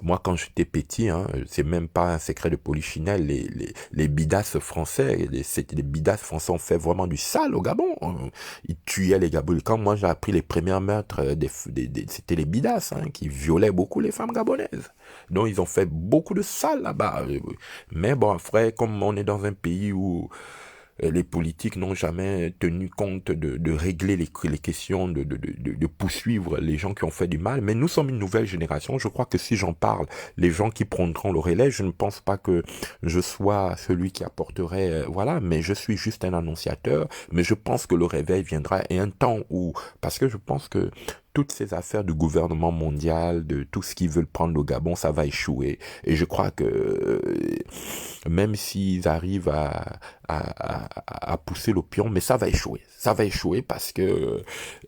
moi, quand j'étais petit, hein, c'est même pas un secret de polichinelle, les bidasses français, les bidasses français ont fait vraiment du sale au Gabon. Ils tuaient les Gabonais. Quand moi j'ai appris les premiers meurtres, c'était les bidasses hein, qui violaient beaucoup les femmes gabonaises. Donc ils ont fait beaucoup de sale là-bas. Mais bon, après, comme on est dans un pays où les politiques n'ont jamais tenu compte de régler les questions, de poursuivre les gens qui ont fait du mal. Mais nous sommes une nouvelle génération. Je crois que si j'en parle, les gens qui prendront le relais, je ne pense pas que je sois celui qui apporterait, voilà, mais je suis juste un annonciateur. Mais je pense que le réveil viendra et un temps où, parce que je pense que toutes ces affaires du gouvernement mondial, de tout ce qu'ils veulent prendre le Gabon, ça va échouer. Et je crois que même s'ils arrivent à pousser l'opium, mais ça va échouer. Ça va échouer parce que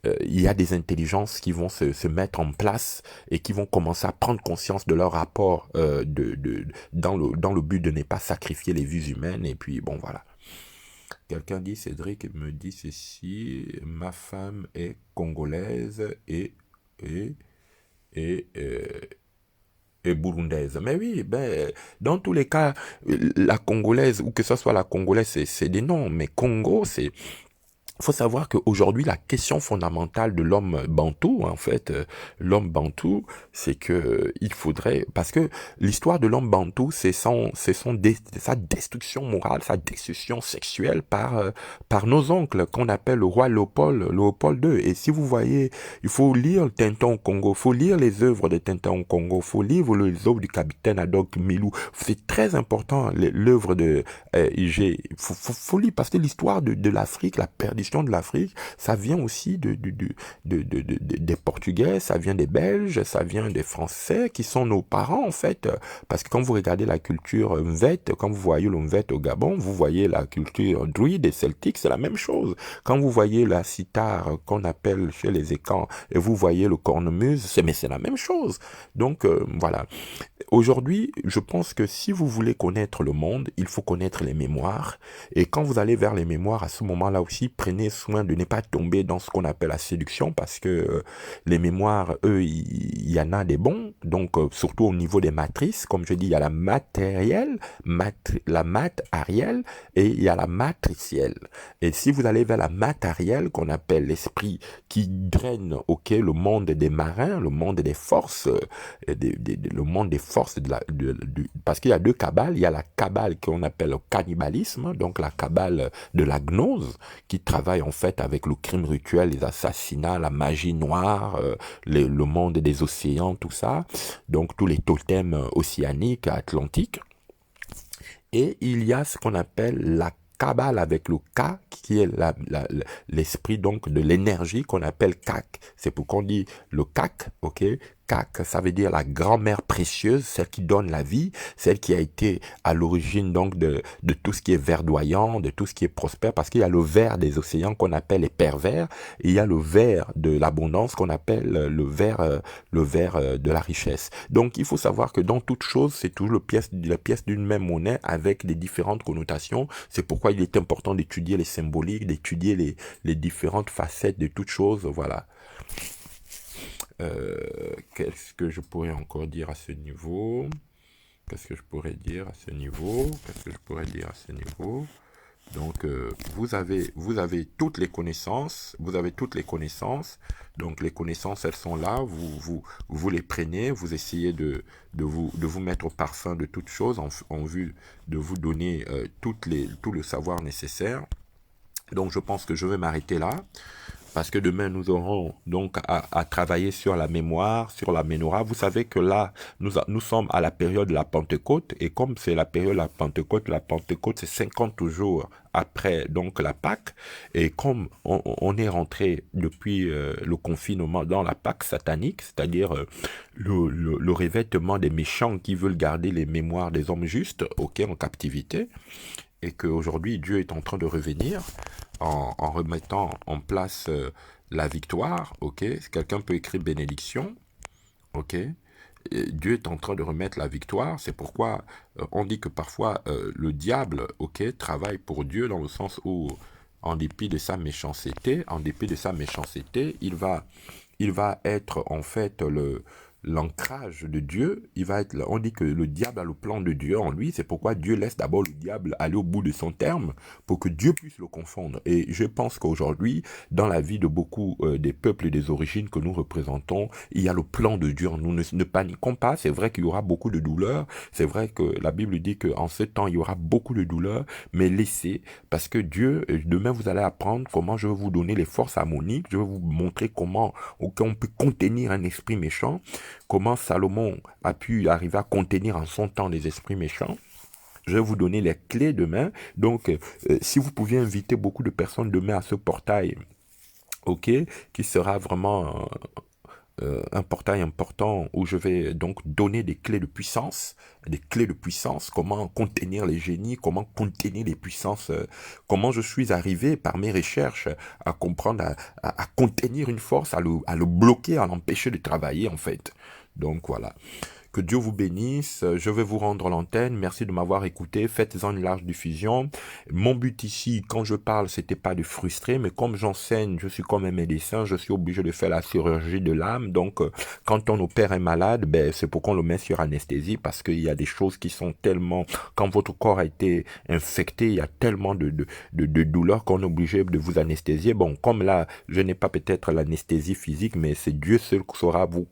il y a des intelligences qui vont se mettre en place et qui vont commencer à prendre conscience de leur rapport dans le but de ne pas sacrifier les vies humaines. Et puis bon, voilà. Quelqu'un dit, Cédric me dit ceci, ma femme est congolaise et, et, euh, et burundaise. Mais oui, ben, dans tous les cas, la congolaise, ou que ce soit la congolaise, c'est des noms, mais Congo, c'est... Il faut savoir qu'aujourd'hui, la question fondamentale de l'homme bantou, en fait, l'homme bantou, c'est que il faudrait, parce que l'histoire de l'homme bantou, sa destruction morale, sa destruction sexuelle par nos oncles, qu'on appelle le roi Léopold II. Et si vous voyez, il faut lire Tintin au Congo, il faut lire les œuvres de Tintin au Congo, il faut lire les œuvres du capitaine Haddock Milou. C'est très important, l'œuvre de faut lire, parce que l'histoire de l'Afrique, la perdition de l'Afrique, ça vient aussi des Portugais, ça vient des Belges, ça vient des Français qui sont nos parents en fait, parce que quand vous regardez la culture Mvète, quand vous voyez le Mvète au Gabon, vous voyez la culture druide et celtique, c'est la même chose. Quand vous voyez la cithare qu'on appelle chez les Écans et vous voyez le cornemuse, c'est la même chose. Donc voilà. Aujourd'hui, je pense que si vous voulez connaître le monde, il faut connaître les mémoires. Et quand vous allez vers les mémoires, à ce moment-là aussi, prenez soin de ne pas tomber dans ce qu'on appelle la séduction, parce que les mémoires, eux, il y en a des bons. Donc, surtout au niveau des matrices, comme je dis, il y a la matérielle, la matérielle, et il y a la matricielle. Et si vous allez vers la matérielle, qu'on appelle l'esprit qui draine, ok, le monde des marins, le monde des forces, le monde des forces, parce qu'il y a deux kabbales. Il y a la kabbale qu'on appelle le cannibalisme, donc la kabbale de la gnose, qui travaille en fait avec le crime rituel, les assassinats, la magie noire, le monde des océans, tout ça, donc tous les totems océaniques, atlantiques. Et il y a ce qu'on appelle la Kabbale avec le K, qui est l'esprit donc de l'énergie qu'on appelle Kak. C'est pourquoi on dit le Kak, ok? Kak, ça veut dire la grand-mère précieuse, celle qui donne la vie, celle qui a été à l'origine donc de tout ce qui est verdoyant, de tout ce qui est prospère, parce qu'il y a le ver des océans qu'on appelle les pervers, et il y a le ver de l'abondance qu'on appelle le ver de la richesse. Donc il faut savoir que dans toute chose, c'est toujours la pièce d'une même monnaie avec des différentes connotations. C'est pourquoi il est important d'étudier les symboliques, d'étudier les différentes facettes de toute chose, voilà. Qu'est-ce que je pourrais encore dire à ce niveau? Qu'est-ce que je pourrais dire à ce niveau? Donc, vous avez toutes les connaissances, vous avez toutes les connaissances. Donc, les connaissances, elles sont là. Vous les prenez, vous essayez de vous mettre au parfum de toutes choses en vue de vous donner tout le savoir nécessaire. Donc, je pense que je vais m'arrêter là. Parce que demain, nous aurons donc à travailler sur la mémoire, sur la ménorah. Vous savez que là, nous sommes à la période de la Pentecôte. Et comme c'est la période de la Pentecôte, c'est 50 jours après donc la Pâque. Et comme on est rentré depuis le confinement dans la Pâque satanique, c'est-à-dire le revêtement des méchants qui veulent garder les mémoires des hommes justes, ok, en captivité, et qu'aujourd'hui Dieu est en train de revenir en remettant en place la victoire, ok. Quelqu'un peut écrire bénédiction, ok. Et Dieu est en train de remettre la victoire. C'est pourquoi on dit que parfois le diable, ok, travaille pour Dieu dans le sens où, en dépit de sa méchanceté, il va être en fait l'ancrage de Dieu. On dit que le diable a le plan de Dieu en lui. C'est pourquoi Dieu laisse d'abord le diable aller au bout de son terme pour que Dieu puisse le confondre. Et je pense qu'aujourd'hui, dans la vie de beaucoup des peuples et des origines que nous représentons, il y a le plan de Dieu en nous. Ne paniquons pas. C'est vrai qu'il y aura beaucoup de douleurs. C'est vrai que la Bible dit qu'en ce temps, il y aura beaucoup de douleurs, mais laissez, parce que Dieu, demain, vous allez apprendre comment je vais vous donner les forces harmoniques. Je vais vous montrer comment on peut contenir un esprit méchant. Comment Salomon a pu arriver à contenir en son temps les esprits méchants. Je vais vous donner les clés demain. Donc, si vous pouviez inviter beaucoup de personnes demain à ce portail, ok, qui sera vraiment un portail important où je vais donc donner des clés de puissance, comment contenir les génies, comment contenir les puissances, comment je suis arrivé par mes recherches à comprendre, à contenir une force, à le bloquer, à l'empêcher de travailler en fait. Donc voilà. Que Dieu vous bénisse. Je vais vous rendre l'antenne. Merci de m'avoir écouté. Faites-en une large diffusion. Mon but ici, quand je parle, c'était pas de frustrer, mais comme j'enseigne, je suis comme un médecin, je suis obligé de faire la chirurgie de l'âme. Donc, quand on opère un malade, c'est pour qu'on le met sur anesthésie, parce qu'il y a des choses qui sont tellement, quand votre corps a été infecté, il y a tellement de douleurs qu'on est obligé de vous anesthésier. Bon, comme là, je n'ai pas peut-être l'anesthésie physique, mais c'est Dieu seul qui saura vous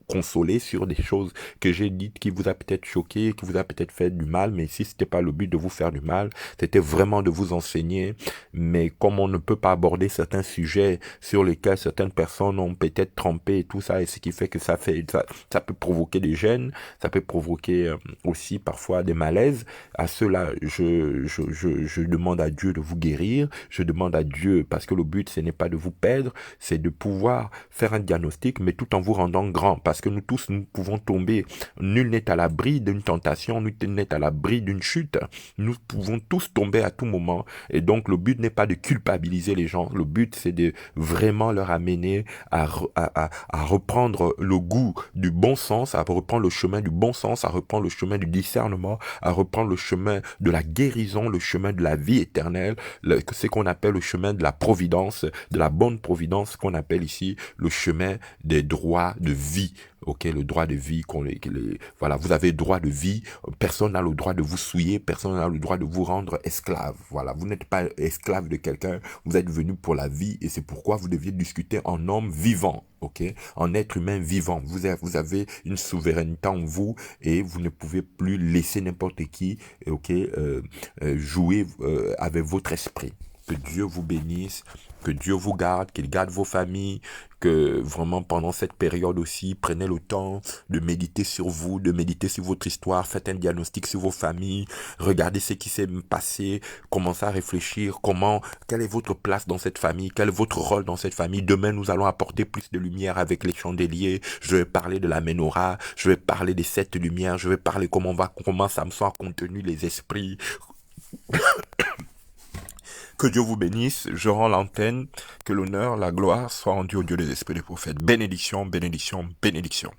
consoler sur des choses que j'ai dites qui vous a peut-être choqué, qui vous a peut-être fait du mal, mais ici c'était pas le but de vous faire du mal, c'était vraiment de vous enseigner. Mais comme on ne peut pas aborder certains sujets sur lesquels certaines personnes ont peut-être trempé et tout ça, et ce qui fait que ça peut provoquer des gênes, ça peut provoquer aussi parfois des malaises. À cela, je demande à Dieu de vous guérir, je demande à Dieu, parce que le but ce n'est pas de vous perdre, c'est de pouvoir faire un diagnostic, mais tout en vous rendant grand, parce que nous tous, nous pouvons tomber. Nul n'est à l'abri d'une tentation, nul n'est à l'abri d'une chute. Nous pouvons tous tomber à tout moment. Et donc, le but n'est pas de culpabiliser les gens. Le but, c'est de vraiment leur amener à reprendre le goût du bon sens, à reprendre le chemin du bon sens, à reprendre le chemin du discernement, à reprendre le chemin de la guérison, le chemin de la vie éternelle, ce qu'on appelle le chemin de la providence, de la bonne providence, qu'on appelle ici le chemin des droits de vie. Ok, le droit de vie, voilà, vous avez droit de vie, personne n'a le droit de vous souiller, personne n'a le droit de vous rendre esclave. Voilà, vous n'êtes pas esclave de quelqu'un, vous êtes venu pour la vie et c'est pourquoi vous deviez discuter en homme vivant, ok, en être humain vivant. Vous avez une souveraineté en vous et vous ne pouvez plus laisser n'importe qui, ok, jouer avec votre esprit. Que Dieu vous bénisse, que Dieu vous garde, qu'il garde vos familles, que vraiment pendant cette période aussi, prenez le temps de méditer sur vous, de méditer sur votre histoire, faites un diagnostic sur vos familles, regardez ce qui s'est passé, commencez à réfléchir, quelle est votre place dans cette famille, quel est votre rôle dans cette famille. Demain, nous allons apporter plus de lumière avec les chandeliers, je vais parler de la menorah, je vais parler des 7 lumières, je vais parler comment Samson a contenu les esprits. Que Dieu vous bénisse, je rends l'antenne, que l'honneur, la gloire soit rendue au Dieu des esprits des prophètes. Bénédiction, bénédiction, bénédiction.